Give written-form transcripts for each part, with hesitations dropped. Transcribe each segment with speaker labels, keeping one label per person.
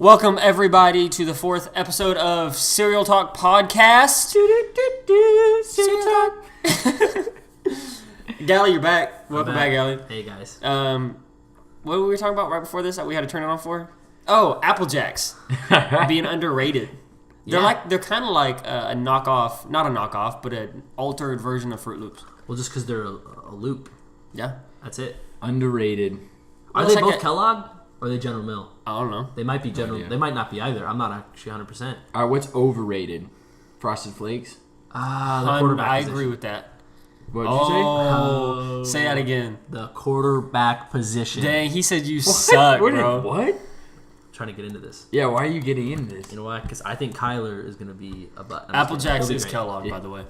Speaker 1: Welcome, everybody, to the fourth episode of Cereal Talk Podcast. Cereal Talk. Galle, you're back. Welcome back, Galle.
Speaker 2: Hey, guys.
Speaker 1: What were we talking about right before this that we had to turn it on for? Oh, Apple Jacks being underrated. They're kind of like a knockoff, not a knockoff, but an altered version of Fruit Loops.
Speaker 2: Well, just because they're a loop.
Speaker 1: Yeah.
Speaker 2: That's it.
Speaker 3: Underrated.
Speaker 2: Are they both Kellogg or are they General Mills?
Speaker 1: I don't know.
Speaker 2: They might be General. They might not be either. I'm not actually 100%.
Speaker 3: All right, what's overrated? Frosted Flakes?
Speaker 2: The quarterback
Speaker 1: I
Speaker 2: position.
Speaker 1: Agree with that.
Speaker 3: What did you
Speaker 1: Say that again.
Speaker 2: The quarterback position.
Speaker 1: Dang, he said you suck, bro.
Speaker 3: What?
Speaker 2: Trying to get into this.
Speaker 3: Yeah, why are you getting into this?
Speaker 2: You know why? Because I think Kyler is going to be a butt.
Speaker 1: Apple Jacks is Kellogg, by the way.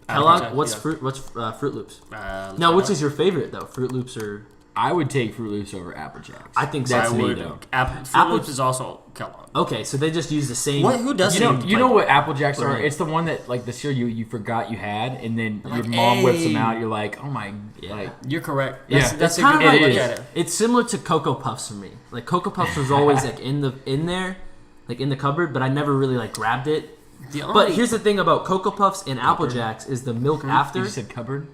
Speaker 2: Kellogg? What's Fruit Loops? Now, which is your favorite, though? Fruit Loops or...
Speaker 3: I would take Fruit Loops over Apple Jacks.
Speaker 2: I think so.
Speaker 3: That's me, though.
Speaker 1: Fruit Loops is also Kellogg.
Speaker 2: Okay, so they just use the same...
Speaker 1: Who doesn't?
Speaker 3: You know what Apple Jacks are?
Speaker 2: Right.
Speaker 3: It's the one that, like, the cereal you forgot you had, and then your mom whips them out. You're like, oh my...
Speaker 2: Yeah.
Speaker 3: Like,
Speaker 1: you're correct.
Speaker 3: Yeah.
Speaker 1: That's a
Speaker 2: kind
Speaker 1: good
Speaker 2: of
Speaker 1: way to
Speaker 2: like,
Speaker 1: look at it.
Speaker 2: It's similar to Cocoa Puffs for me. Like, Cocoa Puffs was always, like, in there, like, in the cupboard, but I never really, like, grabbed it. But here's the thing about Cocoa Puffs and Apple Jacks is the milk after...
Speaker 3: You said cupboard?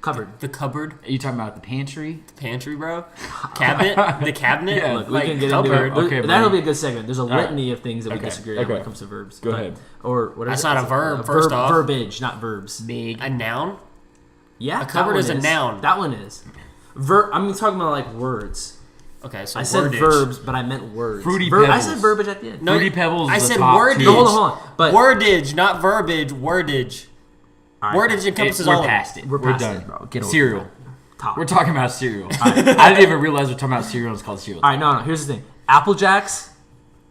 Speaker 2: Cupboard.
Speaker 1: The cupboard.
Speaker 3: Are you talking about the pantry?
Speaker 1: The pantry, bro. Cabinet. The cabinet.
Speaker 3: Yeah,
Speaker 2: Look, we can get into it.
Speaker 3: Okay,
Speaker 2: That'll be a good segment. There's a litany of things that we
Speaker 3: Okay,
Speaker 2: disagree on
Speaker 3: okay.
Speaker 2: when it comes to verbs.
Speaker 3: Go ahead.
Speaker 2: Or whatever.
Speaker 1: That's not a verb, first off.
Speaker 2: Verbiage, not verbs.
Speaker 3: Big.
Speaker 1: A noun.
Speaker 2: Yeah,
Speaker 1: A cupboard
Speaker 2: that
Speaker 1: is
Speaker 2: one
Speaker 1: a noun.
Speaker 2: That one is. I'm talking about, like, words.
Speaker 1: Okay, so
Speaker 2: I said
Speaker 1: wordage.
Speaker 2: verbs, but I meant words.
Speaker 3: Fruity
Speaker 2: I
Speaker 3: Pebbles.
Speaker 2: said verbiage at the end.
Speaker 1: No,
Speaker 3: Fruity Pebbles
Speaker 1: I
Speaker 3: is the
Speaker 1: said
Speaker 3: top
Speaker 1: wordage.
Speaker 3: two.
Speaker 2: No, hold on. But
Speaker 1: Wordage, not verbiage. Wordage.
Speaker 2: all right,
Speaker 1: Wordage encompasses
Speaker 3: We're
Speaker 1: all of it.
Speaker 3: past it.
Speaker 2: We're past
Speaker 3: done.
Speaker 2: it, bro. Get over
Speaker 3: Cereal.
Speaker 2: it. Top.
Speaker 3: We're talking about cereal. I didn't even realize we're talking about cereal. It's called cereal.
Speaker 2: All right, no. Here's the thing: Apple Jacks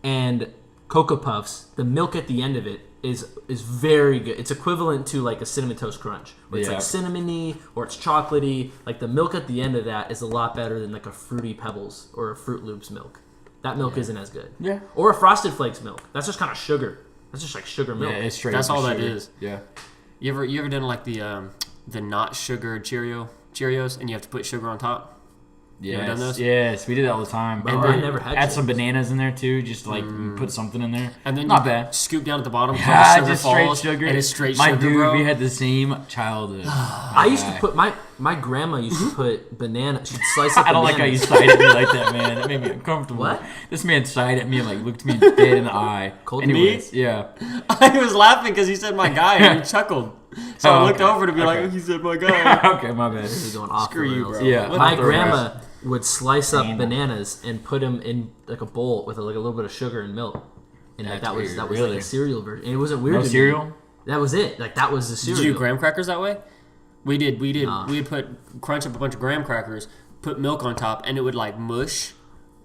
Speaker 2: and Cocoa Puffs. The milk at the end of it is very good. It's equivalent to like a cinnamon toast crunch, where it's like cinnamony or it's chocolatey. Like the milk at the end of that is a lot better than like a Fruity Pebbles or a Fruit Loops milk. That milk isn't as good.
Speaker 3: Yeah.
Speaker 2: Or a Frosted Flakes milk. That's just kind of sugar. That's just like sugar milk.
Speaker 3: Yeah, it's straight.
Speaker 1: That's
Speaker 3: up
Speaker 1: all that
Speaker 3: sugar.
Speaker 1: is.
Speaker 3: Yeah.
Speaker 1: You ever done like the not sugar Cheerios, and you have to put sugar on top? You ever done those?
Speaker 3: Yes, we did that all the time.
Speaker 2: Bro,
Speaker 3: And
Speaker 2: I
Speaker 3: then
Speaker 2: never had
Speaker 3: add some
Speaker 2: Cheerios.
Speaker 3: bananas in there too, just to, like put something in there.
Speaker 1: And then
Speaker 3: not
Speaker 1: you
Speaker 3: bad.
Speaker 1: scoop down at the bottom.
Speaker 3: Ah,
Speaker 1: Sugar
Speaker 3: just straight
Speaker 1: falls,
Speaker 3: sugar.
Speaker 1: And it's straight
Speaker 3: my
Speaker 1: sugar,
Speaker 3: dude,
Speaker 1: bro.
Speaker 3: we had the same childhood.
Speaker 2: I used to put my grandma used to put banana. She'd slice up.
Speaker 3: I don't like how you sighed at me like that, man. That made me uncomfortable.
Speaker 2: What?
Speaker 3: This man sighed at me and like looked me dead in the eye.
Speaker 2: Cold
Speaker 3: Anyways, yeah.
Speaker 1: I was laughing because he said my guy, and he chuckled. So I looked over to be like,
Speaker 3: Okay.
Speaker 1: he said my guy.
Speaker 3: Okay, my bad.
Speaker 2: This is going off
Speaker 1: Screw
Speaker 2: the
Speaker 1: you,
Speaker 2: rails.
Speaker 1: bro.
Speaker 3: Yeah.
Speaker 2: My
Speaker 3: Off the
Speaker 2: grandma
Speaker 3: rails.
Speaker 2: would slice up bananas and put them in like a bowl with like a little bit of sugar and milk, and like, that was
Speaker 3: weird,
Speaker 2: like
Speaker 3: really.
Speaker 2: a cereal version. And it wasn't weird.
Speaker 3: No
Speaker 2: to me.
Speaker 3: cereal?
Speaker 2: That was it. Like that was the cereal.
Speaker 1: Did you do graham crackers that way? We did.
Speaker 2: Nah.
Speaker 1: We would crunch up a bunch of graham crackers, put milk on top, and it would like mush.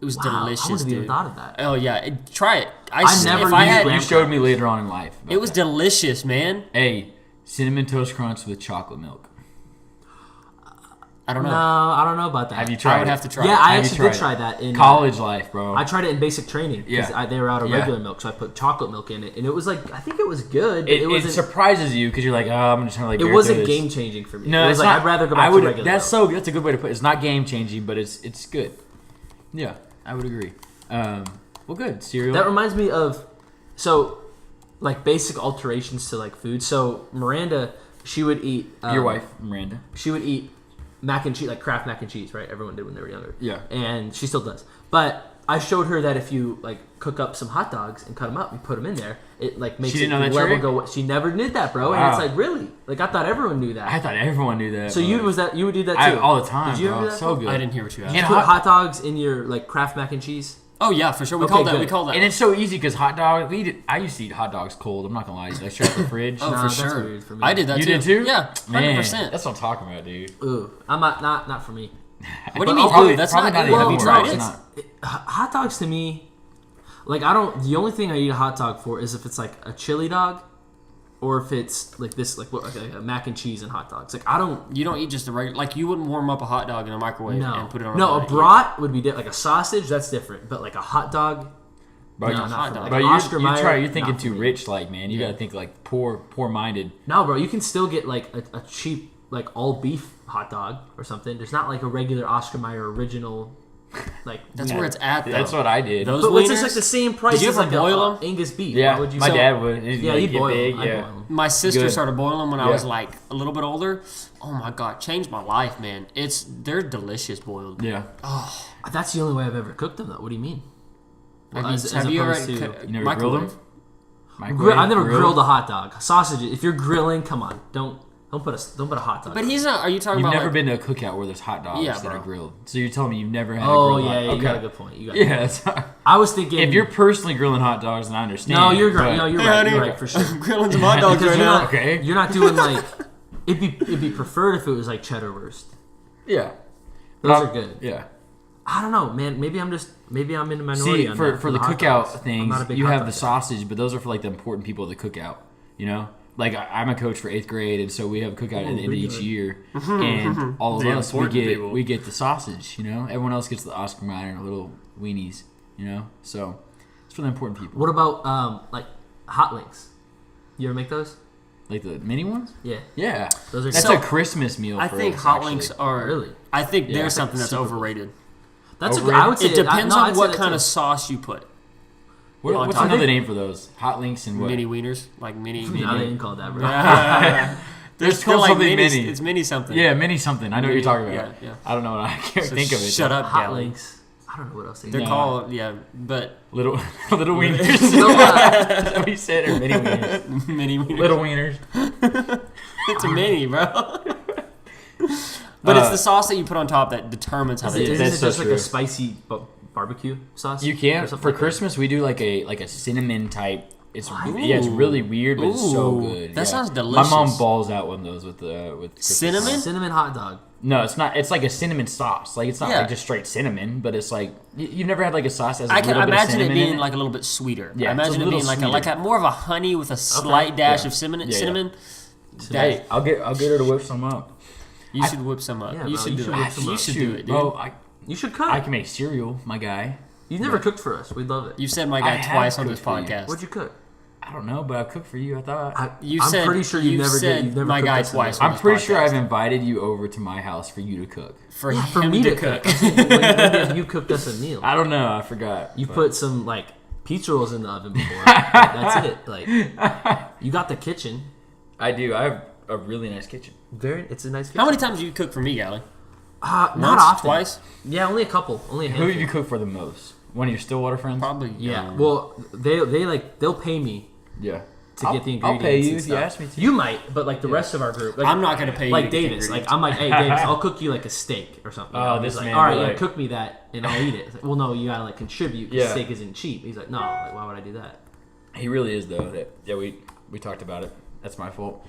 Speaker 1: It was
Speaker 2: Wow,
Speaker 1: delicious,
Speaker 2: I wouldn't have
Speaker 1: dude.
Speaker 2: even thought of that.
Speaker 1: Oh yeah, try it.
Speaker 2: I never
Speaker 1: if I
Speaker 2: used
Speaker 1: had,
Speaker 2: graham
Speaker 3: You showed me later on in life. about
Speaker 1: It was
Speaker 3: that.
Speaker 1: delicious, man.
Speaker 3: Hey, cinnamon toast crunch with chocolate milk.
Speaker 1: I don't
Speaker 2: No,
Speaker 1: know.
Speaker 2: I don't know about that.
Speaker 3: Have you tried
Speaker 1: I would
Speaker 3: it?
Speaker 1: have to try.
Speaker 2: Yeah,
Speaker 1: it.
Speaker 2: I
Speaker 3: Have you
Speaker 2: actually
Speaker 3: tried
Speaker 2: did
Speaker 3: it?
Speaker 2: try that in
Speaker 3: College life, bro.
Speaker 2: I tried it in basic training because
Speaker 3: Yeah.
Speaker 2: they were out of
Speaker 3: Yeah.
Speaker 2: regular milk, so I put chocolate milk in it, and it was like I think it was good. But
Speaker 3: it
Speaker 2: wasn't.
Speaker 3: surprises you because you're like, oh, I'm just trying to like.
Speaker 2: It
Speaker 3: bear
Speaker 2: wasn't
Speaker 3: through this.
Speaker 2: game changing for me.
Speaker 3: No,
Speaker 2: it was
Speaker 3: it's
Speaker 2: like
Speaker 3: not.
Speaker 2: I'd rather go back to regular.
Speaker 3: That's
Speaker 2: milk.
Speaker 3: that's a good way to put it. It's not game changing, but it's good. Yeah, I would agree. Well, good cereal.
Speaker 2: That reminds me of, so, like basic alterations to like food. So Miranda, she would eat.
Speaker 3: Your wife, Miranda.
Speaker 2: She would eat mac and cheese, like Kraft mac and cheese, right? Everyone did when they were younger.
Speaker 3: Yeah.
Speaker 2: And she still does. But I showed her that if you like cook up some hot dogs and cut them up and put them in there, it like makes
Speaker 3: She
Speaker 2: it
Speaker 3: didn't know that
Speaker 2: level
Speaker 3: trick?
Speaker 2: go. She never did that, bro. And
Speaker 3: Wow.
Speaker 2: it's like really, like I thought everyone knew that.
Speaker 3: I thought everyone knew that.
Speaker 2: So
Speaker 3: bro.
Speaker 2: you would do that too
Speaker 3: all the time.
Speaker 2: Did you
Speaker 3: bro.
Speaker 2: ever do that?
Speaker 3: So good.
Speaker 1: I didn't hear what you asked.
Speaker 2: You
Speaker 3: And
Speaker 2: put
Speaker 3: hot-
Speaker 2: hot dogs in your like Kraft mac and cheese.
Speaker 1: Oh yeah, for sure. We
Speaker 2: Okay,
Speaker 1: call that.
Speaker 2: good.
Speaker 1: We call that.
Speaker 3: And it's so easy because hot dog. I used to eat hot dogs cold. I'm not gonna lie. Like straight out the fridge.
Speaker 1: Oh,
Speaker 2: Nah,
Speaker 1: for
Speaker 2: that's
Speaker 1: sure.
Speaker 2: weird for me.
Speaker 1: I did that
Speaker 3: You
Speaker 1: too.
Speaker 3: did too?
Speaker 1: Yeah, 100%.
Speaker 3: Man, that's what I'm talking about, dude.
Speaker 2: Ooh, I'm not for me.
Speaker 1: What do you mean?
Speaker 3: Probably-
Speaker 1: Ooh, that's
Speaker 3: probably
Speaker 1: not.
Speaker 3: not
Speaker 1: Have
Speaker 3: even
Speaker 1: you
Speaker 3: more.
Speaker 1: tried
Speaker 3: It's
Speaker 1: it?
Speaker 3: not.
Speaker 2: Hot dogs to me, like I don't. The only thing I eat a hot dog for is if it's like a chili dog, or if it's like this, like a mac and cheese and hot dogs. Like I don't.
Speaker 1: You don't eat just the regular. Like you wouldn't warm up a hot dog in a microwave
Speaker 2: No,
Speaker 1: and put it on.
Speaker 2: no. A
Speaker 1: plate.
Speaker 2: brat would be like a sausage. That's different. But like a hot dog,
Speaker 3: Bro,
Speaker 2: no,
Speaker 3: you,
Speaker 2: not
Speaker 1: hot
Speaker 2: for
Speaker 1: dog.
Speaker 2: me.
Speaker 3: bro,
Speaker 2: Like Oscar Mayer,
Speaker 3: you're thinking
Speaker 2: not for
Speaker 3: too
Speaker 2: me.
Speaker 3: rich, like man. You gotta think like poor minded.
Speaker 2: No, bro. You can still get like a cheap like all beef hot dog or something. There's not like a regular Oscar Mayer original Like
Speaker 1: That's where it's at, though.
Speaker 3: That's what I did.
Speaker 1: Those
Speaker 2: But
Speaker 1: wieners,
Speaker 2: it's just like the same price
Speaker 1: Did you
Speaker 2: as
Speaker 1: ever
Speaker 2: like
Speaker 1: boil
Speaker 2: a
Speaker 1: 'em?
Speaker 2: Angus beef.
Speaker 3: yeah,
Speaker 2: Why would you?
Speaker 3: my dad would.
Speaker 2: Yeah,
Speaker 3: Like,
Speaker 2: he'd
Speaker 3: get
Speaker 2: boil
Speaker 3: big.
Speaker 2: 'em. I'd
Speaker 3: Yeah.
Speaker 2: boil 'em.
Speaker 1: my sister
Speaker 3: Good.
Speaker 1: started boiling them when I
Speaker 3: Yeah.
Speaker 1: was like a little bit older. Oh my god, changed my life, man. They're delicious boiled.
Speaker 3: Yeah.
Speaker 2: That's the only way I've ever cooked them, though. What do you mean?
Speaker 1: Have you ever
Speaker 2: opposed to-
Speaker 3: You never
Speaker 1: microwave?
Speaker 3: grilled them? Microwave,
Speaker 2: I've never
Speaker 3: grilled?
Speaker 2: grilled a hot dog. Sausages. If you're grilling, come on, don't put a hot dog.
Speaker 1: But he's not. Are you talking
Speaker 3: You've
Speaker 1: about?
Speaker 3: never
Speaker 1: like,
Speaker 3: been to a cookout where there's hot dogs
Speaker 1: Yeah,
Speaker 3: that
Speaker 1: bro.
Speaker 3: are grilled. So you're telling me you've never had a
Speaker 2: Oh
Speaker 3: grilled
Speaker 2: yeah,
Speaker 3: hot
Speaker 2: you
Speaker 3: dog?
Speaker 2: got a good point. You got
Speaker 3: Yeah, that's
Speaker 2: I was thinking
Speaker 3: if you're personally grilling hot dogs, then I understand.
Speaker 2: no, you're
Speaker 3: but-
Speaker 2: right. No, you're
Speaker 1: Hey,
Speaker 2: right.
Speaker 1: honey,
Speaker 2: You're right for sure.
Speaker 1: I'm grilling some hot dogs
Speaker 2: Because
Speaker 1: right
Speaker 2: you're
Speaker 1: now.
Speaker 2: not,
Speaker 3: Okay.
Speaker 2: you're not doing like it'd be preferred if it was like cheddar wurst.
Speaker 3: Yeah.
Speaker 2: Those are good.
Speaker 3: Yeah.
Speaker 2: I don't know, man. Maybe I'm in the minority.
Speaker 3: See,
Speaker 2: on
Speaker 3: for
Speaker 2: that,
Speaker 3: the
Speaker 2: hot
Speaker 3: cookout
Speaker 2: dogs. I'm
Speaker 3: things,
Speaker 2: not a big
Speaker 3: you
Speaker 2: hot
Speaker 3: have
Speaker 2: dog
Speaker 3: the
Speaker 2: guy.
Speaker 3: sausage, but those are for like the important people of the cookout. You know, like I'm a coach for 8th grade, and so we have a cookout at the end of each year, and all of
Speaker 1: The
Speaker 3: us
Speaker 1: important people.
Speaker 3: we get the sausage. You know, everyone else gets the Oscar Mayer little weenies. You know, so it's for the important people.
Speaker 2: What about like hot links? You ever make those?
Speaker 3: Like the mini ones?
Speaker 2: Yeah,
Speaker 3: Yeah,
Speaker 2: those are.
Speaker 3: that's
Speaker 1: So,
Speaker 3: a Christmas meal.
Speaker 1: I
Speaker 3: for
Speaker 1: think
Speaker 3: us,
Speaker 1: hot
Speaker 3: actually.
Speaker 1: links are.
Speaker 2: Really?
Speaker 1: I think
Speaker 3: Yeah.
Speaker 1: there's something that's
Speaker 2: Super-
Speaker 1: overrated.
Speaker 2: That's a good.
Speaker 3: Overrated?
Speaker 2: I would say
Speaker 1: It depends
Speaker 2: no,
Speaker 1: on
Speaker 2: I'd say
Speaker 1: what
Speaker 2: that
Speaker 1: kind
Speaker 2: too.
Speaker 1: of sauce you put.
Speaker 3: What's
Speaker 1: top.
Speaker 3: another name for those? Hot links and what?
Speaker 1: Mini wieners, like mini.
Speaker 2: No, they didn't call it that, bro.
Speaker 3: There's
Speaker 1: still
Speaker 3: called
Speaker 1: like
Speaker 3: something
Speaker 1: mini.
Speaker 3: mini.
Speaker 1: It's mini something.
Speaker 3: Yeah, mini something. I know what you're talking about.
Speaker 1: Yeah, yeah.
Speaker 3: I don't know what I can't
Speaker 1: So
Speaker 3: think of it.
Speaker 1: Shut up,
Speaker 2: Hot
Speaker 1: Galle.
Speaker 2: links. I don't know what else they
Speaker 1: They're
Speaker 2: do.
Speaker 3: No.
Speaker 1: called but
Speaker 3: Little little wieners.
Speaker 2: You know what?
Speaker 3: That's what he said, or mini wieners.
Speaker 1: mini wieners.
Speaker 3: Little wieners.
Speaker 1: It's a mini, bro. But it's the sauce that you put on top that determines how they
Speaker 2: Isn't
Speaker 1: taste.
Speaker 3: that's
Speaker 2: it
Speaker 3: so
Speaker 2: just like
Speaker 3: true.
Speaker 2: a spicy barbecue sauce?
Speaker 3: You
Speaker 2: Or
Speaker 3: can't
Speaker 2: something
Speaker 3: for
Speaker 2: like that?
Speaker 3: Christmas. We do like a cinnamon type. It's
Speaker 1: What?
Speaker 3: yeah, it's really weird, but it's so
Speaker 1: Ooh,
Speaker 3: good.
Speaker 1: that
Speaker 3: yeah.
Speaker 1: sounds
Speaker 3: My
Speaker 1: delicious.
Speaker 3: mom balls out one of those with Christmas
Speaker 1: Cinnamon?
Speaker 3: sauce.
Speaker 2: Cinnamon hot dog.
Speaker 3: No, it's not. It's like a cinnamon sauce. Like it's not
Speaker 1: Yeah.
Speaker 3: like just straight cinnamon, but it's like you've never had like a sauce that has a
Speaker 1: I can
Speaker 3: little bit of
Speaker 1: imagine it
Speaker 3: cinnamon in
Speaker 1: being like a little bit sweeter.
Speaker 3: Yeah,
Speaker 1: I
Speaker 3: it's a
Speaker 1: imagine it
Speaker 3: little
Speaker 1: being like
Speaker 3: sweeter.
Speaker 1: a more of a honey with a slight dash
Speaker 3: Yeah.
Speaker 1: of cinnamon.
Speaker 3: Yeah, yeah.
Speaker 1: Cinnamon.
Speaker 3: Hey, I'll get her to whip some up.
Speaker 1: You should whip some up.
Speaker 2: Yeah,
Speaker 1: you
Speaker 2: bro,
Speaker 1: should
Speaker 2: you
Speaker 1: do
Speaker 2: should
Speaker 1: it.
Speaker 2: whip some
Speaker 1: You
Speaker 2: up.
Speaker 1: should do it, dude.
Speaker 3: Bro,
Speaker 2: You should cook.
Speaker 3: I can make cereal, my guy.
Speaker 2: You've never cooked for us. We'd love it.
Speaker 1: You've said my
Speaker 3: I
Speaker 1: guy
Speaker 3: have
Speaker 1: twice on this
Speaker 3: cooked for you.
Speaker 1: podcast.
Speaker 2: What'd you cook?
Speaker 3: I don't know, but I cooked for you. I thought.
Speaker 1: You
Speaker 2: I'm
Speaker 1: said
Speaker 2: pretty sure
Speaker 1: you've
Speaker 2: you never
Speaker 1: said
Speaker 2: did. You've never
Speaker 1: my
Speaker 2: cooked
Speaker 1: guy
Speaker 2: us in
Speaker 1: twice.
Speaker 2: this.
Speaker 1: on
Speaker 3: I'm
Speaker 1: this
Speaker 3: pretty sure
Speaker 1: podcast.
Speaker 3: I've invited you over to my house for you to cook.
Speaker 1: for
Speaker 2: For
Speaker 1: him
Speaker 2: me
Speaker 1: to
Speaker 2: to
Speaker 1: cook.
Speaker 2: cook. when have you cooked us a meal?
Speaker 3: I don't know. I forgot.
Speaker 2: You
Speaker 3: but-
Speaker 2: put some like pizza rolls in the oven before. That's it. Like you got the kitchen.
Speaker 3: I do. I have a really nice kitchen.
Speaker 2: It's a nice kitchen.
Speaker 1: How many times do you cook for me, Galle?
Speaker 2: Not
Speaker 1: Once,
Speaker 2: often.
Speaker 1: twice,
Speaker 2: Yeah, only a couple. Only a
Speaker 3: Who
Speaker 2: handful.
Speaker 3: have you cooked for the most? One of your Stillwater friends?
Speaker 1: probably.
Speaker 2: Yeah. Well, they'll pay me
Speaker 3: Yeah.
Speaker 2: to get the ingredients.
Speaker 3: I'll pay you
Speaker 2: and
Speaker 3: if you
Speaker 2: stuff.
Speaker 3: ask me to.
Speaker 2: You might, but like the rest of our group, like,
Speaker 1: I'm not gonna pay you.
Speaker 2: like
Speaker 1: to get
Speaker 2: Davis. Like
Speaker 1: ingredients.
Speaker 2: I'm like, hey Davis, I'll cook you like a steak or something.
Speaker 3: Oh,
Speaker 2: He's
Speaker 3: this
Speaker 2: like,
Speaker 3: man,
Speaker 2: all right,
Speaker 3: like-
Speaker 2: yeah, cook me that and I'll eat it. It's like, well, no, you gotta like contribute because
Speaker 3: Yeah.
Speaker 2: steak isn't cheap. He's like, no, like why would I do that?
Speaker 3: He really is though. Yeah, we talked about it. That's my fault.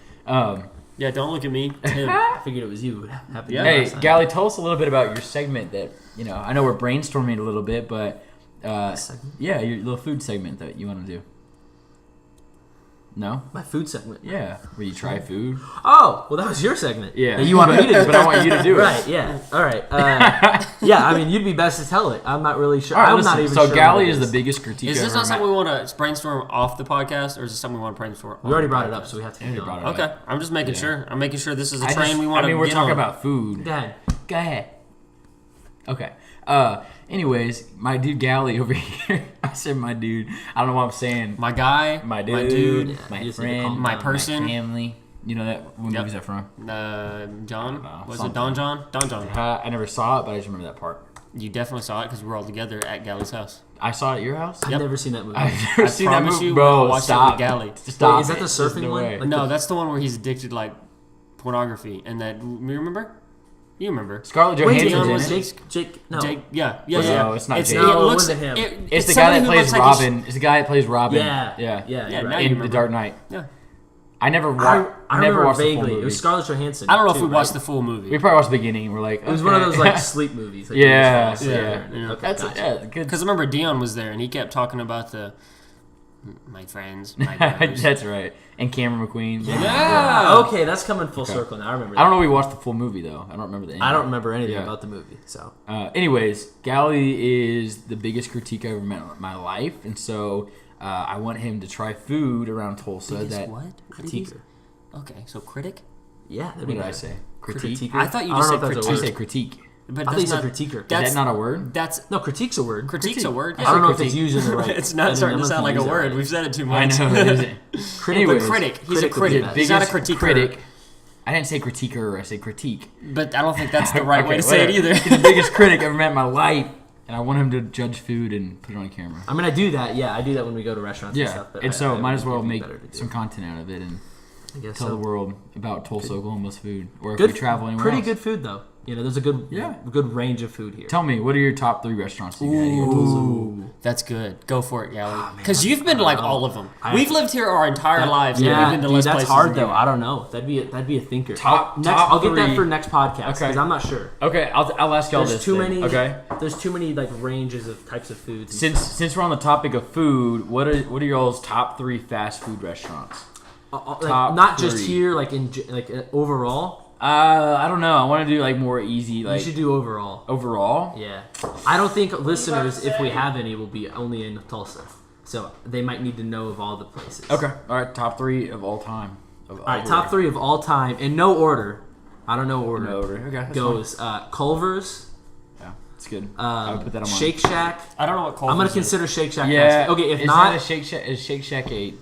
Speaker 1: Yeah, don't look at me. It's him.
Speaker 2: I figured it was you. It happened.
Speaker 1: Yeah.
Speaker 3: Hey,
Speaker 2: last time.
Speaker 3: Galle, tell us a little bit about your segment that I know we're brainstorming a little bit, but
Speaker 2: Segment?
Speaker 3: yeah, your little food segment that you want to do. No?
Speaker 2: My food segment.
Speaker 3: Yeah, where you try food.
Speaker 2: Oh, well, that was your segment.
Speaker 3: Yeah,
Speaker 2: that you wanted me to do.
Speaker 3: but I want you to do it.
Speaker 2: Right, yeah. All right. Yeah, I mean, you'd be best to tell it. I'm not really sure.
Speaker 3: All right,
Speaker 2: I'm
Speaker 3: listen,
Speaker 2: not even
Speaker 3: so
Speaker 2: sure.
Speaker 3: Galle
Speaker 2: what it
Speaker 3: is the biggest critique.
Speaker 1: Is
Speaker 3: I've
Speaker 1: this
Speaker 3: ever
Speaker 1: not something
Speaker 3: met.
Speaker 1: we want to brainstorm off the podcast, or is this something we want to brainstorm?
Speaker 2: We already
Speaker 1: on
Speaker 2: brought
Speaker 1: the
Speaker 2: it up,
Speaker 1: podcast?
Speaker 2: so we have to
Speaker 3: Yeah, we
Speaker 2: keep
Speaker 3: brought
Speaker 2: going.
Speaker 3: it up.
Speaker 1: Okay, I'm just making sure. I'm making sure this is a
Speaker 3: I
Speaker 1: train
Speaker 3: just-
Speaker 1: we want to.
Speaker 3: I mean, we're
Speaker 1: get
Speaker 3: talking
Speaker 1: on.
Speaker 3: about food.
Speaker 2: Dad,
Speaker 3: Go ahead. Okay. Anyways, my dude Galle over here. I said my dude. I don't know what I'm saying.
Speaker 1: my guy,
Speaker 3: My
Speaker 1: my
Speaker 3: dude,
Speaker 1: dude,
Speaker 2: Yeah,
Speaker 3: my
Speaker 2: you just need to
Speaker 3: friend,
Speaker 2: calm
Speaker 1: my
Speaker 2: down.
Speaker 1: person.
Speaker 3: my family. You know that? What
Speaker 1: Yep.
Speaker 3: movie's that from?
Speaker 1: John.
Speaker 3: know,
Speaker 1: Was
Speaker 3: something.
Speaker 1: it Don John? Don John.
Speaker 3: I never saw it, but I just remember that part.
Speaker 1: You definitely saw it because we were all together at Galle's house.
Speaker 3: I saw it at your house.
Speaker 2: I've
Speaker 1: Yep.
Speaker 2: never seen that movie.
Speaker 3: I've never
Speaker 1: I
Speaker 3: seen that
Speaker 1: promise
Speaker 3: movie,
Speaker 1: you,
Speaker 3: bro.
Speaker 1: we'll watch it
Speaker 3: Stop.
Speaker 1: with Galle.
Speaker 3: Stop.
Speaker 2: Wait, is that
Speaker 3: it.
Speaker 2: the
Speaker 3: There's
Speaker 2: surfing
Speaker 3: no
Speaker 2: one?
Speaker 3: way.
Speaker 2: Like
Speaker 1: No, that's the one where he's addicted like pornography, and that you remember? You remember?
Speaker 3: Scarlett
Speaker 2: Wait,
Speaker 3: Johansson's
Speaker 1: Dion
Speaker 3: in
Speaker 1: was
Speaker 3: it.
Speaker 2: Jake, no.
Speaker 1: Jake, yeah.
Speaker 3: No, it's not Jake.
Speaker 1: It
Speaker 2: No, it
Speaker 1: looks,
Speaker 2: wasn't him.
Speaker 3: It's the guy
Speaker 1: somebody
Speaker 3: that
Speaker 1: who
Speaker 3: plays
Speaker 1: looks like
Speaker 3: Robin. It's the guy that plays Robin.
Speaker 2: Yeah.
Speaker 3: Yeah.
Speaker 2: Yeah,
Speaker 1: Yeah,
Speaker 2: you're
Speaker 1: now
Speaker 2: right.
Speaker 1: you
Speaker 3: In The
Speaker 1: remember.
Speaker 3: Dark Knight.
Speaker 1: Yeah.
Speaker 3: I never
Speaker 2: I
Speaker 3: watched.
Speaker 2: remember
Speaker 3: never watched the full
Speaker 2: vaguely.
Speaker 3: movie.
Speaker 2: It was Scarlett Johansson.
Speaker 1: I don't know if
Speaker 2: too,
Speaker 1: we watched
Speaker 2: right?
Speaker 1: the full movie.
Speaker 3: We probably watched the beginning. We're like,
Speaker 2: It was one of those
Speaker 3: okay.
Speaker 2: like sleep movies. Like,
Speaker 3: Yeah,
Speaker 2: you just fall asleep.
Speaker 1: yeah.
Speaker 2: Okay,
Speaker 3: That's
Speaker 2: gotcha.
Speaker 3: yeah, good.
Speaker 1: Because I remember Dion was there, and he kept talking about my friends, my brothers.
Speaker 3: That's right. And Cameron McQueen.
Speaker 1: Yeah.
Speaker 2: Okay, that's coming full circle now. I remember.
Speaker 3: I don't
Speaker 2: That.
Speaker 3: know. If we watched the full movie though. I don't remember the ending.
Speaker 2: I don't remember anything
Speaker 3: Yeah.
Speaker 2: about the movie. So
Speaker 3: Anyways, Galle is the biggest critique I've ever met in my life, and so I want him to try food around Tulsa.
Speaker 1: Biggest
Speaker 3: That
Speaker 1: what?
Speaker 2: critiquer.
Speaker 1: Okay, so critic.
Speaker 2: Yeah, that'd
Speaker 3: what
Speaker 2: be
Speaker 3: did I
Speaker 2: nice.
Speaker 3: say? Critique.
Speaker 2: Critiquer?
Speaker 1: I thought you
Speaker 2: I
Speaker 1: just
Speaker 2: don't
Speaker 1: said
Speaker 2: know if that's a
Speaker 3: I
Speaker 2: word.
Speaker 3: say critique.
Speaker 1: But
Speaker 2: I think it's a critiquer.
Speaker 3: Is that not a word?
Speaker 1: That's
Speaker 2: No, critique's a word.
Speaker 1: critique's a word.
Speaker 2: I don't know if
Speaker 3: critique.
Speaker 2: it's used in the right.
Speaker 1: It's not starting to sound like a word. We've said it too much.
Speaker 3: I know. It isn't.
Speaker 1: But
Speaker 3: Anyways,
Speaker 1: critic. He's a
Speaker 2: critic would be
Speaker 1: critic.
Speaker 2: best.
Speaker 1: He's not a
Speaker 3: biggest
Speaker 1: critiquer.
Speaker 3: critic. I didn't say critiquer. I said critique.
Speaker 1: But I don't think that's the right
Speaker 3: Okay,
Speaker 1: way to say it
Speaker 3: whatever.
Speaker 1: either.
Speaker 3: He's the biggest critic I've ever met in my life, and I want him to judge food and put it on camera.
Speaker 2: I mean, I do that. Yeah, I do that when we go to restaurants and
Speaker 3: Yeah,
Speaker 2: stuff. But
Speaker 3: and so
Speaker 2: I
Speaker 3: might as
Speaker 2: would
Speaker 3: well
Speaker 2: be
Speaker 3: make
Speaker 2: better to do
Speaker 3: some
Speaker 2: it.
Speaker 3: content out of it and
Speaker 2: I guess
Speaker 3: tell
Speaker 2: so.
Speaker 3: the world about Tulsa, Oklahoma's food, or if
Speaker 2: Good,
Speaker 3: we travel anywhere
Speaker 2: pretty
Speaker 3: else.
Speaker 2: good food though. You know, there's a good range of food here.
Speaker 3: Tell me, what are your top 3 restaurants you've had here in Tulsa?
Speaker 2: Ooh.
Speaker 1: That's good. Go for it, Galle.
Speaker 2: man,
Speaker 1: Because you've been to like
Speaker 2: I don't
Speaker 1: all
Speaker 2: know.
Speaker 1: of them.
Speaker 2: I-
Speaker 1: We've lived here our entire lives.
Speaker 2: Yeah,
Speaker 1: and we've been to
Speaker 2: dude,
Speaker 1: less
Speaker 2: that's
Speaker 1: places
Speaker 2: hard
Speaker 1: than
Speaker 2: though.
Speaker 1: you.
Speaker 2: I don't know. That'd be a thinker.
Speaker 3: Top
Speaker 2: I'll get that
Speaker 3: 3.
Speaker 2: for next podcast because
Speaker 3: Okay.
Speaker 2: I'm not sure.
Speaker 3: Okay, I'll ask y'all
Speaker 2: There's
Speaker 3: this.
Speaker 2: too
Speaker 3: then.
Speaker 2: many.
Speaker 3: Okay.
Speaker 2: There's too many like ranges of types of foods. and
Speaker 3: Since we're on the topic of food, what are y'all's top 3 fast food restaurants?
Speaker 2: like,
Speaker 3: top
Speaker 2: not just
Speaker 3: 3.
Speaker 2: here, like overall.
Speaker 3: I don't know. I want to do like more easy,
Speaker 2: You
Speaker 3: like
Speaker 2: should do overall.
Speaker 3: overall.
Speaker 2: Yeah, I don't think listeners, if we have any, will be only in Tulsa, so they might need to know of all the places.
Speaker 3: Okay. All right. Top 3 of all time.
Speaker 2: All right, top 3 of all time in no order. I don't know order.
Speaker 3: No order. Okay. That's
Speaker 2: Goes Culver's,
Speaker 3: fine. Yeah, it's good. I would put that on mine.
Speaker 2: Shake Shack.
Speaker 1: I don't know what Culver's
Speaker 2: I'm gonna
Speaker 1: is.
Speaker 2: consider Shake Shack.
Speaker 3: Yeah.
Speaker 2: fast food. Okay, if
Speaker 3: is
Speaker 2: not,
Speaker 3: that a Shake Shack, is Shake Shack 8?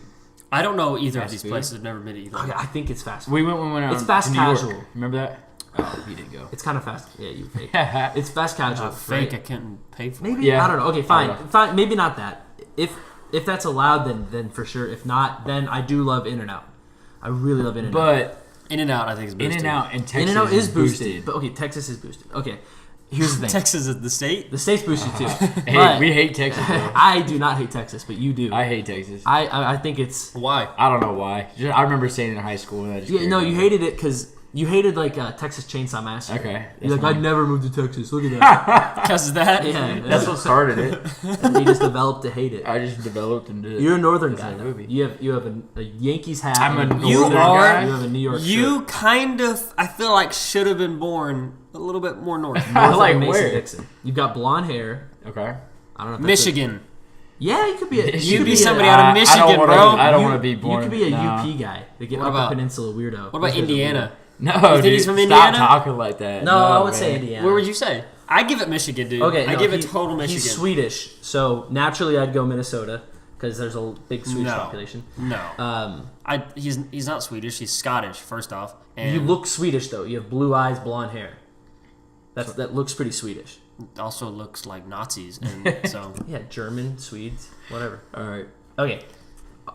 Speaker 1: I don't know either of
Speaker 3: Fast
Speaker 1: these
Speaker 3: food?
Speaker 1: places. I've never been to either.
Speaker 2: okay, I think it's fast food.
Speaker 3: We went when we went
Speaker 2: It's
Speaker 3: out
Speaker 2: fast
Speaker 3: to New York.
Speaker 2: casual.
Speaker 3: Remember that? Oh, he didn't go.
Speaker 2: It's kind of fast. Yeah, you fake.
Speaker 3: Yeah.
Speaker 2: It's fast casual.
Speaker 1: Fake.
Speaker 2: right?
Speaker 1: I can't pay for
Speaker 2: Maybe
Speaker 1: it.
Speaker 3: Yeah.
Speaker 2: I don't know. Okay, fine.
Speaker 3: I don't know.
Speaker 2: Fine. Maybe not that. If that's allowed, then for sure. If not, then I do love In-N-Out. I really love In-N-Out.
Speaker 3: But
Speaker 1: In-N-Out, I think is boosted.
Speaker 3: In-N-Out in Texas
Speaker 2: In-N-Out is boosted.
Speaker 3: boosted.
Speaker 2: But okay, Texas is boosted. Okay, here's the thing.
Speaker 1: Texas is the state.
Speaker 2: The state's boosted too.
Speaker 3: Hey,
Speaker 2: But
Speaker 3: we hate Texas. Though.
Speaker 2: I do not hate Texas, but you do.
Speaker 3: I hate Texas.
Speaker 2: I think it's
Speaker 1: Why?
Speaker 3: I don't know why. I remember saying it in high school. And I just
Speaker 2: yeah.
Speaker 3: cared
Speaker 2: No,
Speaker 3: about
Speaker 2: you
Speaker 3: it.
Speaker 2: hated it because you hated like Texas Chainsaw Massacre.
Speaker 3: Okay.
Speaker 2: You're
Speaker 3: that's
Speaker 2: like,
Speaker 3: fine.
Speaker 2: I'd never move to Texas. Look at that.
Speaker 1: Because of that?
Speaker 2: Yeah,
Speaker 3: That's what started it.
Speaker 2: and you just developed to hate it.
Speaker 3: I just developed and did it.
Speaker 2: You're a Northern
Speaker 3: It's
Speaker 2: guy.
Speaker 3: a
Speaker 2: though.
Speaker 3: movie.
Speaker 2: You have a Yankees hat.
Speaker 3: I'm a
Speaker 2: and
Speaker 3: Northern
Speaker 1: You are-
Speaker 3: guy.
Speaker 2: You have a New York
Speaker 1: You
Speaker 2: shirt.
Speaker 1: kind of, I feel like, should have been born a little bit more north.
Speaker 2: North of
Speaker 3: like
Speaker 2: Mason
Speaker 3: where?
Speaker 2: Dixon. You've got blonde hair.
Speaker 3: Okay.
Speaker 2: I don't know. If that's
Speaker 1: Michigan.
Speaker 2: Yeah, you could be.
Speaker 1: You'd
Speaker 2: could
Speaker 1: be
Speaker 2: a-
Speaker 1: somebody out of
Speaker 3: I don't
Speaker 1: Michigan,
Speaker 3: wanna-
Speaker 1: bro.
Speaker 3: I don't
Speaker 2: you-
Speaker 3: want to be born.
Speaker 2: You could be a
Speaker 3: no.
Speaker 2: UP guy. The
Speaker 1: What
Speaker 2: Upper
Speaker 1: about-
Speaker 2: Peninsula weirdo.
Speaker 1: What about Indiana?
Speaker 3: No,
Speaker 1: think
Speaker 3: dude.
Speaker 1: he's from
Speaker 3: Stop
Speaker 1: Indiana?
Speaker 3: talking like that.
Speaker 2: No, I would
Speaker 3: man.
Speaker 2: say Indiana.
Speaker 1: Where would you say? I give it Michigan, dude.
Speaker 2: Okay,
Speaker 1: I
Speaker 2: no,
Speaker 1: give it
Speaker 2: he-
Speaker 1: total Michigan.
Speaker 2: He's Swedish, so naturally I'd go Minnesota because there's a big Swedish
Speaker 1: No.
Speaker 2: population.
Speaker 1: No. He's not Swedish. He's Scottish, first off. And
Speaker 2: You look Swedish though. You have blue eyes, blonde hair. That looks pretty Swedish.
Speaker 1: also looks like Nazis. And so
Speaker 2: Yeah, German, Swedes, whatever.
Speaker 3: All right.
Speaker 2: Okay.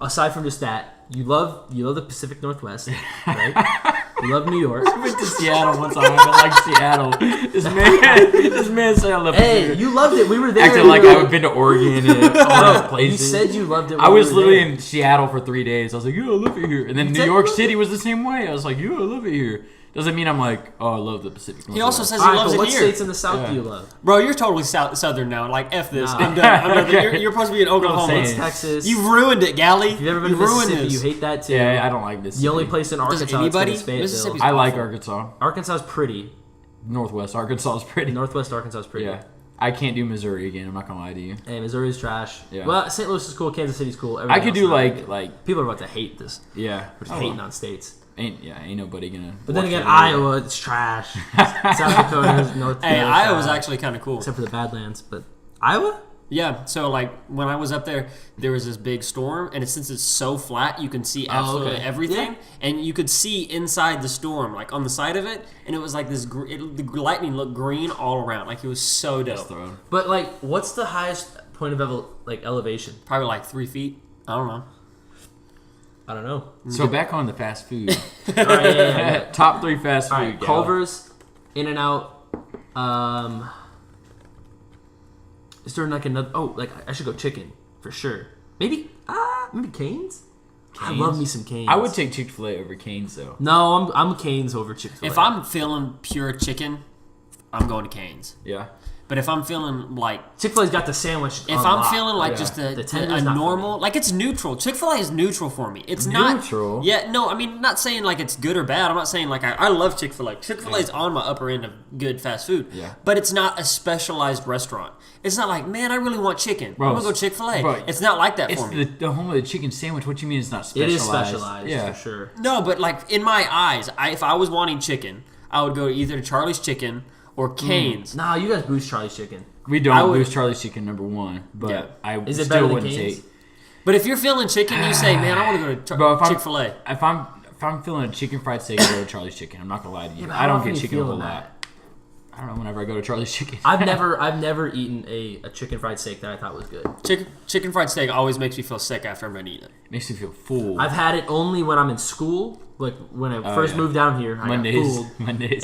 Speaker 2: Aside from just that, you love the Pacific Northwest, right? You love New York.
Speaker 3: I went to Seattle one time. I like Seattle. This man said I love
Speaker 2: Hey, you loved it. We were there.
Speaker 3: acting
Speaker 2: We
Speaker 3: like
Speaker 2: were
Speaker 3: I've been to Oregon and all those
Speaker 2: You
Speaker 3: places.
Speaker 2: said you loved it.
Speaker 3: I
Speaker 2: when we
Speaker 3: was
Speaker 2: were
Speaker 3: literally
Speaker 2: there.
Speaker 3: in Seattle for 3 days. I was like, "Yeah, I love it here." And then New
Speaker 2: said
Speaker 3: York
Speaker 2: you
Speaker 3: City was the same way. I was like, "Yeah, I love it here." Doesn't mean I'm like, "Oh, I love the Pacific Northwest."
Speaker 1: he also says
Speaker 2: All
Speaker 1: he
Speaker 2: right,
Speaker 1: loves
Speaker 2: but
Speaker 1: it
Speaker 2: what
Speaker 1: here.
Speaker 2: states in the South
Speaker 3: Yeah.
Speaker 2: do you love?
Speaker 1: Bro, you're totally southern now. Like, F this.
Speaker 2: Nah.
Speaker 1: I'm done. I'm done.
Speaker 3: Okay.
Speaker 1: You're supposed to be in Oklahoma.
Speaker 3: saying.
Speaker 2: It's Texas.
Speaker 1: You've ruined it, Galle.
Speaker 2: If you've ever been
Speaker 1: you
Speaker 2: to
Speaker 1: ruined
Speaker 2: Mississippi,
Speaker 1: this.
Speaker 2: you hate that too.
Speaker 3: Yeah, I don't like this.
Speaker 2: The only place in Arkansas
Speaker 1: anybody?
Speaker 2: that's Fayetteville.
Speaker 1: Mississippi's
Speaker 3: I like
Speaker 1: awful.
Speaker 3: Arkansas.
Speaker 2: Arkansas is pretty.
Speaker 3: Northwest Arkansas is pretty.
Speaker 2: Northwest Arkansas is pretty.
Speaker 3: Yeah. I can't do Missouri again. I'm not gonna lie to you.
Speaker 2: Hey, Missouri's trash.
Speaker 3: Yeah.
Speaker 2: Well, St. Louis is cool. Kansas City's cool.
Speaker 3: I
Speaker 2: Everything
Speaker 3: could
Speaker 2: else
Speaker 3: do
Speaker 2: is not
Speaker 3: like
Speaker 2: people are about to hate this.
Speaker 3: yeah.
Speaker 2: We're just
Speaker 3: Oh,
Speaker 2: hating on states.
Speaker 3: ain't nobody gonna.
Speaker 2: But then
Speaker 3: watch
Speaker 2: again,
Speaker 3: it.
Speaker 2: Iowa, it's trash. South Dakota, North Dakota.
Speaker 1: Hey, Iowa's
Speaker 2: trash.
Speaker 1: actually kind of cool.
Speaker 2: except for the Badlands. But Iowa,
Speaker 1: Yeah, so like when I was up there was this big storm, and since it's so flat, you can see absolutely
Speaker 2: okay.
Speaker 1: everything,
Speaker 2: Yeah.
Speaker 1: and you could see inside the storm, like on the side of it, and it was like this. The lightning looked green all around, like it was so
Speaker 3: Just
Speaker 1: dope.
Speaker 3: throw it.
Speaker 2: but like, what's the highest point of elevation?
Speaker 1: Probably like 3 feet. I don't know.
Speaker 2: I don't know.
Speaker 3: So back on the fast food.
Speaker 2: All right, yeah.
Speaker 3: Top 3 fast food.
Speaker 2: All right,
Speaker 3: Gal.
Speaker 2: Culver's, In-N-Out. Is there like another? Oh, like I should go chicken for sure. Maybe Cane's. I
Speaker 3: Cane's?
Speaker 2: love me some Cane's.
Speaker 3: I would take Chick-fil-A over Cane's though.
Speaker 2: No, I'm Cane's over Chick-fil-A.
Speaker 1: If I'm feeling pure chicken, I'm going to Cane's.
Speaker 3: Yeah.
Speaker 1: But if I'm feeling like
Speaker 2: Chick-fil-A's got the sandwich.
Speaker 1: If
Speaker 2: on
Speaker 1: I'm
Speaker 2: lock.
Speaker 1: feeling like
Speaker 3: Yeah.
Speaker 1: just
Speaker 2: The
Speaker 1: a
Speaker 2: tender's not for
Speaker 1: normal, like it's neutral. Chick-fil-A is neutral for me. It's not
Speaker 3: Neutral?
Speaker 1: Yeah, no, I mean not saying like it's good or bad. I'm not saying like I love Chick-fil-A. Chick-fil-A is on my upper end of good fast food.
Speaker 3: Yeah.
Speaker 1: But it's not a specialized restaurant. It's not like, man, I really want chicken.
Speaker 3: Bro,
Speaker 1: I'm gonna go Chick-fil-A.
Speaker 3: bro,
Speaker 1: It's not like that
Speaker 3: It's
Speaker 1: for me.
Speaker 3: the home of the chicken sandwich. What you mean it's not
Speaker 2: It
Speaker 3: specialized?
Speaker 2: is specialized
Speaker 3: Yeah.
Speaker 2: for sure.
Speaker 1: No, but like in my eyes, if I was wanting chicken, I would go either to Charlie's Chicken or Cane's.
Speaker 2: Nah, you guys boost Charlie's Chicken.
Speaker 3: We don't boost Charlie's Chicken #1, but
Speaker 1: Yeah.
Speaker 3: I
Speaker 2: Is it
Speaker 3: still
Speaker 2: better than
Speaker 3: wouldn't
Speaker 2: Cane's?
Speaker 3: say.
Speaker 1: But if you're feeling chicken, you say, man, I want to go to
Speaker 3: Bro,
Speaker 1: Chick-fil-A.
Speaker 3: If I'm feeling a chicken fried steak, I go to Charlie's Chicken. I'm not gonna lie to you.
Speaker 2: but
Speaker 3: I
Speaker 2: how
Speaker 3: don't
Speaker 2: often
Speaker 3: get
Speaker 2: you
Speaker 3: chicken a whole
Speaker 2: feeling
Speaker 3: lot.
Speaker 2: that?
Speaker 3: I don't know. Whenever I go to Charlie's Chicken,
Speaker 2: I've never eaten a chicken fried steak that I thought was good.
Speaker 1: Chicken fried steak always makes me feel sick after I'm done eating it.
Speaker 3: makes me feel full.
Speaker 2: I've had it only when I'm in school. Like when I first moved down here, I got fooled.
Speaker 3: Mondays.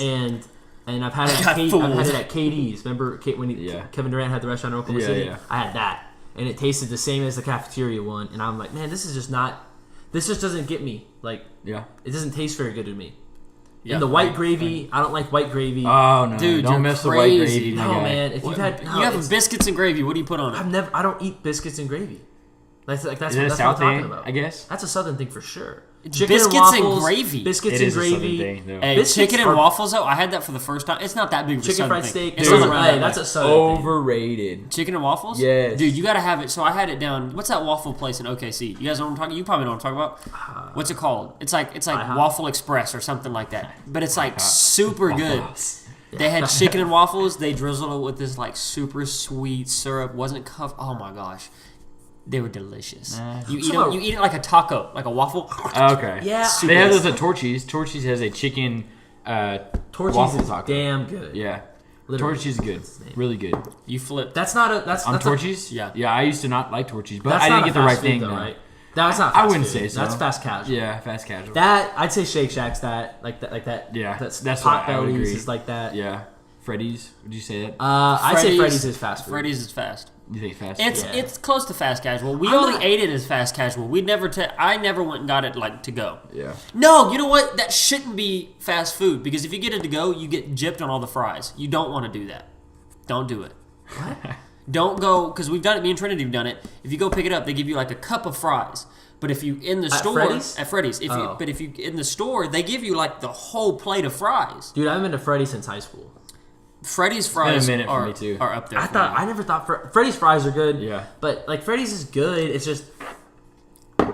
Speaker 2: And I've had it. I've had it at KD's. Remember when Kevin Durant had the restaurant in Oklahoma City?
Speaker 3: Yeah.
Speaker 2: I had that, and it tasted the same as the cafeteria one. And I'm like, man, this is just not. This just doesn't get me. Like, it doesn't taste very good to me. And the white gravy, I don't like white gravy.
Speaker 3: Oh no,
Speaker 1: dude,
Speaker 3: don't mess with white gravy.
Speaker 2: No, man. If you've had,
Speaker 1: you have biscuits and gravy. What do you put on it?
Speaker 2: I don't eat biscuits and gravy. That's
Speaker 3: Is it a
Speaker 2: what I'm
Speaker 3: South
Speaker 2: talking
Speaker 3: thing?
Speaker 2: about.
Speaker 3: I guess.
Speaker 2: That's a Southern thing for sure.
Speaker 1: Biscuits and gravy.
Speaker 2: Biscuits
Speaker 3: It
Speaker 2: and
Speaker 3: is a Southern
Speaker 2: gravy.
Speaker 3: thing, though.
Speaker 1: Hey, chicken and waffles though. I had that for the first time. It's not that big of a
Speaker 2: Chicken
Speaker 1: Southern
Speaker 2: fried
Speaker 1: thing.
Speaker 2: steak.
Speaker 1: It's
Speaker 2: Dude,
Speaker 1: not
Speaker 2: hey, that's a Southern thing.
Speaker 3: Overrated.
Speaker 1: Chicken and waffles?
Speaker 3: Yes.
Speaker 1: Dude, you gotta have it. So I had it down. What's that waffle place in OKC? You guys know what I'm talking? You probably know what I'm talking about. What's it called? It's like Waffle Express or something like that. But it's like super good. They had chicken and waffles. They drizzled it with this like super sweet syrup. Wasn't covered. Oh my gosh. They were delicious. You eat it like a taco, like a waffle.
Speaker 3: Okay.
Speaker 2: Yeah.
Speaker 3: They have those at Torchy's. Torchy's has a chicken
Speaker 2: Torchy's
Speaker 3: waffle
Speaker 2: is
Speaker 3: taco.
Speaker 2: damn good.
Speaker 3: Yeah.
Speaker 2: Literally.
Speaker 3: Torchy's is good. Really good.
Speaker 1: You flip.
Speaker 2: That's not a. That's
Speaker 3: On
Speaker 2: that's
Speaker 3: Torchy's?
Speaker 1: Yeah.
Speaker 3: Yeah, I used to not like Torchy's, but
Speaker 2: That's
Speaker 3: I
Speaker 2: not
Speaker 3: didn't
Speaker 2: a
Speaker 3: get the right
Speaker 2: fast food
Speaker 3: thing
Speaker 2: though,
Speaker 3: though.
Speaker 2: right? That's not.
Speaker 3: I
Speaker 2: Fast
Speaker 3: wouldn't
Speaker 2: food.
Speaker 3: say so.
Speaker 2: That's fast casual.
Speaker 3: Yeah, fast casual.
Speaker 2: That I'd say Shake Shack's that like that.
Speaker 3: Yeah,
Speaker 2: that's
Speaker 3: what
Speaker 2: Pot
Speaker 3: I would
Speaker 2: Bellies
Speaker 3: agree.
Speaker 2: is like that.
Speaker 3: Yeah. Freddy's? Would you say that?
Speaker 2: I'd say Freddy's is fast food.
Speaker 1: Freddy's is fast.
Speaker 3: You think fast?
Speaker 1: It's close to fast casual. We
Speaker 2: I'm
Speaker 1: only
Speaker 2: not-
Speaker 1: ate it as fast casual. We never. I never went and got it like to go.
Speaker 3: Yeah.
Speaker 1: No, you know what? That shouldn't be fast food because if you get it to go, you get gypped on all the fries. You don't want to do that. Don't do it.
Speaker 2: What?
Speaker 1: Don't go because we've done it. Me and Trinity have done it. If you go pick it up, they give you like a cup of fries. But if you in the store
Speaker 2: Freddy's?
Speaker 1: at Freddy's, if you in the store, they give you like the whole plate of fries.
Speaker 2: Dude, I haven't been to Freddy's since high school.
Speaker 1: Freddy's fries
Speaker 3: minute for
Speaker 1: are,
Speaker 3: me, too.
Speaker 1: are up there.
Speaker 2: I never thought Freddy's fries are good.
Speaker 3: Yeah.
Speaker 2: But like Freddy's is good. It's just,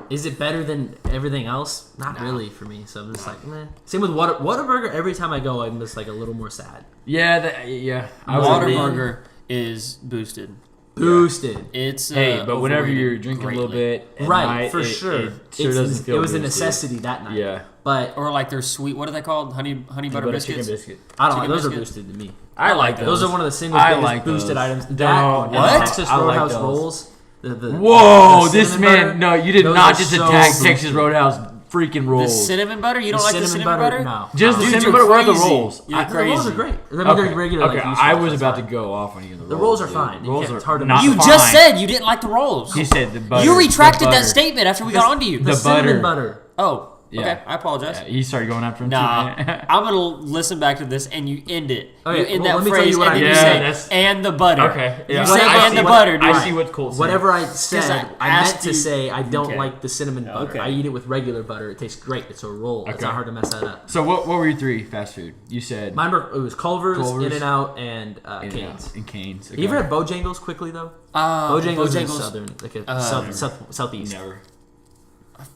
Speaker 2: is it better than everything else? Not really for me. So I'm just like, meh. Same with Whataburger. Every time I go, I'm just like a little more sad.
Speaker 3: Yeah, yeah.
Speaker 1: Whataburger is boosted.
Speaker 2: Boosted.
Speaker 1: It's
Speaker 3: Hey, but whenever
Speaker 1: overrated
Speaker 3: you're drinking
Speaker 1: greatly.
Speaker 3: a little bit, at
Speaker 2: Right,
Speaker 3: night,
Speaker 2: for sure.
Speaker 3: It sure doesn't feel.
Speaker 2: It was a
Speaker 3: boosted.
Speaker 2: necessity that night.
Speaker 3: Yeah.
Speaker 2: But
Speaker 1: Or like their sweet, what are they called? Honey butter
Speaker 3: But a
Speaker 1: biscuits.
Speaker 3: chicken biscuit.
Speaker 2: I don't know.
Speaker 1: Chicken
Speaker 2: Those are
Speaker 1: biscuit?
Speaker 2: boosted to me.
Speaker 3: I like those.
Speaker 2: Those are one of the single
Speaker 3: I
Speaker 2: biggest
Speaker 3: like
Speaker 2: boosted
Speaker 3: those.
Speaker 2: items.
Speaker 3: No,
Speaker 2: That and
Speaker 1: what?
Speaker 2: Texas
Speaker 3: I like
Speaker 2: Roadhouse
Speaker 3: those.
Speaker 2: rolls.
Speaker 3: Whoa,
Speaker 2: the
Speaker 3: this
Speaker 2: cinnamon
Speaker 3: man!
Speaker 2: butter,
Speaker 3: No, you did
Speaker 2: those
Speaker 3: not
Speaker 2: are
Speaker 3: just
Speaker 2: so
Speaker 3: attack
Speaker 2: boosted.
Speaker 3: Texas Roadhouse freaking
Speaker 1: The
Speaker 3: rolls.
Speaker 1: cinnamon butter? You don't like the cinnamon butter?
Speaker 2: No.
Speaker 3: Just the
Speaker 1: Dude,
Speaker 3: cinnamon
Speaker 1: you're
Speaker 3: butter. What are the
Speaker 1: crazy.
Speaker 3: rolls?
Speaker 1: You're
Speaker 2: The rolls are
Speaker 1: crazy.
Speaker 2: great. I mean, they're regular.
Speaker 3: Okay,
Speaker 2: like, used
Speaker 3: I
Speaker 2: to,
Speaker 3: was
Speaker 2: that's
Speaker 3: about to
Speaker 2: fine.
Speaker 3: go off on you.
Speaker 2: The rolls are
Speaker 3: dude.
Speaker 2: fine. You
Speaker 3: Rolls
Speaker 2: can't-
Speaker 3: are
Speaker 2: it's hard to
Speaker 3: not
Speaker 1: You
Speaker 3: fine.
Speaker 1: just said you didn't like the rolls.
Speaker 3: He said the butter.
Speaker 1: You retracted
Speaker 3: the
Speaker 1: that
Speaker 3: butter.
Speaker 1: statement after we got onto you.
Speaker 2: The
Speaker 3: The
Speaker 2: cinnamon
Speaker 3: butter.
Speaker 2: butter.
Speaker 1: Oh,
Speaker 3: Yeah.
Speaker 1: okay. I apologize.
Speaker 3: Yeah, he started going after him
Speaker 1: Nah,
Speaker 3: too.
Speaker 1: I'm gonna listen back to this, and you end it.
Speaker 2: Okay,
Speaker 1: you end
Speaker 2: well, let
Speaker 1: that
Speaker 2: me tell you
Speaker 1: phrase,
Speaker 2: what
Speaker 1: and
Speaker 2: I
Speaker 1: then
Speaker 2: did.
Speaker 1: you
Speaker 3: Yeah,
Speaker 1: say,
Speaker 3: that's-
Speaker 1: "And the butter."
Speaker 3: Okay. Yeah.
Speaker 1: You say,
Speaker 3: I
Speaker 1: "And
Speaker 3: see
Speaker 1: the
Speaker 3: what-
Speaker 1: butter." dude.
Speaker 3: I see what Cole's saying.
Speaker 2: Whatever I said, I meant
Speaker 1: asked
Speaker 2: to
Speaker 1: you-
Speaker 2: say I don't
Speaker 1: Okay.
Speaker 2: like the cinnamon butter.
Speaker 1: Okay.
Speaker 2: I eat it with regular butter. It tastes great. It's a roll. It's
Speaker 3: Okay.
Speaker 2: not hard to mess that up.
Speaker 3: So what were your three fast food? You said
Speaker 2: Mine were, it was Culver's,
Speaker 3: Culver's,
Speaker 2: In-N-Out, and
Speaker 3: In-N-Out
Speaker 2: Cane's.
Speaker 3: and Cane's.
Speaker 2: You ever had Bojangles quickly though?
Speaker 1: Bojangles,
Speaker 2: is southern, like a southeast.
Speaker 3: Never.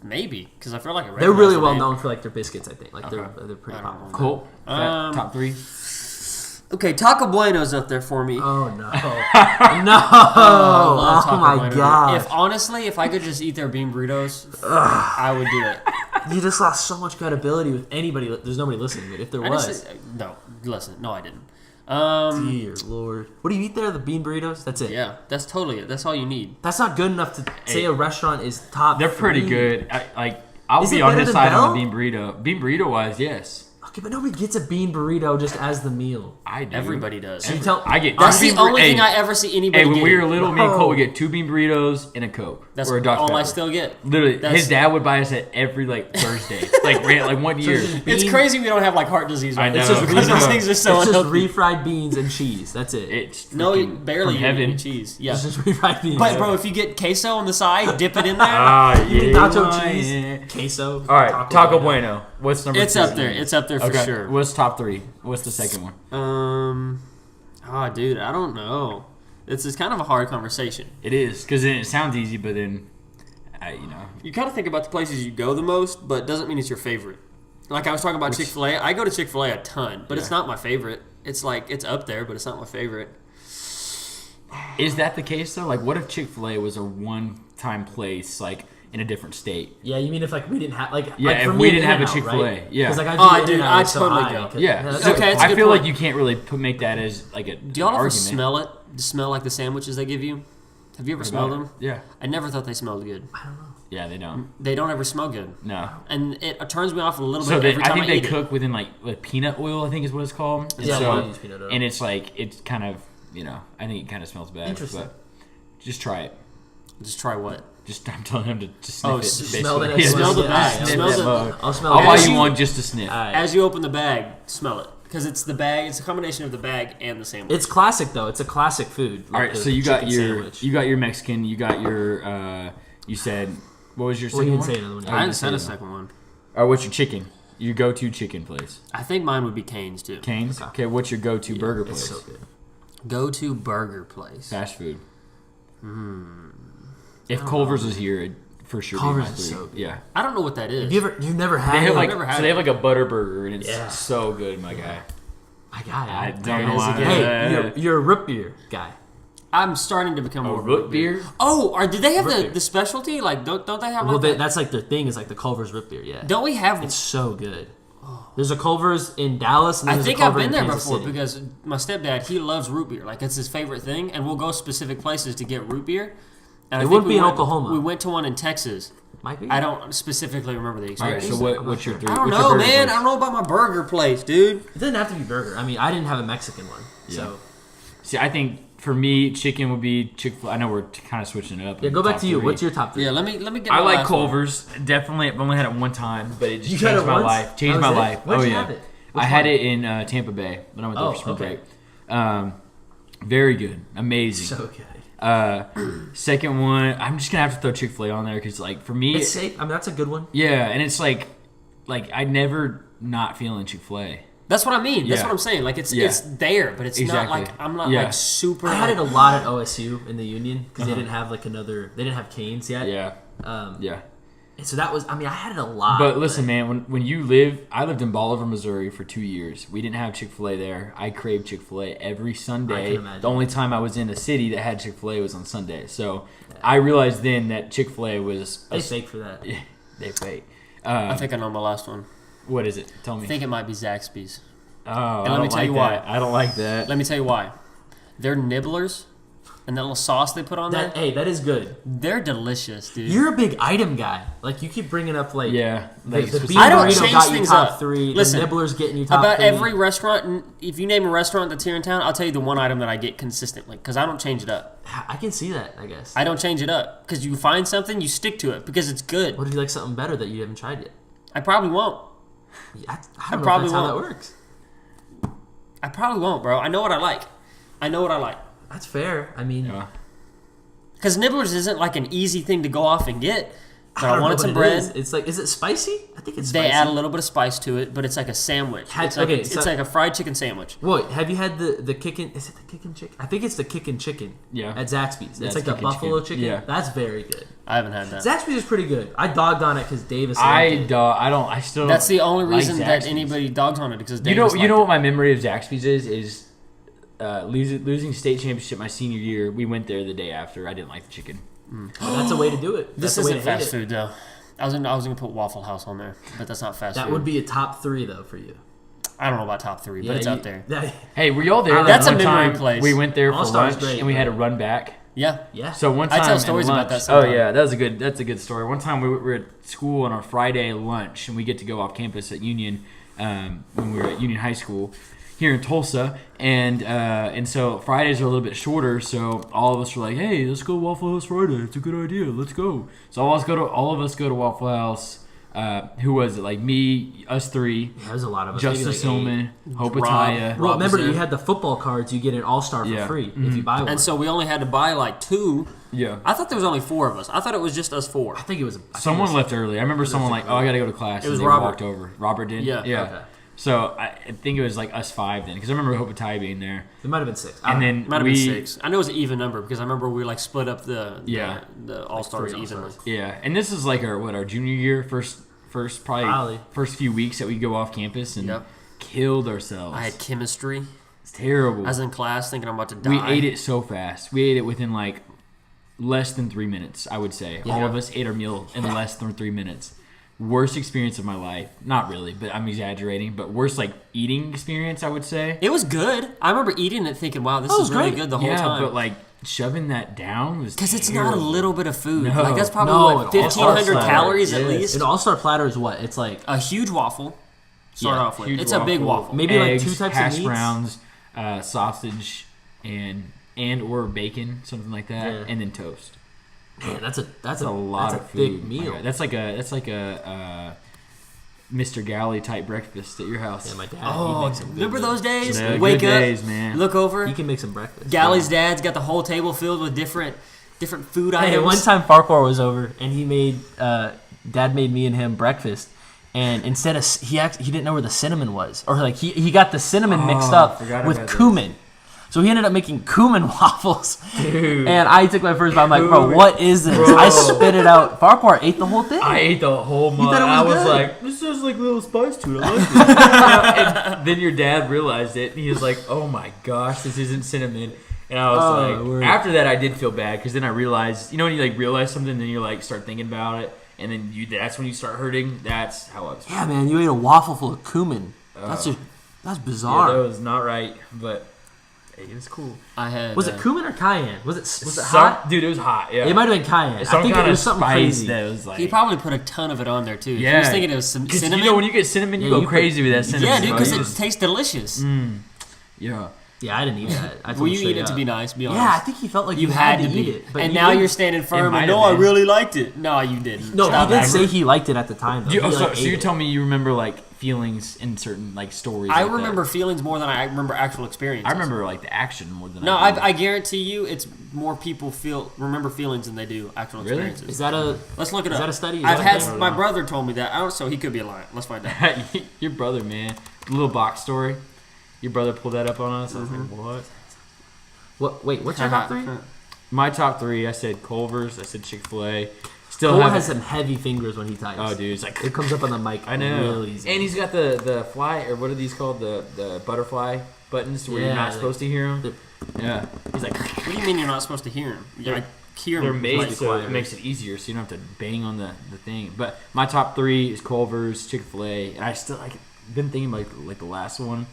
Speaker 1: maybe because I feel like
Speaker 2: They're really well known for like their biscuits. I think like
Speaker 3: Okay.
Speaker 2: they're pretty
Speaker 1: I don't
Speaker 2: popular.
Speaker 1: know.
Speaker 3: Cool. Top three.
Speaker 1: Okay, Taco Bueno's up there for me.
Speaker 2: Oh no! No!
Speaker 1: I love
Speaker 2: Oh
Speaker 1: Taco
Speaker 2: my
Speaker 1: Bueno.
Speaker 2: god!
Speaker 1: If honestly, if I could just eat their bean burritos, I would do it.
Speaker 2: You just lost so much credibility with anybody. There's nobody listening, but if there
Speaker 1: I
Speaker 2: was,
Speaker 1: just, no, listen, no, I didn't.
Speaker 2: dear lord, what do you eat there? The bean burritos? That's it.
Speaker 1: Yeah, that's totally it. That's all you need.
Speaker 2: That's not good enough to say a restaurant is top.
Speaker 3: They're pretty
Speaker 2: 3.
Speaker 3: good. I'll
Speaker 2: Is
Speaker 3: be
Speaker 2: it
Speaker 3: on
Speaker 2: better
Speaker 3: his
Speaker 2: than
Speaker 3: side
Speaker 2: Bell?
Speaker 3: on the bean burrito. Bean burrito wise, yes.
Speaker 2: Okay, but nobody gets a bean burrito just as the meal.
Speaker 3: I do.
Speaker 1: Everybody does.
Speaker 2: You tell-
Speaker 3: I get.
Speaker 1: That's
Speaker 3: two
Speaker 1: the
Speaker 3: bean bur-
Speaker 1: only thing
Speaker 3: hey,
Speaker 1: I ever see anybody
Speaker 3: Hey, when we
Speaker 1: get.
Speaker 3: were little, me and
Speaker 2: No.
Speaker 3: Cole would get 2 bean burritos and a Coke.
Speaker 1: That's
Speaker 3: or a Dr.
Speaker 1: all I
Speaker 3: Pepper.
Speaker 1: still get.
Speaker 3: Literally,
Speaker 1: That's-
Speaker 3: his dad would buy us at every Thursday, like 1 year.
Speaker 1: It's crazy we don't have like heart disease. Right
Speaker 3: I know.
Speaker 1: It's just because those things are so
Speaker 2: it's just
Speaker 1: unhealthy.
Speaker 2: refried beans and cheese. That's it.
Speaker 3: It's
Speaker 1: No,
Speaker 3: freaking
Speaker 1: barely
Speaker 3: from
Speaker 1: you
Speaker 3: heaven.
Speaker 1: eat cheese. Yeah,
Speaker 2: It's just refried beans.
Speaker 1: but bro, if you get queso on the side, dip it in there.
Speaker 3: Ah,
Speaker 2: You mean
Speaker 3: yeah.
Speaker 2: nacho cheese, queso.
Speaker 3: All right, Taco Bueno. What's number?
Speaker 1: It's
Speaker 3: 2?
Speaker 1: up there. It's up there for
Speaker 3: Okay.
Speaker 1: sure.
Speaker 3: What's top 3? What's the second one?
Speaker 1: Dude, I don't know. This is kind of a hard conversation.
Speaker 3: It is because it sounds easy, but then,
Speaker 1: You kind of think about the places you go the most, but it doesn't mean it's your favorite. Like I was talking about Chick-fil-A. I go to Chick-fil-A a ton, but it's not my favorite. it's like it's up there, but it's not my favorite.
Speaker 3: Is that the case though? Like, what if Chick-fil-A was a one-time place, like in a different state?
Speaker 2: Yeah, you mean if like we didn't have like
Speaker 3: Yeah,
Speaker 2: like, for
Speaker 3: if
Speaker 2: me,
Speaker 3: we didn't have a
Speaker 2: In-N-Out,
Speaker 3: Chick-fil-A,
Speaker 2: right?
Speaker 3: yeah.
Speaker 2: 'Cause, like, I
Speaker 1: Oh, dude,
Speaker 2: In-N-Out
Speaker 1: I
Speaker 2: is so
Speaker 1: totally
Speaker 2: high,
Speaker 1: go.
Speaker 2: 'cause-
Speaker 3: Yeah,
Speaker 2: that's
Speaker 3: so
Speaker 1: okay, it's a
Speaker 3: I
Speaker 1: good
Speaker 3: feel
Speaker 1: point.
Speaker 3: like you can't really make that as like a
Speaker 1: Do y'all ever
Speaker 3: argument.
Speaker 1: smell it? Smell like the sandwiches they give you? Have you ever smelled them?
Speaker 3: Yeah,
Speaker 1: I never thought they smelled good.
Speaker 2: I don't know.
Speaker 3: yeah, they don't.
Speaker 1: They don't ever smell good,
Speaker 3: No.
Speaker 1: and it turns me off a little
Speaker 3: So
Speaker 1: bit every
Speaker 3: I
Speaker 1: time
Speaker 3: think
Speaker 1: I
Speaker 3: they
Speaker 1: eat
Speaker 3: cook within like peanut oil. I think is what it's called. And
Speaker 2: Yeah,
Speaker 3: so,
Speaker 2: I use peanut oil.
Speaker 3: and it's like it's kind of I think it kind of smells bad.
Speaker 2: Interesting.
Speaker 3: But just try it.
Speaker 1: it. Just try what?
Speaker 3: Just I'm telling him to sniff
Speaker 1: Oh,
Speaker 3: it.
Speaker 2: smell
Speaker 3: basically.
Speaker 2: it.
Speaker 3: Yeah,
Speaker 1: Smell the
Speaker 3: just
Speaker 1: bag.
Speaker 3: sniff
Speaker 1: Smell
Speaker 3: that
Speaker 1: the-
Speaker 3: mug.
Speaker 2: I'll smell
Speaker 3: I'll
Speaker 2: it.
Speaker 3: buy
Speaker 1: As
Speaker 3: you
Speaker 1: you-
Speaker 3: one just to sniff.
Speaker 2: All right.
Speaker 1: As you open the bag, smell it because it's the bag. It's a combination of the bag and the sandwich.
Speaker 2: It's classic though. It's a classic food.
Speaker 3: All
Speaker 2: like
Speaker 3: right,
Speaker 2: the
Speaker 3: so you got
Speaker 2: chicken
Speaker 3: your
Speaker 2: sandwich.
Speaker 3: Mexican, you got your you said what was your
Speaker 2: Well, you
Speaker 3: second
Speaker 2: didn't
Speaker 3: one?
Speaker 2: say another one.
Speaker 3: Oh,
Speaker 1: I
Speaker 3: you
Speaker 1: didn't
Speaker 3: didn't
Speaker 1: say the
Speaker 3: say
Speaker 1: second one.
Speaker 3: Or what's your chicken? Your go-to chicken place?
Speaker 1: I think mine would be Cane's too.
Speaker 3: Cane's.
Speaker 2: Okay.
Speaker 3: Okay, what's your go-to burger place?
Speaker 2: It's so good.
Speaker 1: Go to burger place.
Speaker 3: Fast food. If Culver's is here, it'd for sure.
Speaker 2: Culver's
Speaker 3: be my
Speaker 2: is
Speaker 3: three.
Speaker 2: so good.
Speaker 3: Yeah.
Speaker 1: I don't know what that is.
Speaker 2: You've never had
Speaker 3: They have
Speaker 2: it?
Speaker 3: like
Speaker 1: never had
Speaker 3: they have
Speaker 1: it.
Speaker 3: like a butter burger and it's
Speaker 2: Yeah.
Speaker 3: so good, my guy.
Speaker 2: I got it.
Speaker 3: I
Speaker 1: There
Speaker 3: don't
Speaker 1: it
Speaker 3: know
Speaker 1: is
Speaker 3: why.
Speaker 1: again.
Speaker 2: Hey, you're a root beer guy.
Speaker 1: I'm starting to become
Speaker 3: A
Speaker 1: more
Speaker 3: root beer?
Speaker 1: Oh, did they have
Speaker 2: Root
Speaker 1: the,
Speaker 2: beer.
Speaker 1: the specialty? Like, don't they have
Speaker 2: Well,
Speaker 1: like
Speaker 2: that's like their thing is like the Culver's root beer. Yeah,
Speaker 1: Don't we have?
Speaker 2: it's so good. There's a Culver's in Dallas. And
Speaker 1: I
Speaker 2: there's
Speaker 1: think
Speaker 2: a
Speaker 1: I've
Speaker 2: Culver
Speaker 1: been
Speaker 2: in
Speaker 1: there
Speaker 2: Kansas
Speaker 1: before
Speaker 2: City.
Speaker 1: because my stepdad he loves root beer. Like it's his favorite thing, and we'll go specific places to get root beer. And I
Speaker 2: It
Speaker 1: think
Speaker 2: wouldn't
Speaker 1: we
Speaker 2: be in
Speaker 1: went-
Speaker 2: Oklahoma.
Speaker 1: We went to one in Texas.
Speaker 2: Might be.
Speaker 1: I don't specifically remember the
Speaker 3: All right,
Speaker 1: experience.
Speaker 3: so what's your three?
Speaker 1: I don't
Speaker 3: what's your
Speaker 1: know,
Speaker 3: burger
Speaker 1: man.
Speaker 3: place?
Speaker 1: I don't know about my burger place, dude.
Speaker 2: It doesn't have to be burger. I mean, I didn't have a Mexican one, so
Speaker 3: See, I think for me, chicken would be Chick-fil-A. I know we're kind of switching it up.
Speaker 2: yeah.
Speaker 3: in
Speaker 2: Go back
Speaker 3: top
Speaker 2: to you.
Speaker 3: three.
Speaker 2: What's your top three?
Speaker 1: Yeah, let me get.
Speaker 3: I
Speaker 1: my
Speaker 3: like
Speaker 1: last one.
Speaker 3: Culver's. Definitely, I've only had it one time, but it just
Speaker 2: You had
Speaker 3: changed
Speaker 2: it
Speaker 3: my
Speaker 2: once?
Speaker 3: life. Changed
Speaker 2: That
Speaker 3: my
Speaker 2: was it?
Speaker 3: life.
Speaker 2: Where'd
Speaker 3: oh
Speaker 2: you
Speaker 3: yeah,
Speaker 2: have it?
Speaker 3: I
Speaker 2: Which
Speaker 3: had
Speaker 2: one?
Speaker 3: it in Tampa Bay when I went there
Speaker 2: Oh,
Speaker 3: for spring
Speaker 2: okay.
Speaker 3: break. Very good, amazing.
Speaker 2: So good.
Speaker 3: Second one, I'm just gonna have to throw Chick-fil-A on there because, like, for me,
Speaker 2: It's safe. I mean, that's a good one.
Speaker 3: yeah, and it's like I never not feeling Chick-fil-A.
Speaker 1: That's what I mean. That's
Speaker 3: Yeah.
Speaker 1: what I'm saying. Like it's
Speaker 3: Yeah.
Speaker 1: it's there, but it's
Speaker 3: Exactly.
Speaker 1: not like I'm not
Speaker 3: Yeah.
Speaker 1: like super.
Speaker 2: I had it a lot at OSU in the Union because
Speaker 3: Uh-huh.
Speaker 2: they didn't have like another. They didn't have Canes yet.
Speaker 3: Yeah,
Speaker 2: Um,
Speaker 3: yeah.
Speaker 2: and so that was. I mean, I had it a lot.
Speaker 3: But listen, man, when you live, I lived in Bolivar, Missouri for 2 years. We didn't have Chick-fil-A there. I craved Chick-fil-A every
Speaker 2: I
Speaker 3: Sunday.
Speaker 2: can imagine.
Speaker 3: The only time I was in a city that had Chick-fil-A was on Sunday. So I realized then that Chick-fil-A was
Speaker 2: they fake for that.
Speaker 3: they fake.
Speaker 1: I think I know my last one.
Speaker 3: What is it? Tell me.
Speaker 1: I think it might be Zaxby's.
Speaker 3: Oh,
Speaker 1: let
Speaker 3: I
Speaker 1: me
Speaker 3: don't
Speaker 1: tell
Speaker 3: like
Speaker 1: you
Speaker 3: that.
Speaker 1: why.
Speaker 3: I don't like that.
Speaker 1: Let me tell you why. Their nibblers and that little sauce they put on
Speaker 2: That
Speaker 1: there,
Speaker 2: hey, that is good.
Speaker 1: they're delicious, dude.
Speaker 2: You're a big item guy. Like you keep bringing up like
Speaker 3: Yeah,
Speaker 2: the,
Speaker 3: like
Speaker 2: the
Speaker 3: specific-
Speaker 2: bean
Speaker 1: I don't
Speaker 2: burrito
Speaker 1: change
Speaker 2: got you
Speaker 1: things
Speaker 2: top
Speaker 1: up.
Speaker 2: three.
Speaker 1: Listen,
Speaker 2: the nibblers getting you top
Speaker 1: About
Speaker 2: three.
Speaker 1: every restaurant, if you name a restaurant that's here in town, I'll tell you the one item that I get consistently because I don't change it up.
Speaker 2: I can see that. I guess.
Speaker 1: I don't change it up because you find something, you stick to it because it's good.
Speaker 2: What if you like something better that you haven't tried yet?
Speaker 1: I probably won't.
Speaker 2: Yeah, I don't know
Speaker 1: probably
Speaker 2: if that's how that
Speaker 1: won't.
Speaker 2: works.
Speaker 1: I probably won't, bro. I know what I like. I know what I like.
Speaker 2: That's fair. I mean,
Speaker 3: Yeah.
Speaker 1: Because nibblers isn't like an easy thing to go off and get. But I
Speaker 2: don't know
Speaker 1: wanted
Speaker 2: what
Speaker 1: some
Speaker 2: it
Speaker 1: bread.
Speaker 2: is. It's like, is it spicy? I think it's
Speaker 1: They
Speaker 2: spicy.
Speaker 1: add a little bit of spice to it, but it's like a sandwich. It's like,
Speaker 2: Okay,
Speaker 1: it's
Speaker 2: so-
Speaker 1: like a fried chicken sandwich.
Speaker 2: Wait, have you had the kickin'? Is it the kickin' chicken? I think it's the kickin' chicken.
Speaker 3: Yeah.
Speaker 2: At Zaxby's.
Speaker 3: Yeah,
Speaker 2: It's
Speaker 3: it's
Speaker 2: like the
Speaker 3: kickin'
Speaker 2: buffalo
Speaker 3: chicken.
Speaker 2: chicken.
Speaker 3: Yeah.
Speaker 2: That's very good.
Speaker 1: I haven't had that.
Speaker 2: Zaxby's is pretty good. I dogged on it because Davis.
Speaker 3: I
Speaker 2: liked it.
Speaker 3: don't. I still.
Speaker 1: That's the only
Speaker 3: like
Speaker 1: reason that
Speaker 3: Zaxby's.
Speaker 1: anybody dogs on it because
Speaker 3: You know what my memory of Zaxby's is losing state championship my senior year. We went there the day after. I didn't like the chicken.
Speaker 2: That's a way to do it.
Speaker 1: This
Speaker 2: That's a way
Speaker 1: isn't
Speaker 2: to hate
Speaker 1: fast
Speaker 2: it.
Speaker 1: food though. I was gonna put Waffle House on there, but that's not fast
Speaker 2: That
Speaker 1: food.
Speaker 2: would be a top 3 though for you.
Speaker 1: I don't know about top 3, but it's up there.
Speaker 3: Hey, were y'all there?
Speaker 1: That's
Speaker 3: that
Speaker 1: a
Speaker 3: one
Speaker 1: memory
Speaker 3: time
Speaker 1: place.
Speaker 3: We went there for
Speaker 2: All-Star's
Speaker 3: lunch
Speaker 2: great,
Speaker 3: and we had to
Speaker 2: but-
Speaker 3: run back.
Speaker 1: Yeah.
Speaker 2: Yeah.
Speaker 3: So one
Speaker 1: I
Speaker 3: time
Speaker 1: tell
Speaker 3: in
Speaker 1: stories about
Speaker 3: lunch-
Speaker 1: that
Speaker 3: Oh
Speaker 1: sometime.
Speaker 3: yeah, that's a good story. One time we were at school on our Friday lunch, and we get to go off campus at Union when we were at Union High School here in Tulsa, and so Fridays are a little bit shorter. So all of us were like, "Hey, let's go Waffle House Friday. It's a good idea. Let's go." So all of us go to Waffle House. Who was it? Like me, us three,
Speaker 2: Yeah, there's a lot of us. maybe
Speaker 3: Justice
Speaker 2: like 8.
Speaker 3: Hillman, Hope
Speaker 1: Rob.
Speaker 3: Ataya.
Speaker 2: Well, remember
Speaker 1: Rob was
Speaker 2: you had the football cards. You get an all-star for
Speaker 3: Yeah.
Speaker 2: free if you buy one.
Speaker 1: And so we only had to buy like 2.
Speaker 3: Yeah.
Speaker 1: I thought there was only 4 of us. I thought it was just us 4.
Speaker 2: I think it was. I think
Speaker 3: Someone
Speaker 2: it was,
Speaker 3: left early. I remember someone like, "Oh, I gotta go to class."
Speaker 1: It was
Speaker 3: and they
Speaker 1: Robert.
Speaker 3: walked over. Robert did.
Speaker 1: Yeah.
Speaker 3: Yeah.
Speaker 2: Okay.
Speaker 3: So I think it was like us 5 then, because I remember Hope Ataya being there,
Speaker 2: It might have been 6.
Speaker 3: and then
Speaker 1: Might have
Speaker 3: we,
Speaker 1: been 6. I know it was an even number because I remember we like split up the all stars
Speaker 2: 3
Speaker 1: evenly.
Speaker 2: All-Stars.
Speaker 3: yeah, and this is like our junior year, first
Speaker 2: Probably.
Speaker 3: first few weeks that we go off campus and
Speaker 1: Yep.
Speaker 3: killed ourselves.
Speaker 1: I had chemistry.
Speaker 3: It's terrible.
Speaker 1: I was in class thinking I'm about to die.
Speaker 3: We ate it so fast. We ate it within like less than 3 minutes, I would say.
Speaker 2: Yeah.
Speaker 3: All of us ate our meal in less than 3 minutes. Worst experience of my life. Not really, but I'm exaggerating. But worst like eating experience, I would say.
Speaker 1: It was good. I remember eating it thinking, wow, this
Speaker 2: Oh, it
Speaker 1: is
Speaker 2: was
Speaker 1: really
Speaker 2: great.
Speaker 1: good the whole time.
Speaker 3: But like shoving that down was
Speaker 1: Because it's
Speaker 3: terrible.
Speaker 1: not a little bit of food.
Speaker 3: No.
Speaker 1: Like that's probably
Speaker 2: No,
Speaker 1: what,
Speaker 2: an all-star
Speaker 1: 1,500
Speaker 2: platter.
Speaker 1: calories at
Speaker 3: Yes.
Speaker 1: least.
Speaker 2: An all-star platter is what? It's like
Speaker 1: A huge waffle. Start
Speaker 2: Yeah,
Speaker 1: off with.
Speaker 3: Huge
Speaker 1: It's a big waffle.
Speaker 2: Maybe like
Speaker 3: eggs,
Speaker 2: 2 types of
Speaker 3: hash
Speaker 2: meats.
Speaker 3: browns, sausage, and or bacon, something like that,
Speaker 2: Yeah.
Speaker 3: and then toast.
Speaker 2: Man, that's a
Speaker 3: lot
Speaker 2: that's
Speaker 3: of
Speaker 2: a big
Speaker 3: food.
Speaker 2: meal.
Speaker 3: My God. That's like a Mr. Galle type breakfast at your house.
Speaker 2: Yeah, my dad. he
Speaker 1: Oh,
Speaker 2: makes some good
Speaker 1: remember those
Speaker 2: breakfast.
Speaker 1: days?
Speaker 3: Yeah,
Speaker 1: Wake
Speaker 3: good
Speaker 1: up,
Speaker 3: days, man.
Speaker 1: look over.
Speaker 2: He can make some breakfast.
Speaker 1: Galle's dad's got the whole table filled with different food
Speaker 2: Hey,
Speaker 1: items.
Speaker 2: one time Farquhar was over and he made Dad made me and him breakfast, and instead of he didn't know where the cinnamon was, or like he got the cinnamon mixed
Speaker 3: I
Speaker 2: up
Speaker 3: forgot
Speaker 2: with
Speaker 3: about
Speaker 2: cumin. So he ended up making cumin waffles.
Speaker 3: Dude.
Speaker 2: And I took my first bite. I'm like, bro,
Speaker 3: Dude.
Speaker 2: what is this?
Speaker 3: Bro.
Speaker 2: I spit it out. Farquhar ate the whole thing.
Speaker 3: I ate the whole mug.
Speaker 2: thought it was
Speaker 3: I was
Speaker 2: good?
Speaker 3: like, this has like a little spice to it. I like it. And then your dad realized it, and he was like, oh my gosh, this isn't cinnamon. And I was like,
Speaker 2: word.
Speaker 3: after that, I did feel bad because then I realized, you know, when you like realize something, then you like start thinking about it, and then that's when you start hurting. That's how I was.
Speaker 2: Yeah, man, you ate a waffle full of cumin. That's
Speaker 3: Yeah,
Speaker 2: bizarre.
Speaker 3: that was not right, but hey, it was cool.
Speaker 1: I had.
Speaker 2: Was it cumin or cayenne? Was it
Speaker 3: Some-
Speaker 2: hot?
Speaker 3: Dude, it was hot. Yeah,
Speaker 2: It might have been cayenne. I
Speaker 3: Some
Speaker 2: think
Speaker 3: kind
Speaker 2: it was
Speaker 3: of
Speaker 2: something
Speaker 3: spice
Speaker 2: crazy.
Speaker 3: that was like.
Speaker 1: He probably put a ton of it on there too. He
Speaker 3: Yeah.
Speaker 1: was thinking it was some
Speaker 3: 'Cause
Speaker 1: cinnamon.
Speaker 3: You know, when you get cinnamon, you
Speaker 2: Yeah,
Speaker 3: go
Speaker 2: you put-
Speaker 3: crazy with that cinnamon.
Speaker 1: yeah, dude,
Speaker 3: bro.
Speaker 1: because
Speaker 3: You
Speaker 1: it
Speaker 3: just-
Speaker 1: tastes delicious.
Speaker 3: yeah.
Speaker 2: Yeah, I didn't eat that. I told
Speaker 1: Will
Speaker 2: him
Speaker 1: you
Speaker 2: straight
Speaker 1: eat it to
Speaker 2: up.
Speaker 1: be nice? Be honest.
Speaker 2: Yeah, I think he felt like
Speaker 1: You had to
Speaker 2: eat
Speaker 1: be.
Speaker 2: it. But
Speaker 1: And
Speaker 2: you
Speaker 1: now
Speaker 2: didn't.
Speaker 1: you're standing firm.
Speaker 3: might
Speaker 1: And
Speaker 3: have
Speaker 1: no, I
Speaker 3: been.
Speaker 1: really liked it. No, you didn't.
Speaker 2: No,
Speaker 1: Stop
Speaker 2: he did
Speaker 1: that.
Speaker 2: say he liked it at the time. Though.
Speaker 3: You,
Speaker 2: He,
Speaker 3: so
Speaker 2: like, ate
Speaker 3: you
Speaker 2: it.
Speaker 3: tell me you remember like feelings in certain like stories.
Speaker 1: I
Speaker 3: like that.
Speaker 1: remember feelings more than I remember actual experiences.
Speaker 3: I remember like the action more than
Speaker 1: No,
Speaker 3: I do.
Speaker 1: I guarantee you, it's more people remember feelings than they do actual
Speaker 3: Really?
Speaker 1: experiences.
Speaker 2: Is that a?
Speaker 1: Let's look it
Speaker 2: is
Speaker 1: up.
Speaker 2: that a study? Is
Speaker 1: I've
Speaker 2: that a
Speaker 1: had
Speaker 2: thing?
Speaker 1: my brother told me that. Oh, so he could be lying. Let's find out.
Speaker 3: Your brother, man. The little box story. Your brother pulled that up on us. I was like, what?
Speaker 2: What? Wait, what's your top three?
Speaker 3: My top three, I said Culver's, I said Chick-fil-A. Still
Speaker 2: Cole
Speaker 3: have
Speaker 2: has some heavy fingers when he types.
Speaker 3: Oh, dude, it's like
Speaker 2: It comes up on the mic.
Speaker 3: I know.
Speaker 2: Real easy.
Speaker 3: And he's got the fly, or what are these called? The butterfly buttons where you're
Speaker 2: Yeah,
Speaker 3: not
Speaker 2: like-
Speaker 3: supposed to hear them. Yeah. He's like,
Speaker 1: What do you mean you're not supposed to hear him?
Speaker 3: They're-
Speaker 1: I hear
Speaker 3: they're
Speaker 1: him.
Speaker 3: made
Speaker 1: like,
Speaker 3: so it makes it easier, so you don't have to bang on the thing. But my top three is Culver's, Chick-fil-A, and I still been thinking like the last one,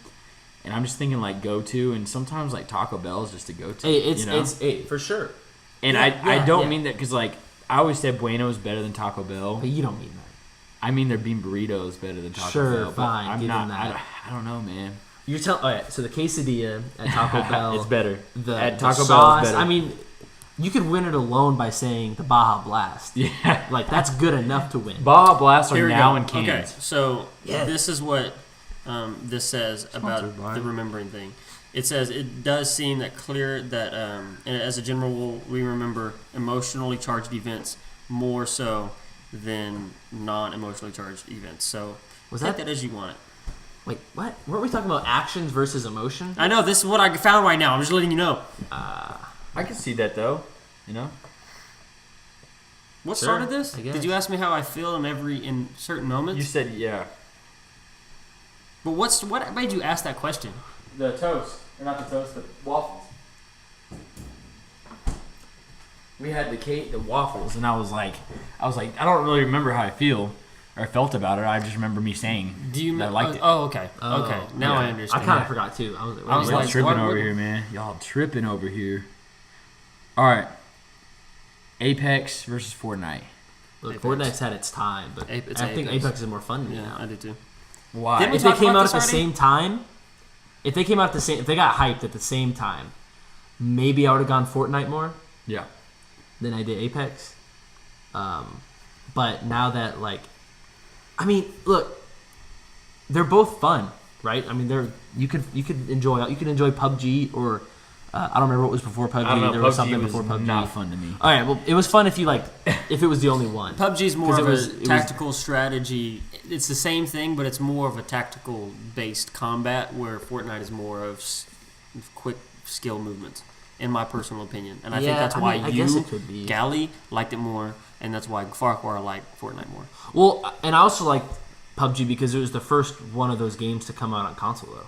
Speaker 3: and I'm just thinking like go to, and sometimes like Taco Bell is just a go to.
Speaker 2: Hey, it's
Speaker 3: you know?
Speaker 2: hey, for sure.
Speaker 3: And
Speaker 2: Yeah,
Speaker 3: I
Speaker 2: yeah,
Speaker 3: don't
Speaker 2: yeah.
Speaker 3: mean that because like I always said Bueno is better than Taco Bell.
Speaker 2: But you don't mean that.
Speaker 3: I mean their bean burrito is better than Taco
Speaker 2: Sure,
Speaker 3: Bell. but
Speaker 2: fine,
Speaker 3: I'm
Speaker 2: give
Speaker 3: not.
Speaker 2: him that.
Speaker 3: I don't know, man.
Speaker 2: You're telling. All right, so the quesadilla at Taco Bell.
Speaker 3: It's better.
Speaker 2: The,
Speaker 3: At
Speaker 2: the
Speaker 3: Taco Bell,
Speaker 2: sauce.
Speaker 3: it's better.
Speaker 2: I mean, you could win it alone by saying the Baja Blast.
Speaker 3: Yeah.
Speaker 2: Like that's good enough to win.
Speaker 3: Baja Blasts
Speaker 1: Here
Speaker 3: are
Speaker 1: we
Speaker 3: now
Speaker 1: go.
Speaker 3: in cans.
Speaker 1: Okay, so
Speaker 2: Yeah.
Speaker 1: this is what this says about
Speaker 3: Sponsored by-
Speaker 1: the remembering thing. It says it does seem that clear that and as a general rule, we remember emotionally charged events more so than non-emotionally charged events. So
Speaker 2: Was
Speaker 1: take
Speaker 2: that-
Speaker 1: that as you want it.
Speaker 2: Wait, what? Weren't we talking about actions versus emotion?
Speaker 1: I know this is what I found right now. I'm just letting you know.
Speaker 3: I can see that though. You know.
Speaker 1: What
Speaker 2: Sure,
Speaker 1: started this?
Speaker 2: I guess.
Speaker 1: Did you ask me how I feel in certain moments?
Speaker 3: You said yeah.
Speaker 1: But what made you ask that question?
Speaker 3: The toast, or not the toast, the waffles. We had the waffles, and I was like, I don't really remember how I feel or felt about it. I just remember me saying
Speaker 1: Do you?
Speaker 3: that I liked it.
Speaker 1: Oh, okay.
Speaker 2: Oh,
Speaker 1: okay. Now
Speaker 3: yeah.
Speaker 1: I
Speaker 2: I
Speaker 1: understand.
Speaker 2: kind of forgot too. I was like,
Speaker 1: I was
Speaker 3: Y'all
Speaker 1: like,
Speaker 3: tripping
Speaker 1: what-
Speaker 3: over
Speaker 1: what-
Speaker 3: here, man. Y'all tripping over here. All right. Apex versus Fortnite.
Speaker 2: look,
Speaker 1: Apex.
Speaker 2: Fortnite's had its time, but
Speaker 1: It's
Speaker 2: I think
Speaker 1: Apex.
Speaker 2: Apex is more fun
Speaker 1: Yeah,
Speaker 2: now.
Speaker 1: I do too.
Speaker 3: Why?
Speaker 1: Didn't we
Speaker 2: If they
Speaker 1: talk
Speaker 2: came
Speaker 1: about
Speaker 2: out
Speaker 1: this
Speaker 2: at the
Speaker 1: already?
Speaker 2: same time, if they got hyped at the same time, maybe I would have gone Fortnite more
Speaker 3: Yeah.
Speaker 2: than I did Apex. But now that I mean, look, they're both fun, right? I mean, you could enjoy PUBG or I don't remember what was before PUBG.
Speaker 3: I don't know.
Speaker 2: There was
Speaker 3: PUBG
Speaker 2: something
Speaker 3: was
Speaker 2: before PUBG.
Speaker 3: not fun to me.
Speaker 2: All right, well, it was fun if if it was the only one.
Speaker 1: PUBG's more
Speaker 2: 'Cause
Speaker 1: of
Speaker 2: it was-
Speaker 1: a
Speaker 2: it was-
Speaker 1: tactical strategy. It's the same thing, but it's more of a tactical based combat, where Fortnite is more of quick skill movements, in my personal opinion. And I think
Speaker 2: Yeah,
Speaker 1: that's
Speaker 2: I
Speaker 1: why
Speaker 2: mean, I guess
Speaker 1: you,
Speaker 2: it could be.
Speaker 1: Galle, liked it more, and that's why Farquhar liked Fortnite more.
Speaker 2: Well, and I also like PUBG because it was the first one of those games to come out on console, though.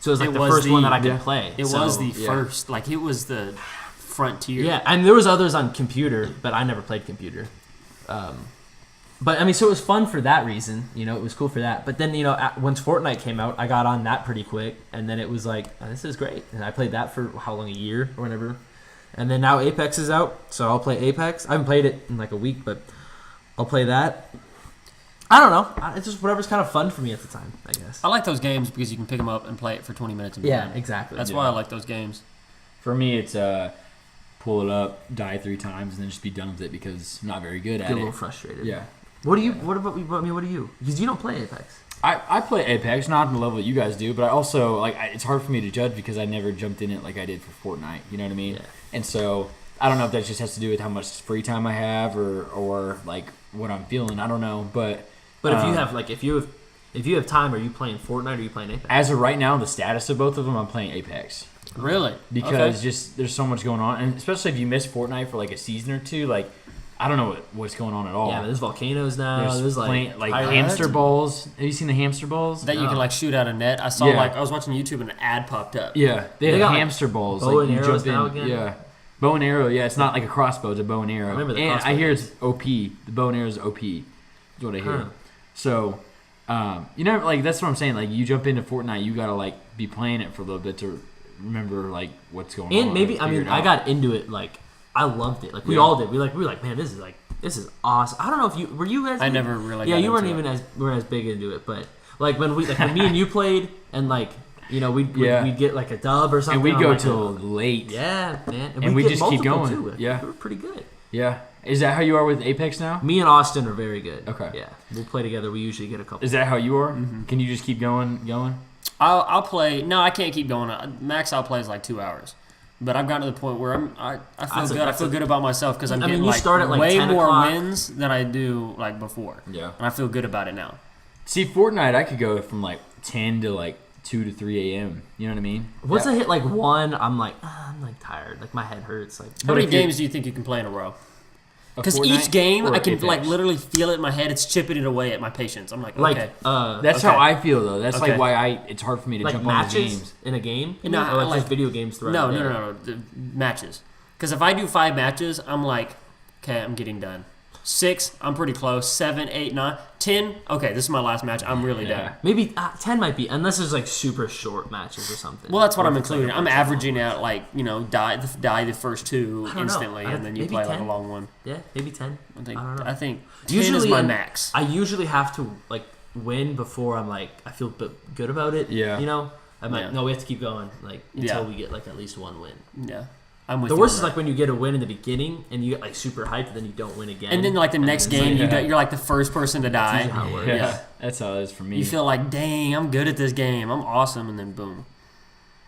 Speaker 2: So it was like
Speaker 1: It
Speaker 2: the
Speaker 1: was
Speaker 2: first
Speaker 1: the-
Speaker 2: one that I could
Speaker 3: yeah.
Speaker 2: play.
Speaker 1: It
Speaker 2: So-
Speaker 1: was the
Speaker 3: yeah.
Speaker 1: first. Like it was the frontier.
Speaker 2: Yeah, and there was others on computer, but I never played computer. But I mean, so it was fun for that reason. You know, it was cool for that. But then, you know, once Fortnite came out, I got on that pretty quick, and then it was like, oh, this is great. And I played that for how long, a year or whatever. And then now Apex is out, so I'll play Apex. I haven't played it in like a week, but I'll play that. I don't know. It's just whatever's kind of fun for me at the time, I guess.
Speaker 1: I like those games because you can pick them up and play it for 20 minutes. And be
Speaker 2: Yeah,
Speaker 1: done.
Speaker 2: exactly.
Speaker 1: That's why I like those games.
Speaker 3: For me, it's pull it up, die 3 times, and then just be done with it because I'm not very good at
Speaker 2: Get a
Speaker 3: it.
Speaker 2: little frustrated.
Speaker 3: Yeah.
Speaker 2: What do you? What about? I mean, what do you? Because you don't play Apex.
Speaker 3: I play Apex, not on the level that you guys do, but I also, like, it's hard for me to judge because I never jumped in it like I did for Fortnite. You know what I mean?
Speaker 2: Yeah.
Speaker 3: And so, I don't know if that just has to do with how much free time I have or like, what I'm feeling. I don't know, but...
Speaker 2: But if you have like if you have time, are you playing Fortnite or are you playing Apex?
Speaker 3: As of right now, the status of both of them, I'm playing Apex.
Speaker 1: Really?
Speaker 3: Because
Speaker 1: Okay.
Speaker 3: just there's so much going on. And especially if you miss Fortnite for like a season or two, like, I don't know what's going on at all.
Speaker 2: Yeah, but there's volcanoes now. There's like pirates.
Speaker 3: hamster balls. Have you seen the hamster balls?
Speaker 1: That you can like shoot out a net. I saw
Speaker 3: Yeah.
Speaker 1: like I was watching YouTube and an ad popped up.
Speaker 3: Yeah, they
Speaker 2: They
Speaker 3: have
Speaker 2: got, like,
Speaker 3: hamster balls.
Speaker 2: bow
Speaker 3: like,
Speaker 2: and
Speaker 3: you
Speaker 2: arrows
Speaker 3: jump
Speaker 2: now
Speaker 3: in.
Speaker 2: again?
Speaker 3: Yeah, bow and arrow. Yeah, it's not like a crossbow; it's a bow and arrow.
Speaker 2: I remember the
Speaker 3: and
Speaker 2: crossbow
Speaker 3: I hear
Speaker 2: days.
Speaker 3: it's OP. The bow and arrow is OP. Is what I hear.
Speaker 2: Huh.
Speaker 3: So, you know, like that's what I'm saying. Like you jump into Fortnite, you gotta like be playing it for a little bit to remember like what's going on.
Speaker 2: And maybe I
Speaker 3: figure
Speaker 2: mean
Speaker 3: it
Speaker 2: I
Speaker 3: out.
Speaker 2: got into it like I loved it. Like we
Speaker 3: Yeah.
Speaker 2: all did. We were like man, this is awesome. I don't know if you were you guys.
Speaker 1: I never really.
Speaker 2: Yeah,
Speaker 1: got
Speaker 2: you weren't
Speaker 1: into
Speaker 2: even
Speaker 1: it.
Speaker 2: weren't as big into it, but like when me and you played and like you know we'd get like a dub or something.
Speaker 3: and we
Speaker 2: I'm
Speaker 3: go
Speaker 2: like,
Speaker 3: till late.
Speaker 2: yeah, man,
Speaker 3: And we
Speaker 2: get
Speaker 3: just keep
Speaker 2: multiple,
Speaker 3: going.
Speaker 2: Too.
Speaker 3: Yeah.
Speaker 2: we were pretty good.
Speaker 3: Yeah. Is that how you are with Apex now?
Speaker 2: Me and Austin are very good.
Speaker 3: Okay.
Speaker 2: Yeah, we'll play together. We usually get a couple.
Speaker 3: Is that how you are?
Speaker 2: Mm-hmm.
Speaker 3: Can you just keep going?
Speaker 1: I'll play. No, I can't keep going. Max I'll play is like 2 hours. But I've gotten to the point where I feel good. I feel good about myself because I'm
Speaker 2: I mean,
Speaker 1: getting
Speaker 2: you
Speaker 1: like
Speaker 2: start at, like,
Speaker 1: way
Speaker 2: 10
Speaker 1: more
Speaker 2: o'clock.
Speaker 1: wins than I do like before.
Speaker 3: Yeah.
Speaker 1: And I feel good about it now.
Speaker 3: See, Fortnite, I could go from like 10 to like 2 to 3 a.m. You know what I mean?
Speaker 2: Once I hit like 1, I'm like tired. Like my head hurts. Like
Speaker 1: How many
Speaker 3: if you're-
Speaker 1: games do you think you can play in a row?
Speaker 3: A
Speaker 1: Because
Speaker 3: Fortnite
Speaker 1: each game,
Speaker 3: or
Speaker 1: I can
Speaker 3: Apex?
Speaker 1: like literally feel it in my head. It's chipping it away at my patience. I'm like, okay.
Speaker 3: That's
Speaker 1: Okay.
Speaker 3: how I feel though. That's
Speaker 1: Okay.
Speaker 3: like why it's hard for me to
Speaker 2: like
Speaker 3: jump on those
Speaker 2: matches
Speaker 3: games.
Speaker 2: in a game.
Speaker 1: No,
Speaker 2: or like
Speaker 1: like-
Speaker 2: just video games throughout.
Speaker 1: No,
Speaker 2: the day?
Speaker 1: no. The matches. Because if I do 5 matches, I'm like, okay, I'm getting done. 6, I'm pretty close. 7, 8, 9, 10. Okay, this is my last match. I'm really done.
Speaker 2: Maybe 10 might be, unless there's like super short matches or something.
Speaker 1: Well, that's what
Speaker 2: Or
Speaker 1: I'm
Speaker 2: if it's, like,
Speaker 1: including.
Speaker 2: a
Speaker 1: I'm
Speaker 2: bunch of
Speaker 1: averaging
Speaker 2: long
Speaker 1: out like die the first 2
Speaker 2: I don't know.
Speaker 1: instantly, and then you
Speaker 2: Maybe
Speaker 1: play like a
Speaker 2: 10?
Speaker 1: long one.
Speaker 2: ones. Yeah, maybe 10.
Speaker 1: I think.
Speaker 2: I don't know.
Speaker 1: I think 10
Speaker 2: Usually
Speaker 1: is my
Speaker 2: in-
Speaker 1: max.
Speaker 2: I usually have to like win before I'm like I feel good about it.
Speaker 3: Yeah.
Speaker 2: You know, I'm like
Speaker 1: Yeah.
Speaker 2: no, we have to keep going like until
Speaker 1: Yeah.
Speaker 2: we get like at least 1 win.
Speaker 1: Yeah, I'm with
Speaker 2: The
Speaker 1: you
Speaker 2: worst
Speaker 1: on
Speaker 2: is
Speaker 1: that.
Speaker 2: like when you get a win in the beginning and you get like super hyped and then you don't win again.
Speaker 1: And then like the next
Speaker 2: then it's
Speaker 1: game,
Speaker 2: like,
Speaker 1: you're like the first person to die.
Speaker 2: usually how it works.
Speaker 3: Yeah, that's how it is for me.
Speaker 1: You feel like, dang, I'm good at this game. I'm awesome, and then boom.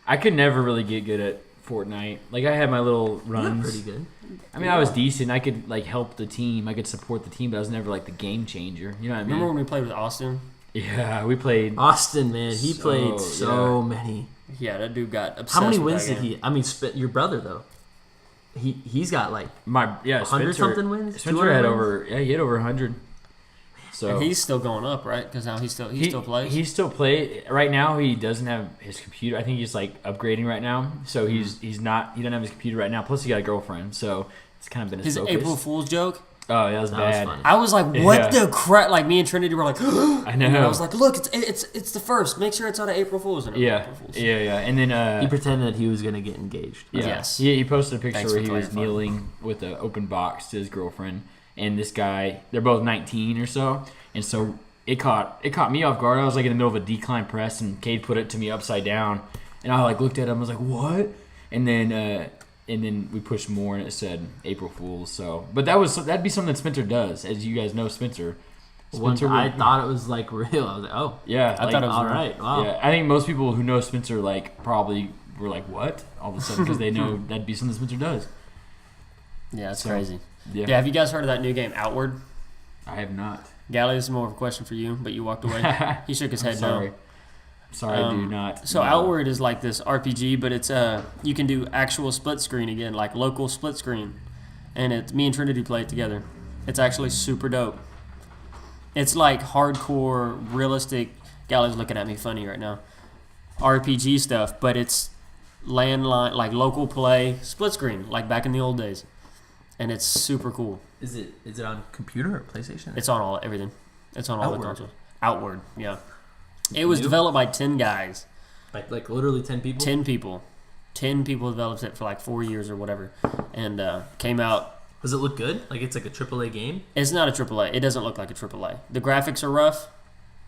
Speaker 3: I could never really get good at Fortnite. Like I had my little
Speaker 2: You're
Speaker 3: runs.
Speaker 2: pretty good.
Speaker 3: I mean, I was decent. I could like help the team. I could support the team, but I was never like the game changer. You know what I mean?
Speaker 1: Remember when we played with Austin?
Speaker 3: Yeah, we played.
Speaker 2: Austin, man, he played so
Speaker 3: yeah.
Speaker 2: many.
Speaker 1: Yeah, that dude got obsessed.
Speaker 2: How many
Speaker 1: with
Speaker 2: wins
Speaker 1: that
Speaker 2: did
Speaker 1: game.
Speaker 2: he? I mean, your brother though. He's got like
Speaker 3: 100
Speaker 2: something wins.
Speaker 3: Spencer
Speaker 2: 200
Speaker 3: had
Speaker 2: wins?
Speaker 3: over. Yeah, he had over 100. So
Speaker 1: And he's still going up, right? Because now he still plays.
Speaker 3: He still play right now. He doesn't have his computer. I think he's like upgrading right now. So he's not. He doesn't have his computer right now. Plus he got a girlfriend. So it's kind of been
Speaker 1: his
Speaker 3: focus.
Speaker 1: April Fool's joke.
Speaker 3: Oh, that was
Speaker 2: That was
Speaker 3: bad.
Speaker 2: funny.
Speaker 1: I was like, what
Speaker 3: Yeah.
Speaker 1: the crap? Like me and Trinity were like,
Speaker 3: I know.
Speaker 1: and I was like, look, it's the first. Make sure it's on April Fool's. And it was
Speaker 3: yeah,
Speaker 1: April Fool's.
Speaker 3: yeah. And then
Speaker 2: He pretended he was gonna get engaged.
Speaker 3: yeah.
Speaker 1: Yes.
Speaker 3: He posted a picture
Speaker 1: Thanks
Speaker 3: where
Speaker 1: for
Speaker 3: he was
Speaker 1: clarifying.
Speaker 3: kneeling with an open box to his girlfriend, and this guy. They're both 19 or so, and so. It caught me off guard. I was like in the middle of a decline press, and Cade put it to me upside down, and I like looked at him. I was like, "What?" And then we pushed more, and it said April Fools. So, but that'd be something that Spencer does, as you guys know, Spencer.
Speaker 2: Once I thought it was like real. I was like, oh,
Speaker 3: yeah,
Speaker 1: I thought it was
Speaker 2: all
Speaker 1: real.
Speaker 2: right, wow.
Speaker 3: Yeah, I think most people who know Spencer like probably were like, "What?" all of a sudden because they know that'd be something Spencer does.
Speaker 1: Yeah, it's
Speaker 3: So,
Speaker 1: crazy.
Speaker 3: Yeah,
Speaker 1: Yeah, have you guys heard of that new game, Outward?
Speaker 3: I have not.
Speaker 1: Galle, this is more of a question for you, but you walked away. He shook his head
Speaker 3: Sorry.
Speaker 1: no.
Speaker 3: Sorry, I do not.
Speaker 1: So
Speaker 3: know.
Speaker 1: Outward is like this RPG, but it's you can do actual split screen again, like local split screen, and it's me and Trinity play it together. It's actually super dope. It's like hardcore, realistic. Galle's looking at me funny right now. RPG stuff, but it's landline, like local play, split screen, like back in the old days, and it's super cool.
Speaker 2: Is it on computer or PlayStation?
Speaker 1: It's on everything. It's on all
Speaker 2: Outward.
Speaker 1: the consoles. Outward, yeah. It was developed by 10 guys.
Speaker 2: Like literally 10 people?
Speaker 1: 10 people. 10 people developed it for like 4 years or whatever, and came out.
Speaker 2: Does it look good? Like it's like a AAA game?
Speaker 1: It's not a AAA. It doesn't look like a AAA. The graphics are rough,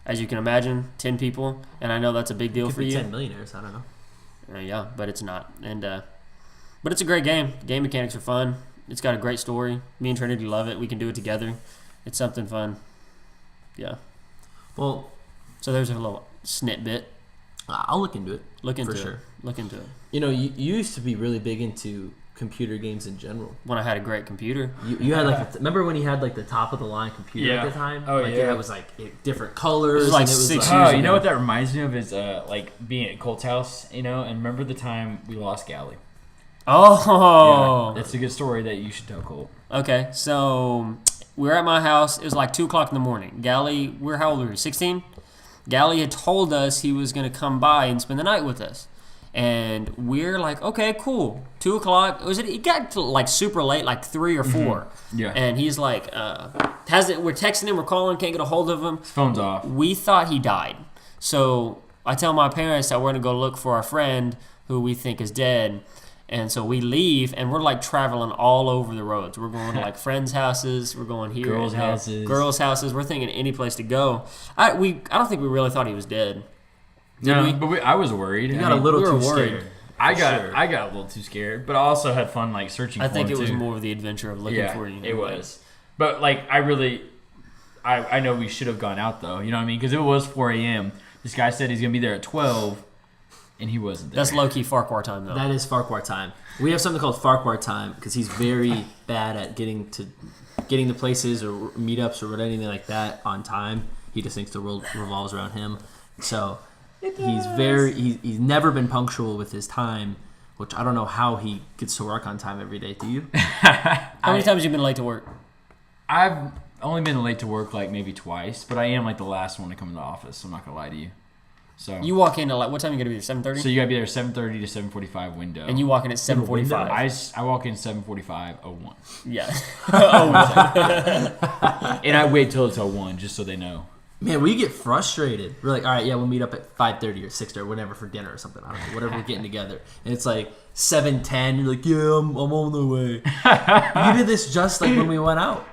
Speaker 1: as you can imagine. 10 people, and I know that's a big deal
Speaker 2: Could
Speaker 1: for
Speaker 2: be
Speaker 1: you.
Speaker 2: 10 millionaires. I don't know.
Speaker 1: Yeah, but it's not. And but it's a great game. Game mechanics are fun. It's got a great story. Me and Trinity love it. We can do it together. It's something fun. Yeah.
Speaker 2: Well,
Speaker 1: So there's a little snitbit.
Speaker 2: I'll look into it.
Speaker 1: Look into
Speaker 2: for
Speaker 1: it.
Speaker 2: sure.
Speaker 1: Look into it.
Speaker 2: You know, you used to be really big into computer games in general.
Speaker 1: When I had a great computer.
Speaker 2: You had like remember when you had like the top of the line computer
Speaker 3: Yeah.
Speaker 2: at the time?
Speaker 3: Oh,
Speaker 2: like,
Speaker 3: yeah.
Speaker 2: It was like different colors.
Speaker 1: It was like
Speaker 2: and it was
Speaker 1: 6
Speaker 2: like,
Speaker 1: years
Speaker 3: You know
Speaker 1: ago.
Speaker 3: what that reminds me of is like being at Colt's house, and remember the time we lost Galle?
Speaker 1: Oh.
Speaker 3: Yeah, that's a good story that you should tell Colt.
Speaker 1: Okay, so we were at my house. It was like 2 o'clock in the morning. Galle, how old were we? 16? Galle had told us he was going to come by and spend the night with us. And we're like, okay, cool. 2 o'clock. It got to like super late, like 3 or 4.
Speaker 3: Yeah.
Speaker 1: And he's like, we're texting him, we're calling, can't get a hold of him.
Speaker 3: His phone's off.
Speaker 1: We thought he died. So I tell my parents that we're going to go look for our friend who we think is dead. And so we leave, and we're like traveling all over the roads. We're going to like friends' houses. We're going here,
Speaker 3: Girls' houses.
Speaker 1: Girls' houses. We're thinking any place to go. I don't think we really thought he was dead. Did
Speaker 3: No,
Speaker 1: we?
Speaker 3: but I was worried.
Speaker 2: You got a little
Speaker 1: we were
Speaker 2: too
Speaker 1: worried.
Speaker 2: scared.
Speaker 3: I
Speaker 2: Sure.
Speaker 3: got a little too scared, but I also had fun like searching.
Speaker 1: I
Speaker 3: for
Speaker 1: think
Speaker 3: him,
Speaker 1: it was
Speaker 3: too.
Speaker 1: more of the adventure of looking for you.
Speaker 3: It was. But like I know we should have gone out though. You know what I mean? Because it was 4 a.m. This guy said he's gonna be there at 12, and he wasn't there.
Speaker 1: That's low key Farquhar time though.
Speaker 2: That is Farquhar time. We have something called Farquhar time because he's very bad at getting to places or meetups or anything like that on time. He just thinks the world revolves around him. So he's never been punctual with his time, which I don't know how he gets to work on time every day. Do you?
Speaker 1: How many times have you been late to work?
Speaker 3: I've only been late to work like maybe twice, but I am like the last one to come in the office. So I'm not gonna lie to you. So
Speaker 1: You walk in at like, what time you gotta be there? 7:30.
Speaker 3: So you gotta be there 7:30 to 7:45 window.
Speaker 1: And you walk in at 7:45.
Speaker 3: I walk in 7:45 01.
Speaker 1: Yeah. Oh,
Speaker 3: And I wait till it's 01 just so they know.
Speaker 2: Man, we get frustrated. We're like, all right, yeah, we'll meet up at 5:30 or 6 or whatever for dinner or something. I don't know, whatever we're getting together. And it's like 7:10. You're like, yeah, I'm on the way. You did this just like when we went out.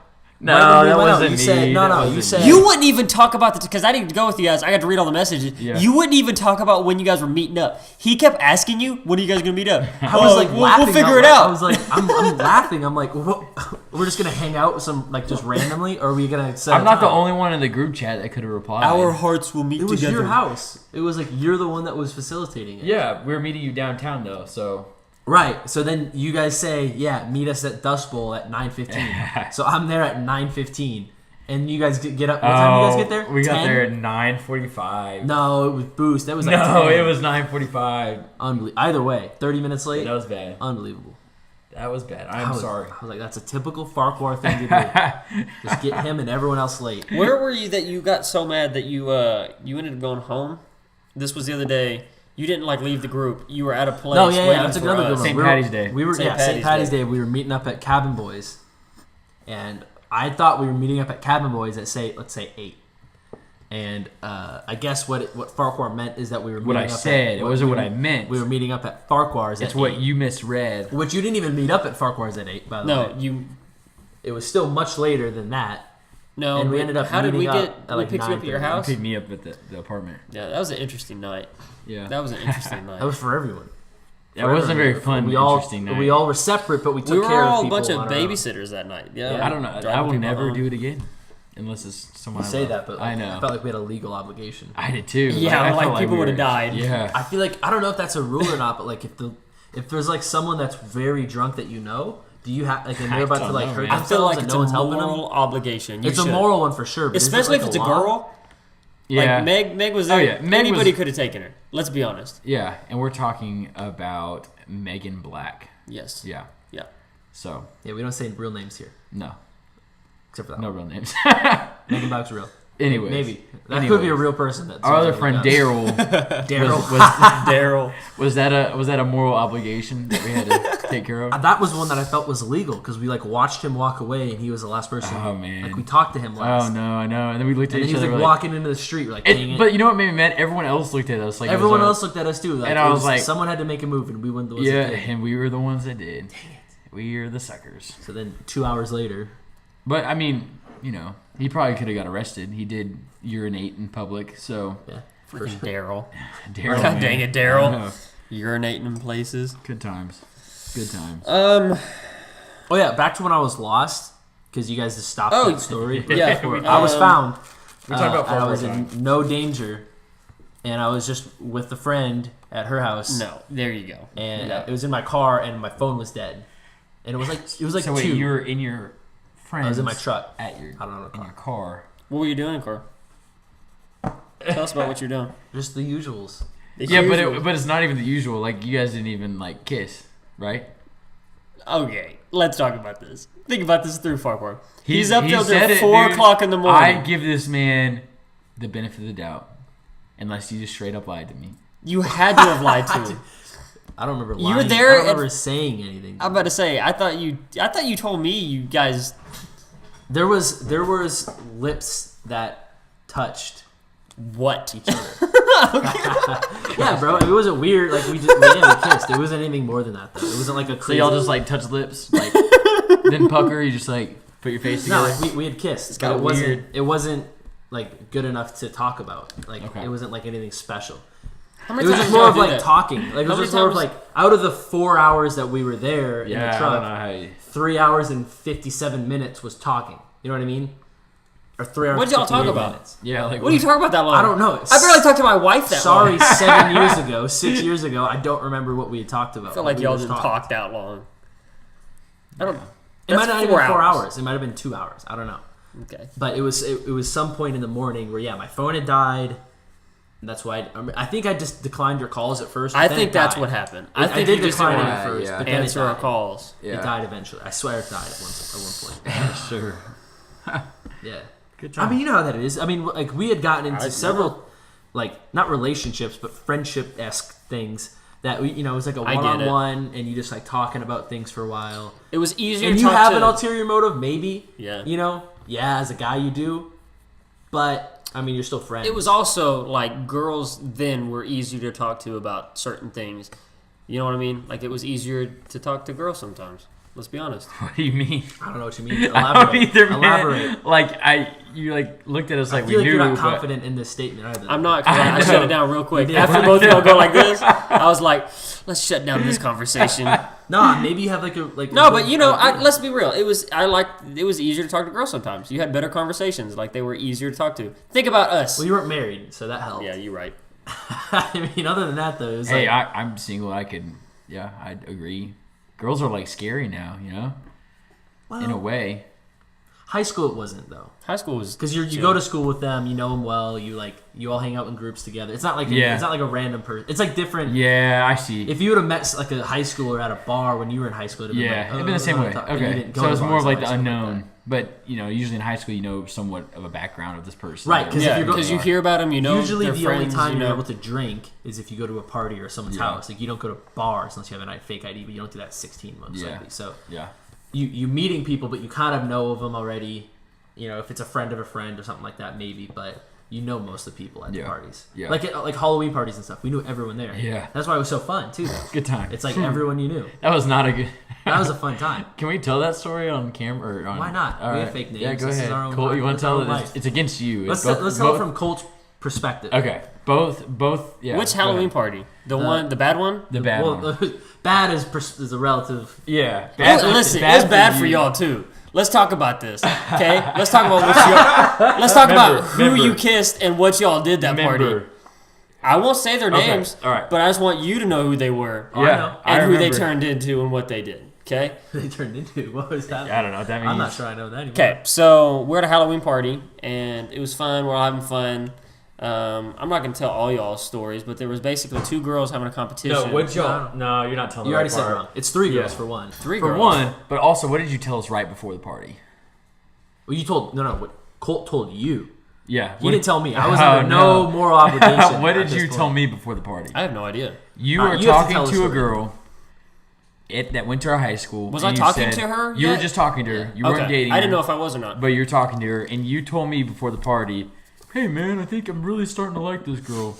Speaker 3: No,
Speaker 2: Right when we
Speaker 3: that
Speaker 2: went out,
Speaker 3: wasn't
Speaker 2: you
Speaker 3: me.
Speaker 2: said, no,
Speaker 3: That
Speaker 2: no,
Speaker 3: wasn't
Speaker 2: you
Speaker 3: me.
Speaker 2: said
Speaker 1: You wouldn't even talk about this because I didn't go with you guys. I got to read all the messages.
Speaker 3: Yeah.
Speaker 1: You wouldn't even talk about when you guys were meeting up. He kept asking you, "When are you guys gonna meet up?"
Speaker 2: I was like, laughing
Speaker 1: we'll figure
Speaker 2: out
Speaker 1: it
Speaker 2: loud.
Speaker 1: out.
Speaker 2: I was like, I'm laughing. I'm like, what? We're just gonna hang out with some like just randomly, or are we gonna set?
Speaker 3: I'm
Speaker 2: a
Speaker 3: not the
Speaker 2: time?
Speaker 3: only one in the group chat that could have replied.
Speaker 1: Our hearts will meet
Speaker 2: It was
Speaker 1: together.
Speaker 2: your house. It was like you're the one that was facilitating it.
Speaker 3: Yeah, we were meeting you downtown though, so
Speaker 2: Right. So then you guys say, yeah, meet us at Dust Bowl at 9:15. So I'm there at 9:15, and you guys get up. What time do you guys get there?
Speaker 3: We got
Speaker 2: 10?
Speaker 3: there at 9:45.
Speaker 2: No, it was Boost. That was like
Speaker 3: No,
Speaker 2: 10.
Speaker 3: it was 9:45.
Speaker 2: Either way, 30 minutes late.
Speaker 3: That was bad.
Speaker 2: Unbelievable.
Speaker 3: That was bad. I'm sorry.
Speaker 2: I was like, that's a typical Farquhar thing to do. Just get him and everyone else late.
Speaker 1: Where were you that you got so mad that you ended up going home? This was the other day. You didn't like leave the group. You were at a place.
Speaker 2: No, yeah,
Speaker 1: waiting
Speaker 2: that's
Speaker 1: for
Speaker 2: another good
Speaker 1: us.
Speaker 2: one.
Speaker 3: St. Patty's Day.
Speaker 2: We were
Speaker 1: St.
Speaker 2: St. Patty's
Speaker 1: Day.
Speaker 2: Day. We were meeting up at Cabin Boys, and I thought we were meeting up at Cabin Boys at let's say 8. And I guess what Farquhar meant is that we were meeting
Speaker 3: What I
Speaker 2: up
Speaker 3: said. It wasn't what I meant.
Speaker 2: We were meeting up at Farquhar's.
Speaker 3: It's
Speaker 2: at
Speaker 3: what
Speaker 2: 8,
Speaker 3: you misread.
Speaker 2: which you didn't even meet up at Farquhar's at 8. By the way,
Speaker 1: No,
Speaker 2: it was still much later than that.
Speaker 1: No,
Speaker 2: And we ended up
Speaker 1: How did we
Speaker 2: meeting
Speaker 1: get?
Speaker 2: up at
Speaker 1: We
Speaker 2: like
Speaker 1: picked you up at your
Speaker 2: 9:30.
Speaker 1: house.
Speaker 3: Picked me up at the apartment.
Speaker 1: Yeah, that was an interesting night.
Speaker 3: Yeah.
Speaker 1: That was an interesting night.
Speaker 2: That was for everyone.
Speaker 3: That wasn't a very fun, interesting night.
Speaker 2: We all were separate, but we took
Speaker 1: We were
Speaker 2: care of
Speaker 1: all a
Speaker 2: people
Speaker 1: bunch of
Speaker 2: on our own.
Speaker 1: babysitters that night. Yeah,
Speaker 2: Yeah.
Speaker 3: I don't know.
Speaker 1: driving
Speaker 3: I will
Speaker 1: people
Speaker 3: never
Speaker 1: home.
Speaker 3: do it again. Unless it's someone
Speaker 2: You
Speaker 3: I
Speaker 2: say
Speaker 3: love.
Speaker 2: that, but like,
Speaker 3: I know.
Speaker 2: I felt like we had a legal obligation.
Speaker 3: I did too.
Speaker 1: Yeah,
Speaker 3: I
Speaker 1: like,
Speaker 3: felt
Speaker 1: people
Speaker 3: we
Speaker 1: would've
Speaker 3: were-
Speaker 1: died.
Speaker 3: Yeah.
Speaker 2: I feel like I don't know if that's a rule or not, but like if there's like someone that's very drunk that you know, do you have like and
Speaker 3: I
Speaker 2: they're about to
Speaker 3: don't
Speaker 2: like
Speaker 3: know,
Speaker 2: hurt
Speaker 3: man.
Speaker 1: I feel
Speaker 2: themselves
Speaker 1: like
Speaker 2: and
Speaker 1: it's
Speaker 2: no
Speaker 1: a
Speaker 2: one's helping them?
Speaker 1: moral obligation. You
Speaker 2: It's a
Speaker 1: should.
Speaker 2: moral one for sure, but is it,
Speaker 1: Especially
Speaker 2: like,
Speaker 1: if it's a
Speaker 2: law?
Speaker 1: girl.
Speaker 3: Yeah.
Speaker 1: Like Meg was there.
Speaker 3: Oh, yeah. Meg
Speaker 1: Anybody
Speaker 3: was-
Speaker 1: could have taken her. Let's be honest.
Speaker 3: Yeah, and we're talking about Megan Black.
Speaker 1: Yes.
Speaker 3: Yeah.
Speaker 1: Yeah.
Speaker 3: So
Speaker 2: Yeah, we don't say real names here,
Speaker 3: no,
Speaker 2: except for that.
Speaker 3: no
Speaker 2: one.
Speaker 3: real names.
Speaker 2: Megan Black's real.
Speaker 3: Anyways,
Speaker 2: maybe that could be a real person. That
Speaker 3: our other friend Daryl.
Speaker 2: Daryl.
Speaker 3: Was that a moral obligation that we had to take care of?
Speaker 2: That was one that I felt was illegal because we like watched him walk away and he was the last person.
Speaker 3: Oh man!
Speaker 2: Like we talked to him last.
Speaker 3: Oh no, I know. And then we looked at
Speaker 2: and
Speaker 3: each
Speaker 2: then he
Speaker 3: other.
Speaker 2: was like walking into the street, like dang it.
Speaker 3: But you know what made me mad? Everyone else looked at us like
Speaker 2: everyone else looked at us too. Like,
Speaker 3: and I was like,
Speaker 2: someone had to make a move and we weren't the ones.
Speaker 3: Yeah,
Speaker 2: that did.
Speaker 3: and we were the ones that did. Dang it! We are the suckers.
Speaker 2: So then 2 hours later.
Speaker 3: But I mean, he probably could have got arrested. He did urinate in public, so
Speaker 2: yeah.
Speaker 1: Freaking Daryl.
Speaker 3: Daryl,
Speaker 1: God dang it, Daryl. Urinating in places.
Speaker 3: Good times. Good times.
Speaker 2: Oh yeah, back to when I was lost because you guys just stopped that story.
Speaker 1: Yeah,
Speaker 2: I was found.
Speaker 3: We're talking about
Speaker 2: I was in no danger, and I was just with a friend at her house.
Speaker 1: No, there you go.
Speaker 2: And it was in my car, and my phone was dead. And it was like
Speaker 3: so wait,
Speaker 2: 2.
Speaker 3: you were in your friend's.
Speaker 2: I was in my truck.
Speaker 3: At your.
Speaker 2: I don't know.
Speaker 3: In your car.
Speaker 1: What were you doing in the car? Tell us about what you're doing.
Speaker 2: Just the usuals.
Speaker 3: But it's not even the usual. Like you guys didn't even like kiss, right?
Speaker 1: Okay, let's talk about this. Think about this through Farquhar. He's up
Speaker 3: he
Speaker 1: till
Speaker 3: said
Speaker 1: 4 o'clock in the morning.
Speaker 3: I give this man the benefit of the doubt, unless he just straight up lied to me.
Speaker 1: You had to have lied to him.
Speaker 2: I don't remember lying.
Speaker 1: You were there.
Speaker 2: I don't remember saying anything.
Speaker 1: I'm about to say. I thought you told me you guys.
Speaker 2: There was lips that touched
Speaker 1: What?
Speaker 2: each other. Yeah, bro. It wasn't weird. Like we never kissed. It wasn't anything more than that, though. It wasn't like a crazy.
Speaker 3: So y'all just like touch lips, like then pucker. You just like put your face
Speaker 2: no,
Speaker 3: together.
Speaker 2: like we had kissed.
Speaker 1: got
Speaker 2: But
Speaker 1: weird.
Speaker 2: It wasn't like good enough to talk about. Like
Speaker 3: Okay.
Speaker 2: it wasn't like anything special.
Speaker 1: How
Speaker 2: It
Speaker 1: many
Speaker 2: was
Speaker 1: times
Speaker 2: just
Speaker 1: did
Speaker 2: more
Speaker 1: y'all
Speaker 2: of
Speaker 1: do
Speaker 2: like
Speaker 1: that?
Speaker 2: talking. Like it
Speaker 1: How
Speaker 2: was just
Speaker 1: many
Speaker 2: more of
Speaker 1: times-
Speaker 2: like out of the 4 hours that we were there in the
Speaker 3: I don't
Speaker 2: truck,
Speaker 3: know how you...
Speaker 2: 3 hours and 57 minutes was talking. You know what I mean? Or 3 hours.
Speaker 1: What did y'all talk
Speaker 2: 58
Speaker 1: about?
Speaker 2: minutes.
Speaker 3: Yeah, like
Speaker 1: What are you talking about that long?
Speaker 2: I don't know.
Speaker 1: I barely talked to my wife that
Speaker 2: Sorry,
Speaker 1: long.
Speaker 2: 7 years ago, 6 years ago, I don't remember what we had talked about.
Speaker 1: I feel like
Speaker 2: We
Speaker 1: y'all
Speaker 2: just
Speaker 1: didn't
Speaker 2: talked.
Speaker 1: talk that long. I don't.
Speaker 2: It might
Speaker 1: That's
Speaker 2: not have
Speaker 1: 4
Speaker 2: been 4
Speaker 1: hours.
Speaker 2: hours. It might have been 2 hours. I don't know.
Speaker 1: Okay.
Speaker 2: But it was some point in the morning where my phone had died. And that's why I think I just declined your calls at first.
Speaker 1: I
Speaker 2: then
Speaker 1: think
Speaker 2: it
Speaker 1: that's
Speaker 2: died.
Speaker 1: what happened.
Speaker 2: I
Speaker 1: I think
Speaker 2: did
Speaker 1: you just
Speaker 2: decline
Speaker 1: didn't
Speaker 2: it
Speaker 1: want
Speaker 2: at first,
Speaker 3: yeah.
Speaker 2: but
Speaker 1: to
Speaker 2: then
Speaker 1: answer
Speaker 2: it
Speaker 1: our
Speaker 2: died.
Speaker 1: calls.
Speaker 2: It died eventually. I swear it died at one point.
Speaker 3: Sure.
Speaker 2: Yeah.
Speaker 3: Good job.
Speaker 2: I mean, you know how that is. I mean, like we had gotten into several, like not relationships, but friendship-esque things that we, it was like a
Speaker 1: I get it.
Speaker 2: one-on-one, and you just like talking about things for a while.
Speaker 1: It was easier
Speaker 2: And
Speaker 1: to
Speaker 2: you
Speaker 1: talk
Speaker 2: have
Speaker 1: to...
Speaker 2: an ulterior motive, maybe.
Speaker 1: Yeah.
Speaker 2: Yeah, as a guy you do, but I mean, you're still friends.
Speaker 1: It was also like girls then were easier to talk to about certain things. You know what I mean? Like it was easier to talk to girls sometimes. Let's be honest.
Speaker 3: What do you mean?
Speaker 2: I don't know what you mean.
Speaker 3: I don't
Speaker 2: Elaborate.
Speaker 3: either, man.
Speaker 2: Elaborate.
Speaker 3: Like you like looked at us like
Speaker 2: I
Speaker 3: we
Speaker 2: feel like
Speaker 3: knew.
Speaker 2: you're not
Speaker 3: but-
Speaker 2: confident in this statement either.
Speaker 1: I'm not. 'Cause I
Speaker 3: I
Speaker 1: shut
Speaker 3: know.
Speaker 1: it down real quick.
Speaker 2: You did.
Speaker 1: After both of y'all go like this, I was like, let's shut down this conversation.
Speaker 2: Nah, maybe you have like a
Speaker 1: No, but let's be real. It was easier to talk to girls sometimes. You had better conversations. Like they were easier to talk to. Think about us.
Speaker 2: Well, you weren't married, so that helped.
Speaker 1: Yeah, you're right.
Speaker 2: I mean, other than that, though, it was
Speaker 3: Hey,
Speaker 2: like,
Speaker 3: I'm single. I'd agree. Girls are like scary now, in a way.
Speaker 2: high school it wasn't though,
Speaker 1: High school was
Speaker 2: because you go to school with them, you know them well, you all hang out in groups together. It's not like
Speaker 3: Yeah.
Speaker 2: it's not like a random person. It's like different.
Speaker 3: Yeah, I see.
Speaker 2: If you would have met like a high schooler at a bar when you were in high school, it'd have
Speaker 3: Yeah,
Speaker 2: been like,
Speaker 3: it'd been the same way.
Speaker 2: and you
Speaker 3: Okay,
Speaker 2: didn't go
Speaker 3: so
Speaker 2: to
Speaker 3: it's more
Speaker 2: bars
Speaker 3: of like
Speaker 2: in
Speaker 3: the
Speaker 2: high school
Speaker 3: unknown.
Speaker 2: that.
Speaker 3: But usually in high school, you know somewhat of a background of this person.
Speaker 2: Right, 'cause if
Speaker 1: yeah,
Speaker 2: you're go-
Speaker 1: because you hear about them,
Speaker 2: Usually,
Speaker 1: their
Speaker 2: the
Speaker 1: friends,
Speaker 2: only time
Speaker 1: you know.
Speaker 2: you're able to drink is if you go to a party or someone's
Speaker 3: Yeah.
Speaker 2: house. Like you don't go to bars unless you have a fake ID, but you don't do that at 16 most
Speaker 3: Yeah.
Speaker 2: likely. So
Speaker 3: Yeah.
Speaker 2: you meeting people, but you kind of know of them already. If it's a friend of a friend or something like that, maybe. But you know most of the people at the
Speaker 3: Yeah.
Speaker 2: parties.
Speaker 3: Yeah.
Speaker 2: Like Halloween parties and stuff. We knew everyone there.
Speaker 3: Yeah.
Speaker 2: That's why it was so fun too.
Speaker 3: Good time.
Speaker 2: It's like everyone you knew.
Speaker 3: That was not a good.
Speaker 2: That was a fun time.
Speaker 3: Can we tell that story on camera? Or on,
Speaker 2: Why not?
Speaker 3: All
Speaker 2: We have
Speaker 3: right.
Speaker 2: fake names.
Speaker 3: Yeah, go
Speaker 2: This is
Speaker 3: ahead.
Speaker 2: our own
Speaker 3: Colt,
Speaker 2: life.
Speaker 3: you want
Speaker 2: It's
Speaker 3: to
Speaker 2: our
Speaker 3: tell
Speaker 2: own
Speaker 3: it?
Speaker 2: life.
Speaker 3: It's against you.
Speaker 2: Let's
Speaker 3: It's
Speaker 2: tell it from Colt's perspective.
Speaker 3: Okay. Both. Yeah.
Speaker 1: Which
Speaker 3: go
Speaker 1: Halloween
Speaker 3: ahead.
Speaker 1: party? The bad one?
Speaker 3: The bad one.
Speaker 2: Well, bad is a relative.
Speaker 3: Yeah.
Speaker 1: Listen, it's bad for
Speaker 3: you.
Speaker 1: y'all too. Let's talk about this, okay? Let's talk about what y'all. Let's talk about who you kissed and what y'all did that party. I won't say their
Speaker 3: Okay,
Speaker 1: names,
Speaker 3: all right.
Speaker 1: but I just want you to know who they were
Speaker 2: Oh, I
Speaker 3: Yeah.
Speaker 2: know.
Speaker 3: I
Speaker 1: and who they
Speaker 3: remember.
Speaker 1: turned into and what they did. Okay.
Speaker 2: They turned into what was that?
Speaker 3: I don't know what that means.
Speaker 2: I'm not sure I know that anymore.
Speaker 1: Okay. So we're at a Halloween party and it was fun. We're all having fun. I'm not gonna tell all y'all's stories, but there was basically two girls having a competition.
Speaker 3: No, what'd y'all? No, you're not telling
Speaker 2: You
Speaker 3: the
Speaker 2: already
Speaker 3: right
Speaker 2: said it
Speaker 3: part.
Speaker 2: wrong. It's 3 girls
Speaker 3: Yeah.
Speaker 2: for one.
Speaker 1: Three
Speaker 3: For
Speaker 1: girls.
Speaker 3: one, but also, what did you tell us right before the party?
Speaker 2: Well, you told what Colt told you.
Speaker 3: Yeah.
Speaker 2: He didn't tell me. I was under no moral obligation.
Speaker 3: What did you tell me before the party?
Speaker 1: I have no idea.
Speaker 3: You were talking to a girl that went to our high school.
Speaker 1: Was I talking to her?
Speaker 3: You were just talking to her. You weren't dating her.
Speaker 1: I didn't know if I was or not.
Speaker 3: But you were talking to her, and you told me before the party, hey, man, I think I'm really starting to like this girl.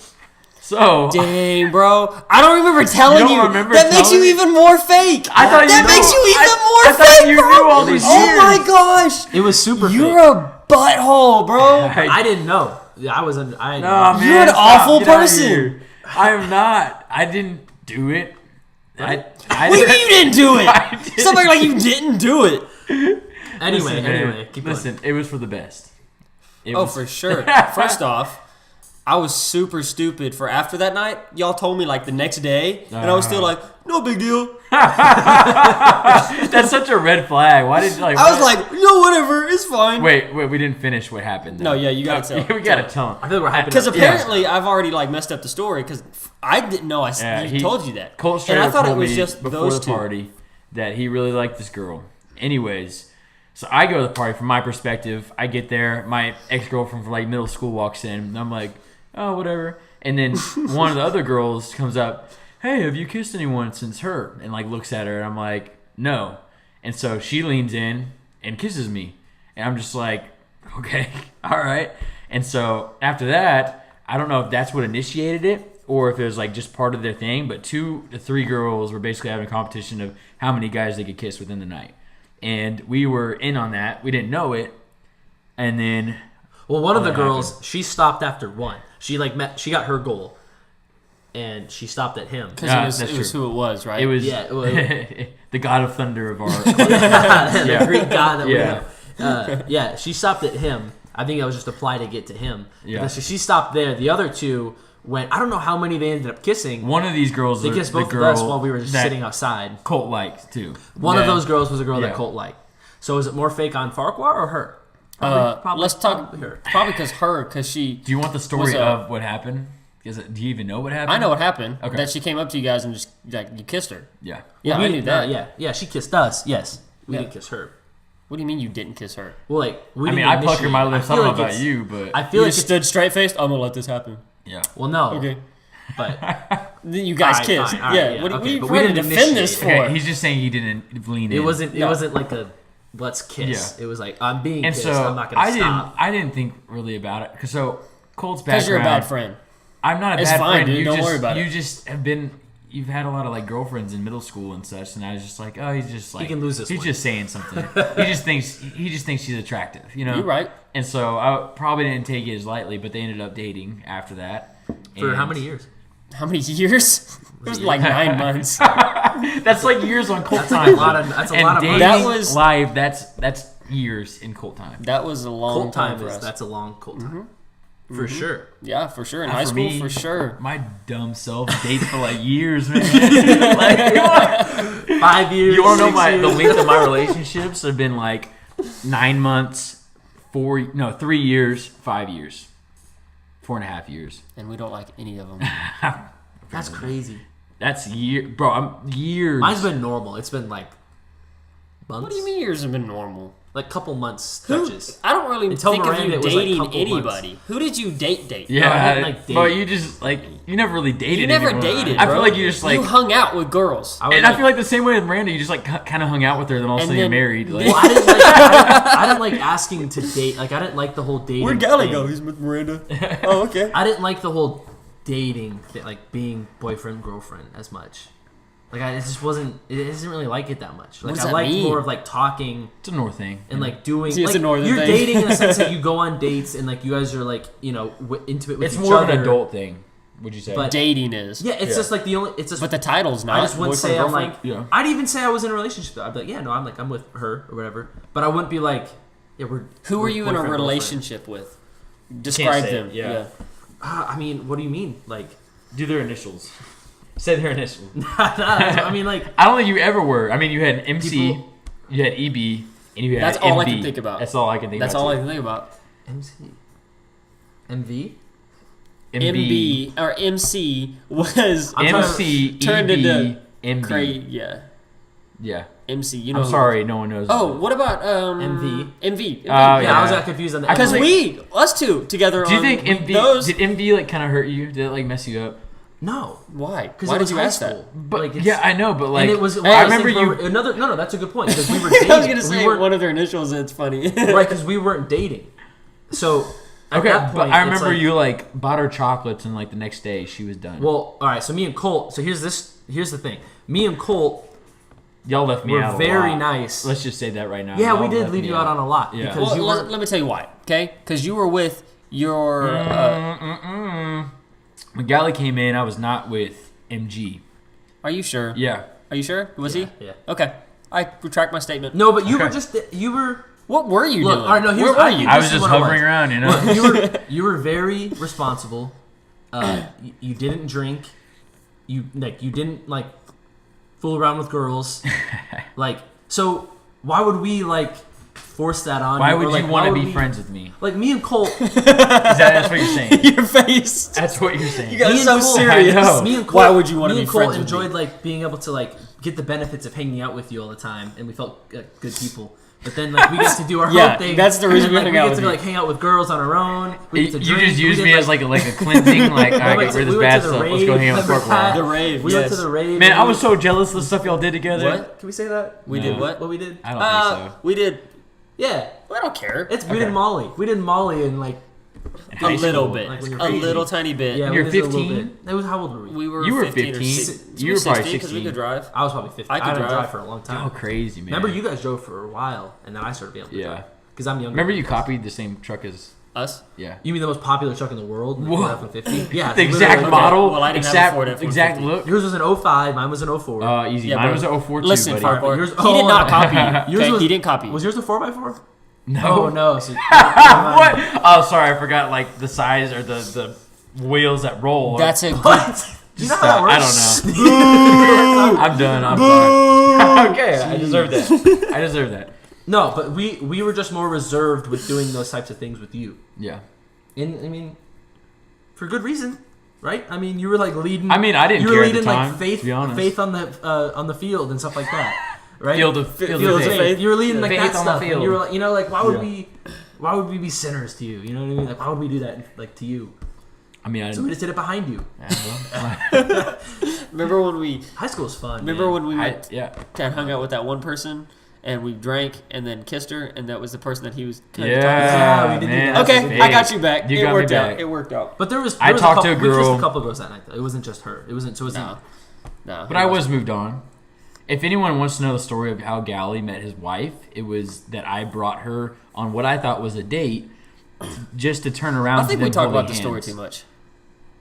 Speaker 3: So...
Speaker 1: Dang, bro. I don't remember telling you. That makes you even more fake.
Speaker 3: I thought
Speaker 1: that makes you even more fake,
Speaker 3: thought you
Speaker 1: bro.
Speaker 3: knew all these years.
Speaker 1: Oh, my gosh.
Speaker 2: It was super
Speaker 1: You're
Speaker 2: fake.
Speaker 1: a butthole, bro.
Speaker 2: I didn't know. I wasn't...
Speaker 3: No, man,
Speaker 1: you're an awful
Speaker 3: get out of
Speaker 1: person.
Speaker 3: here. I am not. I didn't do it.
Speaker 1: What do you mean you didn't do it? Somebody like you didn't do it.
Speaker 2: Anyway, keep
Speaker 3: listen,
Speaker 2: going.
Speaker 3: it was for the best.
Speaker 1: For sure. First off, I was super stupid for after that night. Y'all told me like the next day, and I was still like, no big deal.
Speaker 3: That's such a red flag. Why did you like?
Speaker 1: I was like, no, whatever, it's fine.
Speaker 3: Wait, we didn't finish what happened. Though.
Speaker 1: No, yeah, you gotta tell.
Speaker 3: We gotta tell him.
Speaker 2: I feel like we're hyping
Speaker 1: Because
Speaker 2: up.
Speaker 1: apparently I've already like messed up the story because I didn't know he told you that.
Speaker 3: Colt straight
Speaker 1: and I
Speaker 3: up
Speaker 1: thought it
Speaker 3: told
Speaker 1: was
Speaker 3: me
Speaker 1: just
Speaker 3: before
Speaker 1: those
Speaker 3: the
Speaker 1: two.
Speaker 3: party that he really liked this girl. Anyways, so I go to the party from my perspective. I get there, my ex-girlfriend from like middle school walks in, and I'm like, oh, whatever. And then one of the other girls comes up, hey, have you kissed anyone since her? And like looks at her, and I'm like, no. And so she leans in and kisses me, and I'm just like, okay, all right. And so after that, I don't know if that's what initiated it or if it was like just part of their thing, but 2 to 3 girls were basically having a competition of how many guys they could kiss within the night. And we were in on that. We didn't know it. And then...
Speaker 2: Well, one of the girls, she stopped after one. She got her goal. And she stopped at him.
Speaker 1: Because it was who it was, right?
Speaker 3: It was, the god of thunder of our...
Speaker 2: the Greek god that we know. She stopped at him. I think that was just a ply to get to him.
Speaker 3: Yeah.
Speaker 2: So she stopped there. The other two went... I don't know how many they ended up kissing.
Speaker 3: One of these girls...
Speaker 2: They kissed both of us while we were just sitting outside.
Speaker 3: Colt liked, too.
Speaker 2: One of those girls was a girl that Colt liked. So is it more fake on Farquhar or her?
Speaker 1: Probably, let's talk... Her. Probably because she...
Speaker 3: Do you want the story of what happened? Do you even know what happened?
Speaker 1: I know what happened.
Speaker 3: Okay.
Speaker 1: That she came up to you guys and just like you kissed her.
Speaker 3: Yeah.
Speaker 1: Yeah, I knew that.
Speaker 2: Yeah, she kissed us. Yes, we didn't kiss her.
Speaker 1: What do you mean you didn't kiss her?
Speaker 2: Well,
Speaker 3: I puckered my lips. I don't know about you, but
Speaker 2: I feel
Speaker 1: you
Speaker 2: like
Speaker 1: just stood straight faced. I'm gonna let this happen.
Speaker 3: Yeah.
Speaker 2: Well, no.
Speaker 1: Okay.
Speaker 2: But
Speaker 1: you guys kissed.
Speaker 2: Fine,
Speaker 1: yeah.
Speaker 2: yeah.
Speaker 1: What
Speaker 2: Okay,
Speaker 1: are you
Speaker 2: but
Speaker 1: trying
Speaker 2: we
Speaker 1: to
Speaker 2: didn't
Speaker 1: defend this for?
Speaker 3: Okay, he's just saying he didn't lean in.
Speaker 2: It wasn't like a let's kiss. Yeah. It was like I'm being kissed.
Speaker 3: So
Speaker 2: I'm not gonna stop.
Speaker 3: I didn't think really about it because Colt's background.
Speaker 1: Because you're a bad friend.
Speaker 3: I'm not a
Speaker 1: it's
Speaker 3: bad
Speaker 1: fine,
Speaker 3: friend.
Speaker 1: Dude. Don't worry about it.
Speaker 3: You just have been. You've had a lot of like girlfriends in middle school and such, and I was just like, oh, he's just like
Speaker 2: he can lose this.
Speaker 3: He's
Speaker 2: one.
Speaker 3: just saying something. he just thinks she's attractive, you know.
Speaker 1: You're right.
Speaker 3: And so I probably didn't take it as lightly, but they ended up dating after that.
Speaker 2: For how many years?
Speaker 1: How many years? It was like 9 months.
Speaker 3: That's like years on Colt
Speaker 2: that's
Speaker 3: time.
Speaker 2: That's a lot of months.
Speaker 3: That was live. That's years in Colt time.
Speaker 1: That was a long time for us.
Speaker 2: That's a long Colt time. For sure.
Speaker 1: Yeah, for sure. In high school, for sure.
Speaker 3: My dumb self dated for like years, man. Like,
Speaker 2: 5 years.
Speaker 3: You want to know the length of my relationships have been like 9 months, 3 years, 5 years, 4.5 years.
Speaker 1: And we don't like any of them.
Speaker 2: That's crazy.
Speaker 3: That's years.
Speaker 2: Mine's been normal. It's been like months.
Speaker 1: What do you mean yours have been normal?
Speaker 2: Like couple months stretches.
Speaker 1: I don't really think of you
Speaker 2: it was
Speaker 1: dating
Speaker 2: like
Speaker 1: anybody.
Speaker 2: Months.
Speaker 1: Who did you date?
Speaker 3: Yeah,
Speaker 2: no, I didn't like date.
Speaker 3: But you just like you never really dated.
Speaker 1: You never
Speaker 3: anyone.
Speaker 1: dated.
Speaker 3: I
Speaker 1: bro.
Speaker 3: feel like you just like
Speaker 1: you hung out with girls.
Speaker 3: I feel like the same way with Miranda. You just like kind of hung out with her, then all of a sudden you're married. Like.
Speaker 2: Well, I didn't like asking to date. Like I didn't like the whole dating.
Speaker 1: Where'd Galle
Speaker 2: thing.
Speaker 1: go? He's with Miranda. Oh, okay.
Speaker 2: I didn't like the whole dating thing, like being boyfriend girlfriend as much. Like it just wasn't. It isn't really like it that much. Like I like more of like talking.
Speaker 3: It's a North thing.
Speaker 2: And like doing.
Speaker 1: See, it's
Speaker 2: like,
Speaker 1: a Northern
Speaker 2: you're
Speaker 1: thing.
Speaker 2: dating in the sense that you go on dates and like you guys are like intimate with
Speaker 3: it's
Speaker 2: each
Speaker 3: more
Speaker 2: other.
Speaker 3: of an adult thing. Would you say?
Speaker 2: But
Speaker 1: dating is.
Speaker 2: Yeah, it's just like the only. It's just.
Speaker 1: But the title's not.
Speaker 2: I just wouldn't say I'm like.
Speaker 3: Yeah.
Speaker 2: I'd even say I was in a relationship. I'd be like, yeah, no, I'm with her or whatever. But I wouldn't be like, yeah, we're.
Speaker 1: Who were you in a relationship with? Describe them. Yeah.
Speaker 2: I mean, what do you mean? Like,
Speaker 3: do their initials. Say their initials.
Speaker 2: I mean, like,
Speaker 3: I don't think you ever were. I mean, you had MC, you had EB, and you had
Speaker 1: That's
Speaker 3: MB.
Speaker 1: all I can think about.
Speaker 3: That's all I can think
Speaker 1: That's
Speaker 3: about.
Speaker 1: all I can think about.
Speaker 2: MC, MV,
Speaker 1: MB or MC was
Speaker 3: MC,
Speaker 1: turned
Speaker 3: EB,
Speaker 1: into
Speaker 3: MB.
Speaker 1: Yeah.
Speaker 3: Yeah.
Speaker 1: MC. You know.
Speaker 3: I'm sorry, no one knows.
Speaker 1: Oh, what about
Speaker 2: MV?
Speaker 1: MV.
Speaker 2: Yeah,
Speaker 3: yeah.
Speaker 2: I was got confused on the
Speaker 1: Because
Speaker 2: MV.
Speaker 1: us two together.
Speaker 3: Do you
Speaker 1: on
Speaker 3: think MV
Speaker 1: those?
Speaker 3: did MV like kind of hurt you? Did it like mess you up?
Speaker 2: No.
Speaker 1: Why?
Speaker 2: Because
Speaker 1: Why
Speaker 2: it was
Speaker 1: did you
Speaker 2: high
Speaker 1: ask
Speaker 2: school.
Speaker 1: that?
Speaker 3: But
Speaker 2: Like,
Speaker 3: yeah, I know, but like
Speaker 2: and it was.
Speaker 3: I remember you.
Speaker 2: No, that's a good point because we were dating.
Speaker 1: I was gonna say
Speaker 2: we weren't,
Speaker 1: one of their initials. It's funny.
Speaker 2: right? Because we weren't dating. So at
Speaker 3: Okay,
Speaker 2: that
Speaker 3: but
Speaker 2: point,
Speaker 3: I
Speaker 2: it's
Speaker 3: remember
Speaker 2: like,
Speaker 3: you like bought her chocolates and like the next day she was done.
Speaker 2: Well, all right. So me and Colt. So here's the thing. Me and Colt
Speaker 3: y'all left me
Speaker 2: were
Speaker 3: out.
Speaker 2: very
Speaker 3: a lot.
Speaker 2: nice.
Speaker 3: Let's just say that right now.
Speaker 2: Yeah,
Speaker 3: Y'all
Speaker 2: we did
Speaker 3: left
Speaker 2: leave
Speaker 3: me
Speaker 2: you out on a lot
Speaker 3: Yeah.
Speaker 2: because you
Speaker 1: Well,
Speaker 2: were.
Speaker 1: let me tell you why. Okay, because you were with your.
Speaker 3: When Galle came in, I was not with MG.
Speaker 1: Are you sure?
Speaker 3: Yeah.
Speaker 1: Are you sure? Was
Speaker 2: Yeah,
Speaker 1: he?
Speaker 2: yeah.
Speaker 1: Okay, I retract my statement.
Speaker 2: No, but you
Speaker 3: Okay.
Speaker 2: were just you were.
Speaker 1: What were you
Speaker 2: Look,
Speaker 1: doing?
Speaker 2: all right, no, here's-
Speaker 1: Where were you?
Speaker 3: I was
Speaker 2: This is
Speaker 3: just
Speaker 2: what it
Speaker 3: hovering
Speaker 2: was.
Speaker 3: around, you know.
Speaker 2: Look, you were very responsible. You didn't drink. You didn't like fool around with girls. Like, so why would we like force that on
Speaker 3: Why
Speaker 2: you? Or,
Speaker 3: would
Speaker 2: like,
Speaker 3: you
Speaker 2: why
Speaker 3: want to
Speaker 2: would
Speaker 3: be
Speaker 2: we-
Speaker 3: friends with me?
Speaker 2: Like me and Colt.
Speaker 3: That's what you're saying.
Speaker 1: Your face.
Speaker 3: That's what you're saying.
Speaker 1: You got
Speaker 2: Me and
Speaker 1: so
Speaker 2: Cole-
Speaker 1: serious.
Speaker 3: I know.
Speaker 2: Me and Colt,
Speaker 1: Why would you want to
Speaker 2: me
Speaker 1: be
Speaker 2: and Colt
Speaker 1: friends with
Speaker 2: enjoyed
Speaker 1: me?
Speaker 2: like being able to like get the benefits of hanging out with you all the time, and we felt good people. But then like we get to do our
Speaker 1: Yeah,
Speaker 2: own thing.
Speaker 1: that's the reason
Speaker 2: and,
Speaker 1: we
Speaker 2: like,
Speaker 1: hung
Speaker 2: we
Speaker 1: out
Speaker 2: get
Speaker 1: with
Speaker 2: to
Speaker 1: you.
Speaker 2: like hang out with girls on our own. We
Speaker 3: You
Speaker 2: get to
Speaker 3: just
Speaker 2: drink.
Speaker 3: used
Speaker 2: we
Speaker 3: me
Speaker 2: did,
Speaker 3: as like a cleansing, like, I
Speaker 2: went
Speaker 3: get
Speaker 2: to-
Speaker 3: rid of
Speaker 2: we
Speaker 3: this
Speaker 2: went
Speaker 3: bad
Speaker 2: to the
Speaker 3: stuff. Let's go hang out with
Speaker 2: rave,
Speaker 3: Cork
Speaker 2: remember,
Speaker 3: Wall.
Speaker 1: The rave.
Speaker 2: We
Speaker 1: yes.
Speaker 2: went to the rave.
Speaker 3: Man,
Speaker 2: and
Speaker 3: I
Speaker 2: we-
Speaker 3: was so jealous of the stuff y'all did together.
Speaker 2: What? Can we say that?
Speaker 1: We
Speaker 3: No.
Speaker 1: did what?
Speaker 2: What we did?
Speaker 3: I don't think so.
Speaker 1: We did.
Speaker 2: Yeah.
Speaker 1: I don't care.
Speaker 2: We
Speaker 3: Okay.
Speaker 2: did Molly. We did Molly in like
Speaker 1: a
Speaker 3: high
Speaker 1: little
Speaker 3: school,
Speaker 1: bit.
Speaker 2: like when you're
Speaker 1: a
Speaker 2: crazy.
Speaker 1: little tiny bit.
Speaker 2: yeah.
Speaker 3: You're
Speaker 2: we did a little
Speaker 3: 15?
Speaker 2: bit. That was how old were we?
Speaker 1: We were
Speaker 3: You were
Speaker 1: 15 or
Speaker 3: 15.
Speaker 1: 16.
Speaker 3: You were probably
Speaker 1: because we
Speaker 3: 16.
Speaker 1: could drive.
Speaker 2: I was probably 15.
Speaker 1: I could
Speaker 2: didn't
Speaker 1: drive.
Speaker 2: drive for a long time.
Speaker 3: Oh, crazy, man.
Speaker 2: Remember, you guys drove for a while, and then I started being able to
Speaker 3: Yeah.
Speaker 2: drive because I'm younger.
Speaker 3: Remember you copied the same truck as...
Speaker 1: Us?
Speaker 3: Yeah.
Speaker 2: You mean the most popular truck in the world? The
Speaker 3: Whoa.
Speaker 2: Ford F-150? Yeah.
Speaker 3: The
Speaker 2: it's
Speaker 3: exact
Speaker 2: literally-
Speaker 3: model,
Speaker 1: Well, I didn't have a
Speaker 3: exact,
Speaker 1: Ford F-150.
Speaker 3: exact look.
Speaker 2: Yours was an 05. Mine was an 04.
Speaker 3: Easy.
Speaker 1: Yeah,
Speaker 3: Mine
Speaker 1: but
Speaker 3: was an 04 too,
Speaker 1: Listen,
Speaker 3: buddy.
Speaker 1: Farquhar,
Speaker 2: Yours-
Speaker 1: he
Speaker 2: oh,
Speaker 1: did not
Speaker 2: no.
Speaker 1: copy.
Speaker 2: Yours
Speaker 1: Okay,
Speaker 2: was-
Speaker 1: he didn't copy.
Speaker 2: Was yours a 4x4?
Speaker 3: No.
Speaker 2: Oh, no. So,
Speaker 3: What? Oh, sorry. I forgot like the size or the wheels that roll.
Speaker 1: That's a good.
Speaker 2: What? Do you know how that works?
Speaker 3: I don't know. I'm done. I'm sorry. Okay, I deserve that. I deserve that.
Speaker 2: No, but we were just more reserved with doing those types of things with you.
Speaker 3: Yeah.
Speaker 2: And I mean, for good reason, right? I mean, you were like leading.
Speaker 3: I mean, I didn't
Speaker 2: you were
Speaker 3: care at the
Speaker 2: leading
Speaker 3: time,
Speaker 2: like faith,
Speaker 3: to be honest.
Speaker 2: faith on the field and stuff like that, right?
Speaker 3: Field of
Speaker 2: Fields
Speaker 3: faith.
Speaker 2: of faith. You were leading like
Speaker 3: Faith
Speaker 2: that
Speaker 3: on the
Speaker 2: stuff. And
Speaker 3: field.
Speaker 2: you were like, like, why would
Speaker 3: Yeah.
Speaker 2: why would we be sinners to you? You know what I mean? Like, why would we do that like to you?
Speaker 3: I mean, I
Speaker 2: So we just did it behind you.
Speaker 1: Remember when we?
Speaker 2: High school's fun.
Speaker 1: Remember
Speaker 2: man.
Speaker 1: when we went
Speaker 3: yeah.
Speaker 1: and hung out with that one person and we drank and then kissed her and that was the person that he was. Kinda
Speaker 2: Yeah, we did do
Speaker 3: man,
Speaker 2: that.
Speaker 3: that's
Speaker 1: Okay,
Speaker 3: fake.
Speaker 1: I got you back.
Speaker 3: You
Speaker 1: it
Speaker 3: got me
Speaker 1: worked
Speaker 3: back.
Speaker 1: out. It worked out.
Speaker 2: But there was
Speaker 3: I
Speaker 2: a
Speaker 3: talked
Speaker 2: couple,
Speaker 3: to a
Speaker 2: we kissed
Speaker 3: girl-
Speaker 2: a couple girls that night though. It wasn't just her. It wasn't. So it wasn't.
Speaker 1: No.
Speaker 3: But I was moved on. If anyone wants to know the story of how Galle met his wife, it was that I brought her on what I thought was a date, just to turn around.
Speaker 1: I think
Speaker 3: to
Speaker 1: we
Speaker 3: them
Speaker 1: talk about
Speaker 3: holding
Speaker 1: the story
Speaker 3: hands.
Speaker 1: too much.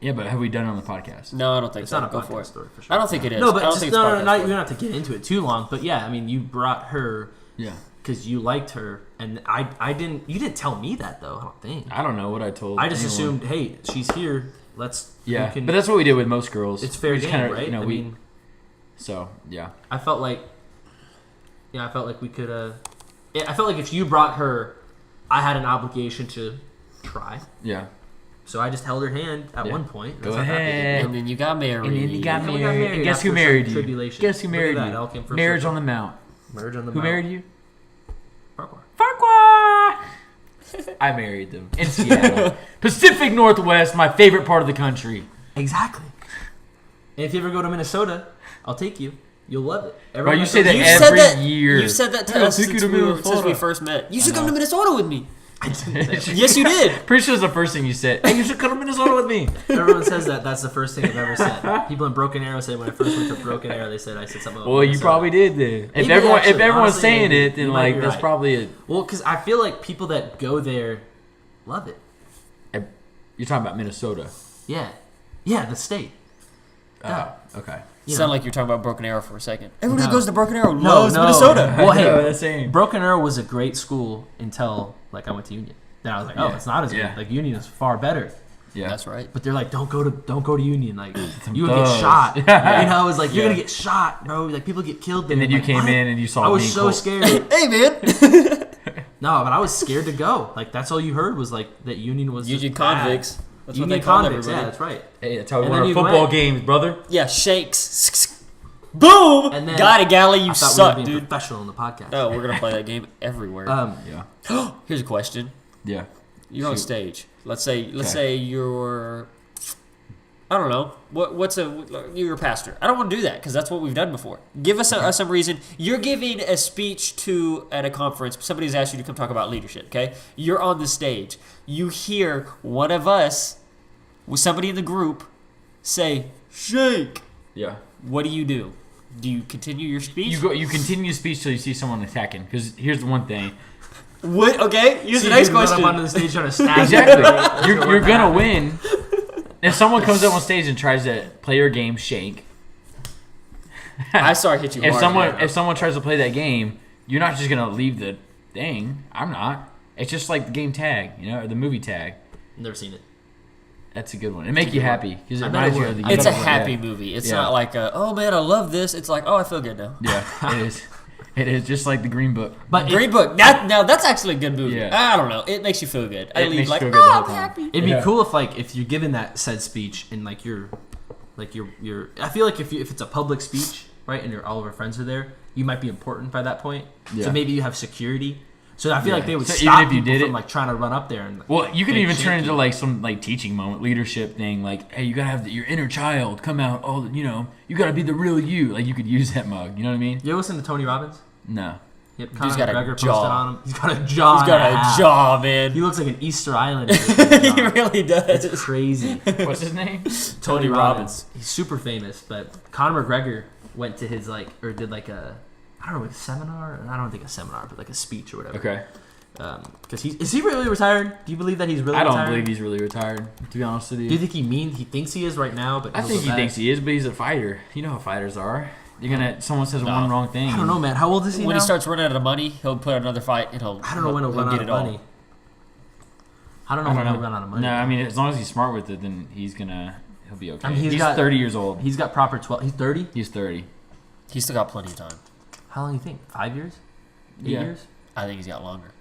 Speaker 3: Yeah, but have we done it on the podcast?
Speaker 1: No, I don't think
Speaker 2: It's
Speaker 1: so.
Speaker 2: not a
Speaker 1: Go
Speaker 2: podcast
Speaker 1: for it.
Speaker 2: story for sure.
Speaker 1: I don't think it is.
Speaker 2: No, but
Speaker 1: I don't
Speaker 2: just,
Speaker 1: think it's
Speaker 2: no,
Speaker 1: podcast
Speaker 2: you
Speaker 1: story.
Speaker 2: don't have to get into it too long. But yeah, I mean, you brought her
Speaker 3: Yeah.
Speaker 2: because you liked her, and I didn't. You didn't tell me that though. I don't think.
Speaker 3: I don't know what I told.
Speaker 2: I just
Speaker 3: anyone.
Speaker 2: assumed, hey, she's here. Let's.
Speaker 3: Yeah,
Speaker 2: we can-
Speaker 3: but that's what we did with most girls.
Speaker 2: it's fair
Speaker 3: We just
Speaker 2: game,
Speaker 3: kinda,
Speaker 2: right?
Speaker 3: You know,
Speaker 2: I
Speaker 3: we.
Speaker 2: mean,
Speaker 3: So yeah.
Speaker 2: I felt like. Yeah, I felt like we could. Yeah, I felt like if you brought her, I had an obligation to try.
Speaker 3: Yeah.
Speaker 2: So I just held her hand at
Speaker 3: Yeah.
Speaker 2: one point.
Speaker 3: Go
Speaker 2: That's not that big a
Speaker 3: ahead.
Speaker 2: deal.
Speaker 1: And then you got married.
Speaker 3: And then you got
Speaker 2: And we
Speaker 3: married.
Speaker 2: got married
Speaker 3: And guess who
Speaker 2: after
Speaker 3: married
Speaker 2: some
Speaker 3: you?
Speaker 2: tribulation.
Speaker 3: Guess who
Speaker 2: Look at
Speaker 3: married
Speaker 2: that,
Speaker 3: you?
Speaker 2: it all came full
Speaker 3: Marriage
Speaker 2: circle.
Speaker 3: on the Mount.
Speaker 2: Marriage on the
Speaker 3: Who
Speaker 2: Mount.
Speaker 3: married you?
Speaker 2: Farquhar.
Speaker 3: Farquhar. I married them in Seattle, Pacific Northwest, my favorite part of the country.
Speaker 2: Exactly. And if you ever go to Minnesota, I'll take you. You'll love it.
Speaker 3: Bro, you say that
Speaker 1: You
Speaker 3: every
Speaker 1: said that
Speaker 3: year.
Speaker 1: You said that to
Speaker 3: Hey, I'll
Speaker 1: us
Speaker 3: take you
Speaker 1: since
Speaker 3: to
Speaker 1: we
Speaker 3: Minnesota.
Speaker 1: first met. You should
Speaker 3: I
Speaker 1: come to
Speaker 3: know.
Speaker 1: Minnesota with me.
Speaker 2: I didn't say that.
Speaker 1: Yes, you did.
Speaker 3: Pretty sure it's the first thing you said. Hey, you should come to Minnesota with me.
Speaker 2: Everyone says that. That's the first thing I've ever said. People in Broken Arrow say when I first went to Broken Arrow, they said I said something. About
Speaker 3: Well, you
Speaker 2: Minnesota.
Speaker 3: probably did then. If
Speaker 2: Maybe
Speaker 3: everyone, if
Speaker 2: actually,
Speaker 3: everyone's
Speaker 2: honestly,
Speaker 3: saying
Speaker 2: maybe.
Speaker 3: it, then
Speaker 2: You might
Speaker 3: like
Speaker 2: be
Speaker 3: that's
Speaker 2: right.
Speaker 3: probably it.
Speaker 2: Well, because I feel like people that go there love it.
Speaker 3: You're talking about Minnesota.
Speaker 2: Yeah, yeah, the state. Yeah.
Speaker 3: Okay.
Speaker 2: You
Speaker 1: Sound
Speaker 2: know.
Speaker 1: like you're talking about Broken Arrow for a second. Everybody
Speaker 2: No.
Speaker 1: goes to Broken Arrow.
Speaker 2: No,
Speaker 1: Loves
Speaker 2: no.
Speaker 1: Minnesota.
Speaker 2: Well, hey,
Speaker 3: No, that's saying.
Speaker 2: Broken Arrow was a great school until like I went to Union. Then I was like, oh,
Speaker 3: Yeah.
Speaker 2: it's not as
Speaker 3: Yeah.
Speaker 2: good. Like Union is far better.
Speaker 3: Yeah.
Speaker 1: That's right.
Speaker 2: But they're like, don't go to Union. Like you would
Speaker 3: thugs.
Speaker 2: get shot.
Speaker 3: Yeah.
Speaker 2: You know, it was like you're
Speaker 3: Yeah.
Speaker 2: gonna get shot, bro. Like people get killed. There.
Speaker 3: And then you
Speaker 2: Like,
Speaker 3: came
Speaker 2: what?
Speaker 3: in and you saw
Speaker 2: I was
Speaker 3: me and
Speaker 2: so
Speaker 3: Colt.
Speaker 2: scared.
Speaker 1: Hey, man.
Speaker 2: No, but I was scared to go. Like that's all you heard was like that Union was
Speaker 1: Union
Speaker 2: just bad.
Speaker 1: convicts. That's
Speaker 2: Union
Speaker 1: what they call
Speaker 2: convicts.
Speaker 1: everybody.
Speaker 2: Yeah, that's right.
Speaker 3: Hey, that's how we
Speaker 2: And
Speaker 3: won
Speaker 2: then
Speaker 3: our
Speaker 2: you
Speaker 3: football
Speaker 2: went.
Speaker 3: games, brother.
Speaker 1: Yeah, shakes. Boom!
Speaker 2: And then
Speaker 1: Got it, Galle. You
Speaker 2: I thought
Speaker 1: suck,
Speaker 2: we were being
Speaker 1: dude.
Speaker 2: professional in the podcast.
Speaker 1: Oh, we're gonna play that game everywhere.
Speaker 3: Yeah.
Speaker 1: Here's a question.
Speaker 3: Yeah.
Speaker 1: You're on
Speaker 3: Shoot.
Speaker 1: stage. Let's say you're, I don't know. You're a pastor. I don't want to do that because that's what we've done before. Give us some reason. You're giving a speech at a conference. Somebody's asked you to come talk about leadership. Okay, you're on the stage. You hear one of us, with somebody in the group, say shake.
Speaker 3: Yeah.
Speaker 1: What do? Do you continue your speech?
Speaker 3: You continue your speech till you see someone attacking. Because here's the one thing.
Speaker 1: What? Okay. Here's
Speaker 2: See,
Speaker 1: the next
Speaker 2: dude, run
Speaker 1: question.
Speaker 2: up onto the stage trying to stab
Speaker 3: Exactly.
Speaker 2: you.
Speaker 3: You're gonna win. If someone comes up on stage and tries to play your game, shake.
Speaker 1: I saw it hit you.
Speaker 3: If
Speaker 1: hard,
Speaker 3: someone tries to play that game, you're not just gonna leave the thing. I'm not. It's just like the game tag, or the movie tag.
Speaker 2: Never seen it.
Speaker 3: That's a good one. It make you happy because it
Speaker 2: I bet
Speaker 3: reminds
Speaker 2: it
Speaker 3: you
Speaker 2: would.
Speaker 3: of the.
Speaker 1: It's a
Speaker 3: game.
Speaker 1: happy
Speaker 3: Yeah.
Speaker 1: movie. It's
Speaker 3: Yeah.
Speaker 1: not like, oh man, I love this. It's like, oh, I feel good now.
Speaker 3: Yeah, it is. It is just like the Green Book.
Speaker 2: But
Speaker 1: Green Book. That's actually a good movie.
Speaker 3: Yeah.
Speaker 1: I don't know. It makes you feel good. I
Speaker 3: It
Speaker 1: leave
Speaker 3: makes you
Speaker 1: like,
Speaker 3: feel good the whole
Speaker 1: I'm
Speaker 3: time.
Speaker 1: happy.
Speaker 2: it'd be
Speaker 3: Yeah.
Speaker 2: cool if you're giving that said speech and you're I feel like if it's a public speech, right, and all of our friends are there, you might be important by that point.
Speaker 3: Yeah.
Speaker 2: So maybe you have security. So I feel like they would
Speaker 3: So
Speaker 2: stop
Speaker 3: even if you
Speaker 2: people
Speaker 3: did
Speaker 2: from
Speaker 3: it-
Speaker 2: trying to run up there and.
Speaker 3: Well, you can
Speaker 2: fake
Speaker 3: even turn
Speaker 2: shake
Speaker 3: into
Speaker 2: you.
Speaker 3: some teaching moment, leadership thing. Like, hey, you gotta have your inner child come out. All you gotta be the real you. Like, you could use that mug. You know what I mean?
Speaker 2: You ever listen to Tony Robbins?
Speaker 3: No.
Speaker 2: Yep,
Speaker 1: Dude's
Speaker 2: Conor
Speaker 1: got a
Speaker 2: McGregor posted
Speaker 1: jaw.
Speaker 2: on him. He's got a jaw.
Speaker 1: He's got
Speaker 2: and
Speaker 1: a
Speaker 2: half.
Speaker 1: jaw, man.
Speaker 2: He looks like an Easter Islander.
Speaker 1: He really does.
Speaker 2: It's crazy.
Speaker 3: What's his name?
Speaker 1: Tony Robbins.
Speaker 2: He's super famous, but Conor McGregor went to his did a I don't know, a seminar. I don't think a seminar, but like a speech or whatever.
Speaker 3: Okay.
Speaker 2: Because is he really retired? Do you believe that he's really?
Speaker 3: I don't
Speaker 2: retired?
Speaker 3: believe he's really retired. To be honest with you.
Speaker 2: Do you think he thinks he is right now? But
Speaker 3: I
Speaker 2: he'll
Speaker 3: think
Speaker 2: go
Speaker 3: he
Speaker 2: back?
Speaker 3: thinks he is, but he's a fighter. You know how fighters are. Someone says one wrong thing.
Speaker 2: I don't know, man. How old is he
Speaker 1: When
Speaker 2: now?
Speaker 1: he starts running out of money, he'll put another fight and
Speaker 2: I don't know when he'll run out of money. I don't know when he'll run out of money.
Speaker 3: No, I mean, as long as he's smart with it, then he'll be okay.
Speaker 2: I mean,
Speaker 3: he's
Speaker 2: got-
Speaker 3: 30 years old.
Speaker 2: He's got proper 12. He's 30.
Speaker 3: He's 30.
Speaker 1: He's still got plenty of time.
Speaker 2: How long do you think? 5 years? 8
Speaker 3: Yeah.
Speaker 2: years?
Speaker 1: I think he's got longer.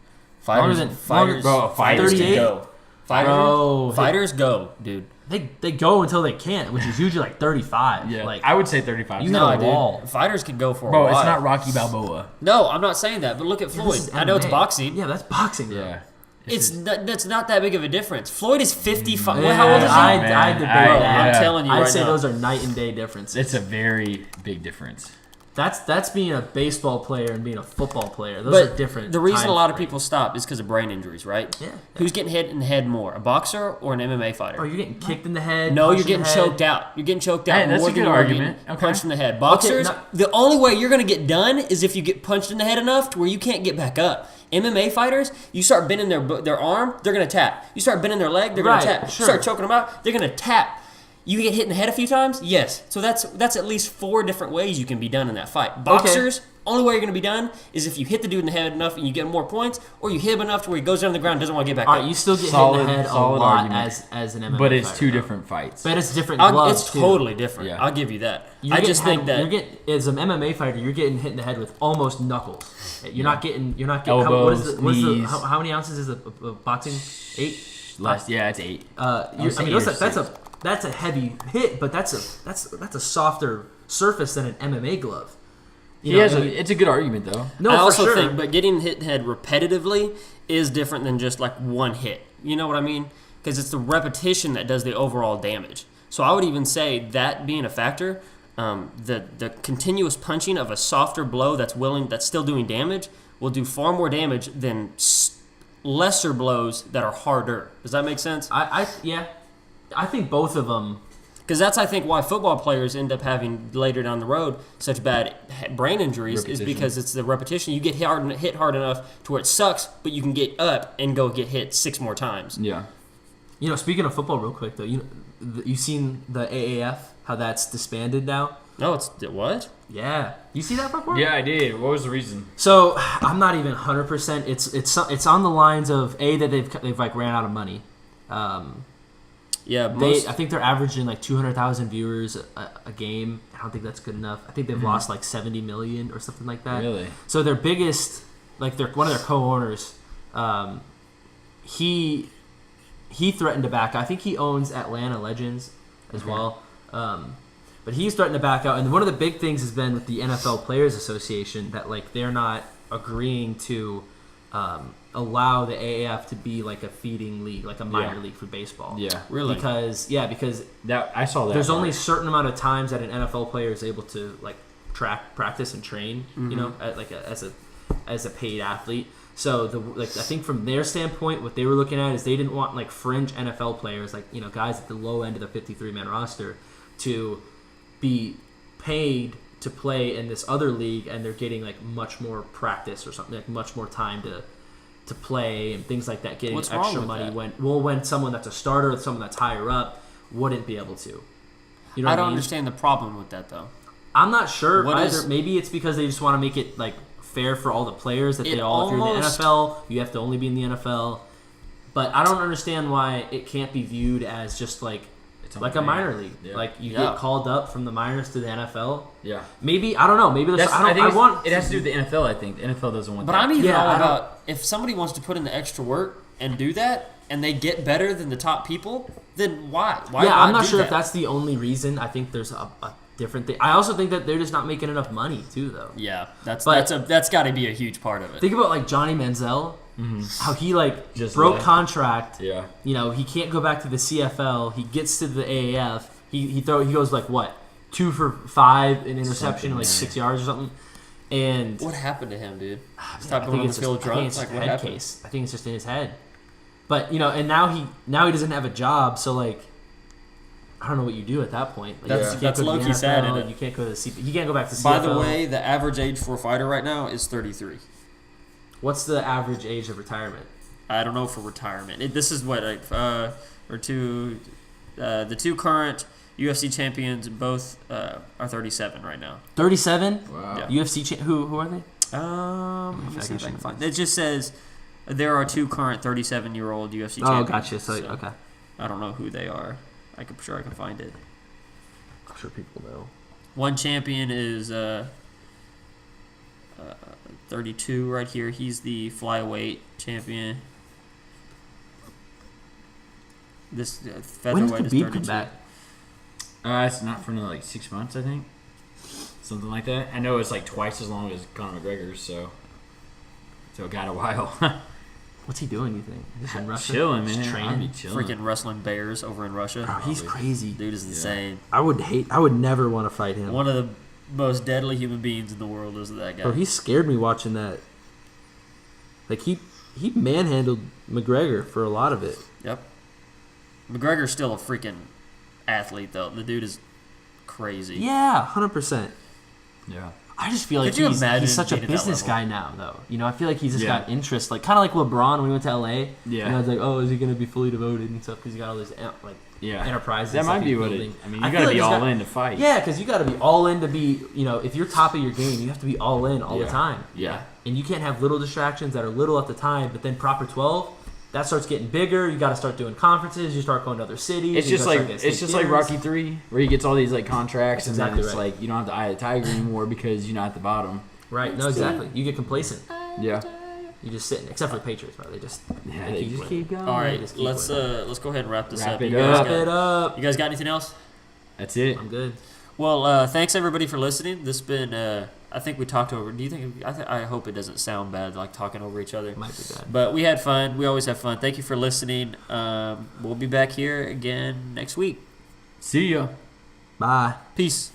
Speaker 2: Longer
Speaker 1: Fighters,
Speaker 2: than-
Speaker 1: fighters,
Speaker 3: Bro,
Speaker 1: fighters can
Speaker 2: 38?
Speaker 1: go.
Speaker 2: Bro,
Speaker 1: Fighters go, dude.
Speaker 2: They go until they can't, which is usually like 35.
Speaker 3: Yeah.
Speaker 2: Like
Speaker 3: I would say 35.
Speaker 2: You
Speaker 1: No,
Speaker 2: hit a
Speaker 1: dude.
Speaker 2: wall.
Speaker 1: Fighters can go for a
Speaker 3: Bro,
Speaker 1: while.
Speaker 3: it's not Rocky Balboa.
Speaker 1: No, I'm not saying that. But look at
Speaker 2: Yeah,
Speaker 1: Floyd.
Speaker 2: this is
Speaker 1: I know it's
Speaker 2: MMA.
Speaker 1: boxing.
Speaker 2: Yeah, that's boxing. Bro.
Speaker 3: Yeah.
Speaker 1: That's not that big of a difference. Floyd is 55.
Speaker 2: Yeah,
Speaker 1: how old is he?
Speaker 2: I
Speaker 3: Man,
Speaker 2: debate
Speaker 3: I-
Speaker 2: that.
Speaker 1: I'm
Speaker 3: yeah.
Speaker 1: telling you
Speaker 2: I'd
Speaker 1: right
Speaker 2: say
Speaker 1: now.
Speaker 2: those are night and day differences.
Speaker 3: It's a very big difference.
Speaker 2: That's being a baseball player and being a football player. Those
Speaker 1: But
Speaker 2: are different.
Speaker 1: the reason
Speaker 2: time
Speaker 1: a lot of
Speaker 2: frames.
Speaker 1: people stop is because of brain injuries, right?
Speaker 2: Yeah.
Speaker 1: Who's getting hit in the head more, a boxer or an MMA fighter?
Speaker 2: Bro, you're getting kicked in the head.
Speaker 1: No,
Speaker 2: punched
Speaker 1: you're getting
Speaker 2: in the head.
Speaker 1: choked out. You're getting choked out
Speaker 3: Hey, that's
Speaker 1: more
Speaker 3: a
Speaker 1: than
Speaker 3: good
Speaker 1: you're
Speaker 3: argument.
Speaker 1: getting
Speaker 3: Okay.
Speaker 1: punched in the head. Boxers,
Speaker 2: no-
Speaker 1: the only way you're going to get done is if you get punched in the head enough to where you can't get back up. MMA fighters, you start bending their arm, they're going to tap. You start bending their leg, they're going
Speaker 2: Right,
Speaker 1: to tap.
Speaker 2: sure.
Speaker 1: You start choking them out, they're going to tap. You get hit in the head a few times? Yes. So that's at least 4 different ways you can be done in that fight. Boxers, only way you're going to be done is if you hit the dude in the head enough and you get more points, or you hit him enough to where he goes down on the ground and doesn't want to get back
Speaker 2: All
Speaker 1: up.
Speaker 2: right, you still get hit in
Speaker 3: Solid-
Speaker 2: the head a
Speaker 3: solid
Speaker 2: lot
Speaker 3: argument.
Speaker 2: as an MMA
Speaker 3: But it's
Speaker 2: fighter,
Speaker 3: 2
Speaker 2: though.
Speaker 3: different fights.
Speaker 2: But it's different gloves,
Speaker 1: It's
Speaker 2: too.
Speaker 1: totally different.
Speaker 3: Yeah.
Speaker 1: I'll give you that.
Speaker 2: You're
Speaker 1: I
Speaker 2: getting
Speaker 1: just think
Speaker 2: hit-
Speaker 1: that
Speaker 2: you're getting as an MMA fighter, you're getting hit in the head with almost knuckles. You're not getting
Speaker 3: Elbows,
Speaker 2: what is
Speaker 3: knees.
Speaker 2: how many ounces is a boxing? 8.
Speaker 3: Less, yeah, it's 8.
Speaker 2: I mean,
Speaker 3: say 8 or
Speaker 2: that's a heavy hit, but that's a softer surface than an MMA glove. You know, I mean,
Speaker 3: It's a good argument though.
Speaker 2: no,
Speaker 1: I
Speaker 2: for
Speaker 1: also
Speaker 2: sure.
Speaker 1: think, but getting hit in the head repetitively is different than just like one hit. You know what I mean? Because it's the repetition that does the overall damage. So I would even say that being a factor, the continuous punching of a softer blow that's still doing damage will do far more damage than lesser blows that are harder. Does that make sense?
Speaker 2: I think both of them.
Speaker 1: Because that's, I think, why football players end up having later down the road such bad brain injuries is
Speaker 3: Repetition.
Speaker 1: because it's the repetition. You get hit hard enough to where it sucks, but you can get up and go get hit 6 more times.
Speaker 3: Yeah.
Speaker 2: You know, speaking of football, real quick though, you seen the AAF, how that's disbanded now?
Speaker 1: No, what?
Speaker 2: Yeah, you see that report?
Speaker 3: Yeah, I did. What was the reason?
Speaker 2: So I'm not even 100%. It's on the lines of that they've like ran out of money.
Speaker 1: Yeah,
Speaker 2: I think they're averaging like 200,000 viewers a game. I don't think that's good enough. I think they've lost like 70 million or something like that.
Speaker 3: Really?
Speaker 2: So their biggest, like one of their co-owners, he threatened to back. I think he owns Atlanta Legends as well. But he's starting to back out. And one of the big things has been with the NFL Players Association that like they're not agreeing to allow the AAF to be like a feeding league, like a minor league for baseball.
Speaker 3: Yeah,
Speaker 1: Really?
Speaker 2: Because
Speaker 3: that I saw that.
Speaker 2: there's only a certain amount of times that an NFL player is able to like practice and train, you know, as a paid athlete. So I think from their standpoint, what they were looking at is they didn't want like fringe NFL players, like, you know, guys at the low end of the 53-man roster, to be paid to play in this other league, and they're getting like much more practice or something, like much more time to play and things like that, getting
Speaker 1: What's wrong
Speaker 2: extra
Speaker 1: with
Speaker 2: money
Speaker 1: that?
Speaker 2: when someone that's a starter or someone that's higher up wouldn't be able to. You know
Speaker 1: I
Speaker 2: what
Speaker 1: don't
Speaker 2: mean?
Speaker 1: understand the problem with that though.
Speaker 2: I'm not sure
Speaker 1: What
Speaker 2: either.
Speaker 1: is-
Speaker 2: Maybe it's because they just want to make it like fair for all the players that
Speaker 1: It
Speaker 2: if you're in the
Speaker 1: almost-
Speaker 2: NFL, you have to only be in the NFL. But I don't understand why it can't be viewed as just like a minor league.
Speaker 3: Yeah.
Speaker 2: Like you
Speaker 1: Yeah.
Speaker 2: get called up from the minors to the NFL.
Speaker 3: Yeah.
Speaker 2: Maybe I don't know. Maybe there's,
Speaker 3: I think
Speaker 2: I want
Speaker 3: it has to do with the NFL. I think the NFL doesn't want
Speaker 1: But
Speaker 3: that.
Speaker 1: I'm even
Speaker 2: Yeah,
Speaker 1: all
Speaker 2: I don't-
Speaker 1: about if somebody wants to put in the extra work and do that, and they get better than the top people, then why? Why
Speaker 2: yeah, I'm not
Speaker 1: do
Speaker 2: sure
Speaker 1: that?
Speaker 2: if that's the only reason. I think there's a different thing. I also think that they're just not making enough money too, though.
Speaker 1: Yeah, that's
Speaker 2: But-
Speaker 1: that's got to be a huge part of it.
Speaker 2: Think about like Johnny Manziel, how he like
Speaker 3: Just
Speaker 2: broke
Speaker 3: left.
Speaker 2: contract.
Speaker 3: Yeah.
Speaker 2: You know, he can't go back to the CFL. He gets to the AAF. He goes like what, 2 for 5 in interception,
Speaker 3: Something,
Speaker 2: like
Speaker 3: yeah.
Speaker 2: 6 yards or something. And
Speaker 1: What happened to him, dude?
Speaker 2: I
Speaker 1: Stop
Speaker 2: think
Speaker 1: going on the
Speaker 2: it's
Speaker 1: field
Speaker 2: just, I think
Speaker 1: drunk.
Speaker 2: it's
Speaker 1: Like
Speaker 2: just a
Speaker 1: what
Speaker 2: head
Speaker 1: happened?
Speaker 2: case. I think it's just in his head. But you know, and now he doesn't have a job, so like, I don't know what you do at that point. Like,
Speaker 1: That's-
Speaker 2: you can't
Speaker 1: that's
Speaker 2: go to the
Speaker 1: low-key sad,
Speaker 2: NFL,
Speaker 1: isn't it?
Speaker 2: You can't go to the CP. You can't go back to CFL.
Speaker 1: By the way, the average age for a fighter right now is 33.
Speaker 2: What's the average age of retirement?
Speaker 1: I don't know for retirement. This is what the two current UFC champions both are 37 right now.
Speaker 2: 37.
Speaker 3: Wow.
Speaker 1: Yeah.
Speaker 2: UFC. Who are they?
Speaker 1: Let me
Speaker 2: I
Speaker 1: see if I
Speaker 2: can
Speaker 1: can find. It just says there are two current 37-year-old UFC champions.
Speaker 2: Oh, gotcha. So okay.
Speaker 1: I don't know who they are. I'm sure I can find it.
Speaker 2: I'm sure people know.
Speaker 1: One champion is 32 right here. He's the flyweight champion. This
Speaker 2: When does
Speaker 1: featherweight is
Speaker 2: Khabib
Speaker 1: 32.
Speaker 2: come back?
Speaker 3: It's not for another like 6 months, I think. Something like that. I know it's like twice as long as Conor McGregor's, so it got a while.
Speaker 2: What's he doing? You think? Just in Russia?
Speaker 3: Chilling,
Speaker 2: Just
Speaker 3: man. I'd
Speaker 2: training.
Speaker 3: be chilling.
Speaker 1: Freaking wrestling bears over in Russia.
Speaker 2: Bro, he's crazy.
Speaker 1: Dude is insane.
Speaker 2: I would never want to fight him.
Speaker 1: One of the most deadly human beings in the world is that guy.
Speaker 2: Bro, he scared me watching that. Like he manhandled McGregor for a lot of it.
Speaker 1: Yep. McGregor's still a freaking athlete, though. The dude is crazy.
Speaker 2: Yeah, 100%.
Speaker 3: Yeah.
Speaker 2: I just feel like
Speaker 1: Could you
Speaker 2: he's
Speaker 1: imagine
Speaker 2: such a
Speaker 1: being at that
Speaker 2: business
Speaker 1: level?
Speaker 2: guy now, though. You know, I feel like he's just
Speaker 3: Yeah.
Speaker 2: got interest, like kind of like LeBron when he went to LA.
Speaker 3: Yeah.
Speaker 2: You know, it's like, oh, is he going to be fully devoted and stuff because he got all these like
Speaker 3: Yeah.
Speaker 2: enterprises.
Speaker 3: That
Speaker 2: and stuff
Speaker 3: might be
Speaker 2: he's
Speaker 3: what it.
Speaker 2: building.
Speaker 3: I mean,
Speaker 2: I
Speaker 3: you
Speaker 2: feel
Speaker 3: got to
Speaker 2: like
Speaker 3: be
Speaker 2: he's
Speaker 3: all
Speaker 2: got-
Speaker 3: in to fight.
Speaker 2: Yeah, because you got to be all in to be, you know, if you're top of your game, you have to be all in all the
Speaker 3: Yeah.
Speaker 2: time.
Speaker 3: Yeah.
Speaker 2: And you can't have little distractions that are little at the time, but then proper 12, that starts getting bigger. You got to start doing conferences. You start going to other cities.
Speaker 3: It's
Speaker 2: you
Speaker 3: just
Speaker 2: gotta
Speaker 3: like
Speaker 2: start getting
Speaker 3: it's
Speaker 2: state
Speaker 3: just like
Speaker 2: dinners.
Speaker 3: Rocky 3, where he gets all these like contracts,
Speaker 2: That's
Speaker 3: and
Speaker 2: exactly
Speaker 3: then it's
Speaker 2: right.
Speaker 3: like you don't have to eye the tiger anymore because you're not at the bottom.
Speaker 2: Right? No, exactly. You get complacent.
Speaker 3: Yeah.
Speaker 2: You just sitting, except for the Patriots, bro. They just
Speaker 3: Yeah.
Speaker 2: they
Speaker 3: They just
Speaker 2: winning.
Speaker 3: keep going.
Speaker 1: All right,
Speaker 2: just keep
Speaker 1: let's go ahead and wrap this
Speaker 3: Wrap
Speaker 1: up.
Speaker 3: it
Speaker 1: You guys
Speaker 3: up.
Speaker 2: Wrap it
Speaker 1: got,
Speaker 2: up.
Speaker 1: you guys got anything else?
Speaker 3: That's it.
Speaker 2: I'm good.
Speaker 1: Well, thanks everybody for listening. This has been. I think we talked over. Do you think? I hope it doesn't sound bad, like talking over each other.
Speaker 2: Might be bad.
Speaker 1: But we had fun. We always have fun. Thank you for listening. We'll be back here again next week.
Speaker 3: See ya.
Speaker 2: Bye.
Speaker 1: Peace.